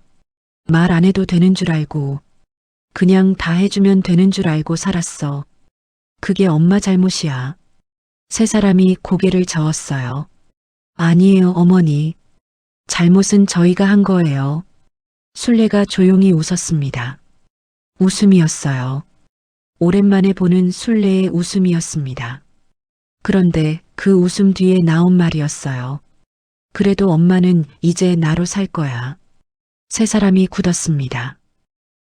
말 안 해도 되는 줄 알고, 그냥 다 해주면 되는 줄 알고 살았어. 그게 엄마 잘못이야. 세 사람이 고개를 저었어요. 아니에요, 어머니. 잘못은 저희가 한 거예요. 순례가 조용히 웃었습니다. 웃음이었어요. 오랜만에 보는 순례의 웃음이었습니다. 그런데 그 웃음 뒤에 나온 말이었어요. 그래도 엄마는 이제 나로 살 거야. 세 사람이 굳었습니다.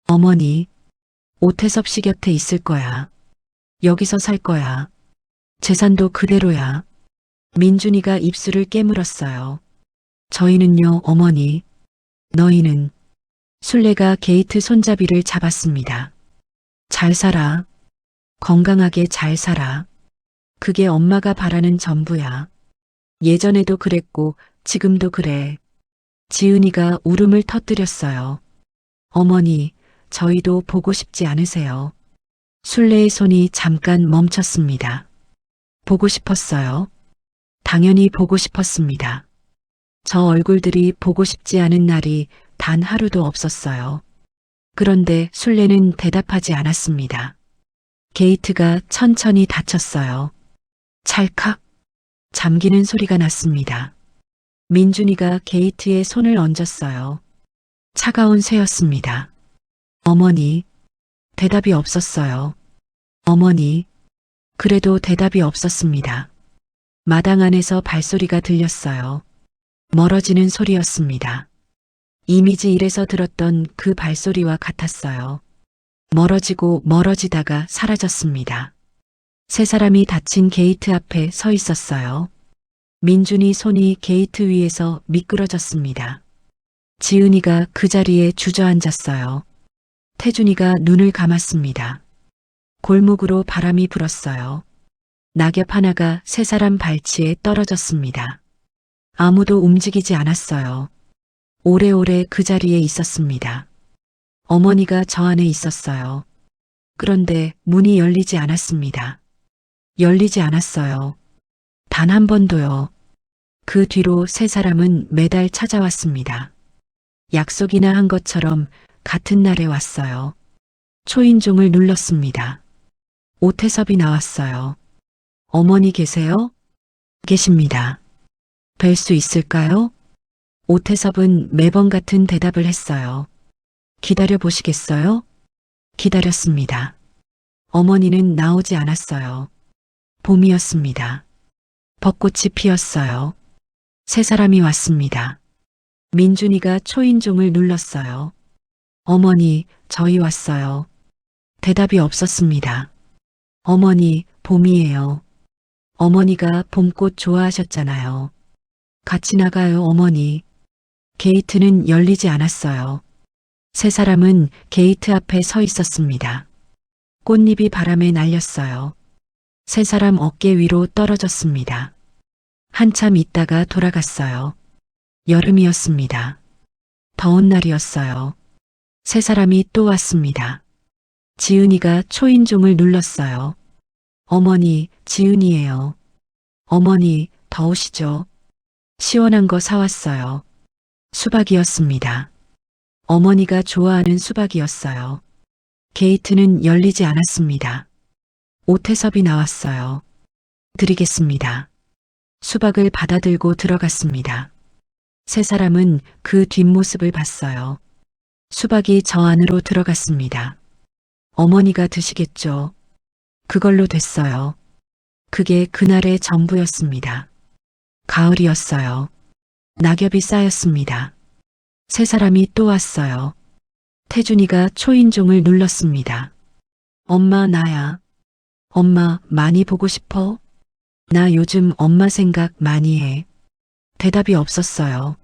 어머니, 오태섭 씨 곁에 있을 거야. 여기서 살 거야. 재산도 그대로야. 민준이가 입술을 깨물었어요. 저희는요, 어머니. 너희는. 순례가 게이트 손잡이를 잡았습니다. 잘 살아. 건강하게 잘 살아. 그게 엄마가 바라는 전부야. 예전에도 그랬고 지금도 그래. 지은이가 울음을 터뜨렸어요. 어머니, 저희도 보고 싶지 않으세요? 순례의 손이 잠깐 멈췄습니다. 보고 싶었어요. 당연히 보고 싶었습니다. 저 얼굴들이 보고 싶지 않은 날이 단 하루도 없었어요. 그런데 순례는 대답하지 않았습니다. 게이트가 천천히 닫혔어요. 찰칵 잠기는 소리가 났습니다. 민준이가 게이트에 손을 얹었어요. 차가운 쇠였습니다. 어머니, 대답이 없었어요. 어머니, 그래도 대답이 없었습니다. 마당 안에서 발소리가 들렸어요. 멀어지는 소리였습니다. 이미지 1에서 들었던 그 발소리와 같았어요. 멀어지고 멀어지다가 사라졌습니다. 세 사람이 닫힌 게이트 앞에 서 있었어요. 민준이 손이 게이트 위에서 미끄러졌습니다. 지은이가 그 자리에 주저앉았어요. 태준이가 눈을 감았습니다. 골목으로 바람이 불었어요. 낙엽 하나가 세 사람 발치에 떨어졌습니다. 아무도 움직이지 않았어요. 오래오래 그 자리에 있었습니다. 어머니가 저 안에 있었어요. 그런데 문이 열리지 않았습니다. 열리지 않았어요. 단 한 번도요. 그 뒤로 세 사람은 매달 찾아왔습니다. 약속이나 한 것처럼 같은 날에 왔어요. 초인종을 눌렀습니다. 오태섭이 나왔어요. 어머니 계세요? 계십니다. 뵐 수 있을까요? 오태섭은 매번 같은 대답을 했어요. 기다려 보시겠어요? 기다렸습니다. 어머니는 나오지 않았어요. 봄이었습니다. 벚꽃이 피었어요. 세 사람이 왔습니다. 민준이가 초인종을 눌렀어요. 어머니, 저희 왔어요. 대답이 없었습니다. 어머니, 봄이에요. 어머니가 봄꽃 좋아하셨잖아요. 같이 나가요, 어머니. 게이트는 열리지 않았어요. 세 사람은 게이트 앞에 서 있었습니다. 꽃잎이 바람에 날렸어요. 세 사람 어깨 위로 떨어졌습니다. 한참 있다가 돌아갔어요. 여름이었습니다. 더운 날이었어요. 세 사람이 또 왔습니다. 지은이가 초인종을 눌렀어요. 어머니, 지은이에요. 어머니, 더우시죠? 시원한 거 사왔어요. 수박이었습니다. 어머니가 좋아하는 수박이었어요. 게이트는 열리지 않았습니다. 오태섭이 나왔어요. 드리겠습니다. 수박을 받아들고 들어갔습니다. 세 사람은 그 뒷모습을 봤어요. 수박이 저 안으로 들어갔습니다. 어머니가 드시겠죠. 그걸로 됐어요. 그게 그날의 전부였습니다. 가을이었어요. 낙엽이 쌓였습니다. 세 사람이 또 왔어요. 태준이가 초인종을 눌렀습니다. 엄마, 나야. 엄마, 많이 보고 싶어? 나 요즘 엄마 생각 많이 해. 대답이 없었어요.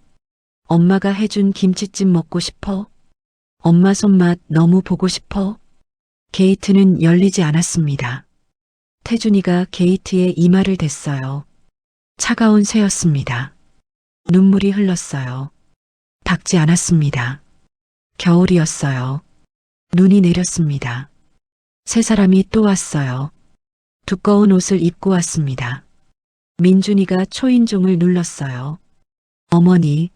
엄마가 해준 김치찜 먹고 싶어? 엄마 손맛 너무 보고 싶어? 게이트는 열리지 않았습니다. 태준이가 게이트에 이마를 댔어요. 차가운 새였습니다. 눈물이 흘렀어요. 닿지 않았습니다. 겨울이었어요. 눈이 내렸습니다. 세 사람이 또 왔어요. 두꺼운 옷을 입고 왔습니다. 민준이가 초인종을 눌렀어요. 어머니,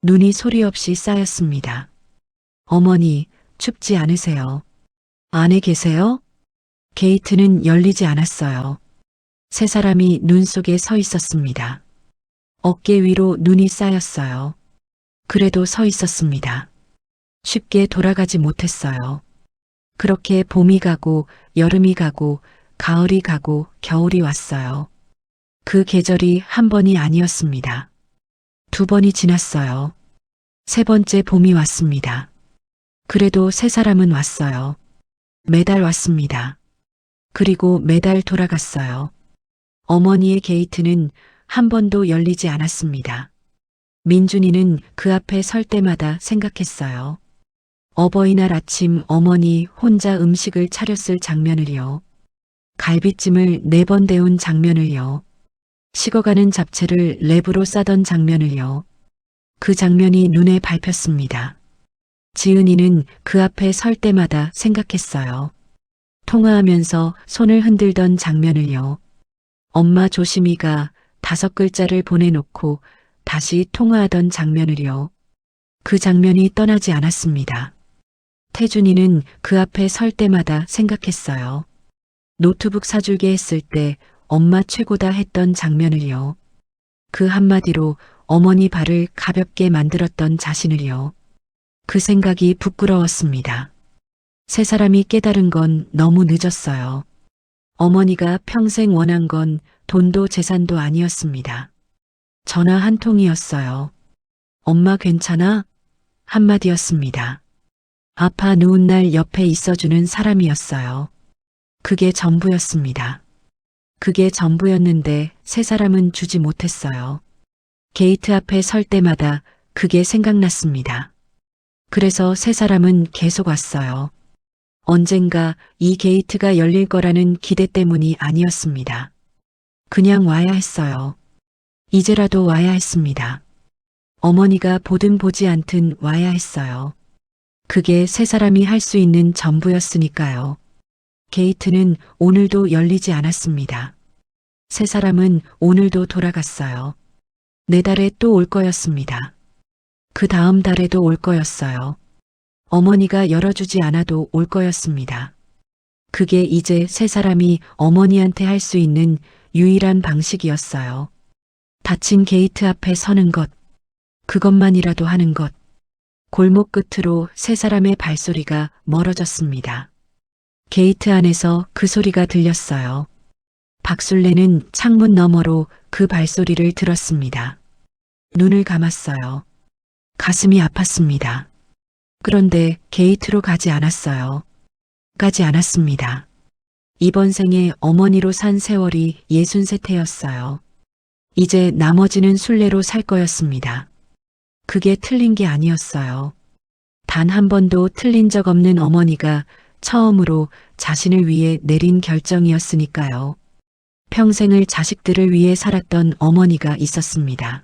눈이 소리 없이 쌓였습니다. 어머니, 춥지 않으세요? 안에 계세요? 게이트는 열리지 않았어요. 세 사람이 눈 속에 서 있었습니다. 어깨 위로 눈이 쌓였어요. 그래도 서 있었습니다. 쉽게 돌아가지 못했어요. 그렇게 봄이 가고 여름이 가고 가을이 가고 겨울이 왔어요. 그 계절이 한 번이 아니었습니다. 두 번이 지났어요. 세 번째 봄이 왔습니다. 그래도 세 사람은 왔어요. 매달 왔습니다. 그리고 매달 돌아갔어요. 어머니의 게이트는 한 번도 열리지 않았습니다. 민준이는 그 앞에 설 때마다 생각했어요. 어버이날 아침 어머니 혼자 음식을 차렸을 장면을요. 갈비찜을 4번 데운 장면을요. 식어가는 잡채를 랩으로 싸던 장면을요. 그 장면이 눈에 밟혔습니다. 지은이는 그 앞에 설 때마다 생각했어요. 통화하면서 손을 흔들던 장면을요. 엄마 조심히가 5글자를 보내놓고 다시 통화하던 장면을요. 그 장면이 떠나지 않았습니다. 태준이는 그 앞에 설 때마다 생각했어요. 노트북 사줄게 했을 때 엄마 최고다 했던 장면을요. 그 한마디로 어머니 발을 가볍게 만들었던 자신을요. 그 생각이 부끄러웠습니다. 세 사람이 깨달은 건 너무 늦었어요. 어머니가 평생 원한 건 돈도 재산도 아니었습니다. 전화 한 통이었어요. 엄마 괜찮아? 한마디였습니다. 아파 누운 날 옆에 있어주는 사람이었어요. 그게 전부였습니다. 그게 전부였는데 세 사람은 주지 못했어요. 게이트 앞에 설 때마다 그게 생각났습니다. 그래서 세 사람은 계속 왔어요. 언젠가 이 게이트가 열릴 거라는 기대 때문이 아니었습니다. 그냥 와야 했어요. 이제라도 와야 했습니다. 어머니가 보든 보지 않든 와야 했어요. 그게 세 사람이 할 수 있는 전부였으니까요. 게이트는 오늘도 열리지 않았습니다. 세 사람은 오늘도 돌아갔어요. 네 달에 또 올 거였습니다. 그 다음 달에도 올 거였어요. 어머니가 열어주지 않아도 올 거였습니다. 그게 이제 세 사람이 어머니한테 할 수 있는 유일한 방식이었어요. 닫힌 게이트 앞에 서는 것, 그것만이라도 하는 것. 골목 끝으로 세 사람의 발소리가 멀어졌습니다. 게이트 안에서 그 소리가 들렸어요. 박술래는 창문 너머로 그 발소리를 들었습니다. 눈을 감았어요. 가슴이 아팠습니다. 그런데 게이트로 가지 않았어요. 가지 않았습니다. 이번 생에 어머니로 산 세월이 63태였어요. 이제 나머지는 순례로 살 거였습니다. 그게 틀린 게 아니었어요. 단 한 번도 틀린 적 없는 어머니가 처음으로 자신을 위해 내린 결정이었으니까요. 평생을 자식들을 위해 살았던 어머니가 있었습니다.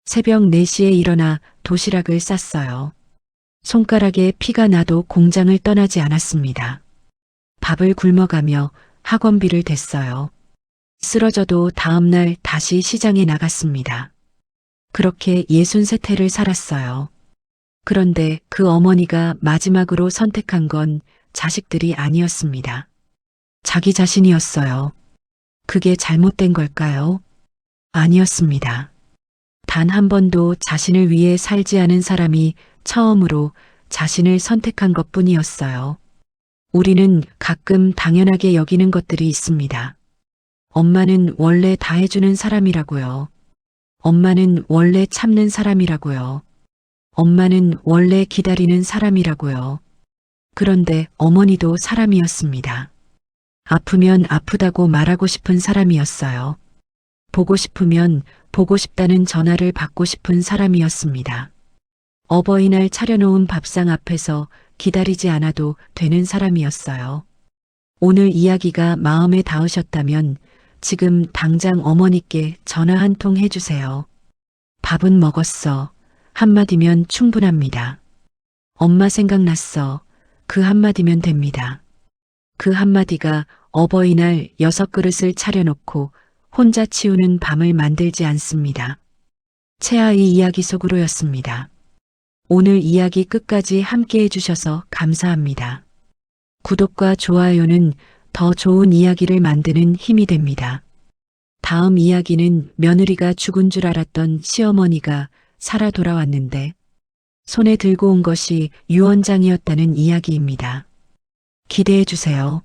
새벽 4시에 일어나 도시락을 쌌어요. 손가락에 피가 나도 공장을 떠나지 않았습니다. 밥을 굶어가며 학원비를 댔어요. 쓰러져도 다음날 다시 시장에 나갔습니다. 그렇게 63태를 살았어요. 그런데 그 어머니가 마지막으로 선택한 건 자식들이 아니었습니다. 자기 자신이었어요. 그게 잘못된 걸까요? 아니었습니다. 단 한 번도 자신을 위해 살지 않은 사람이 처음으로 자신을 선택한 것뿐이었어요. 우리는 가끔 당연하게 여기는 것들이 있습니다. 엄마는 원래 다 해주는 사람이라고요. 엄마는 원래 참는 사람이라고요. 엄마는 원래 기다리는 사람이라고요. 그런데 어머니도 사람이었습니다. 아프면 아프다고 말하고 싶은 사람이었어요. 보고 싶으면 보고 싶다는 전화를 받고 싶은 사람이었습니다. 어버이날 차려놓은 밥상 앞에서 기다리지 않아도 되는 사람이었어요. 오늘 이야기가 마음에 닿으셨다면 지금 당장 어머니께 전화 한 통 해주세요. 밥은 먹었어. 한마디면 충분합니다. 엄마 생각났어. 그 한마디면 됩니다. 그 한마디가 어버이날 6그릇을 차려놓고 혼자 치우는 밤을 만들지 않습니다. 채아의 이야기 속으로였습니다. 오늘 이야기 끝까지 함께 해주셔서 감사합니다. 구독과 좋아요는 더 좋은 이야기를 만드는 힘이 됩니다. 다음 이야기는 며느리가 죽은 줄 알았던 시어머니가 살아 돌아왔는데 손에 들고 온 것이 유언장이었다는 이야기입니다. 기대해 주세요.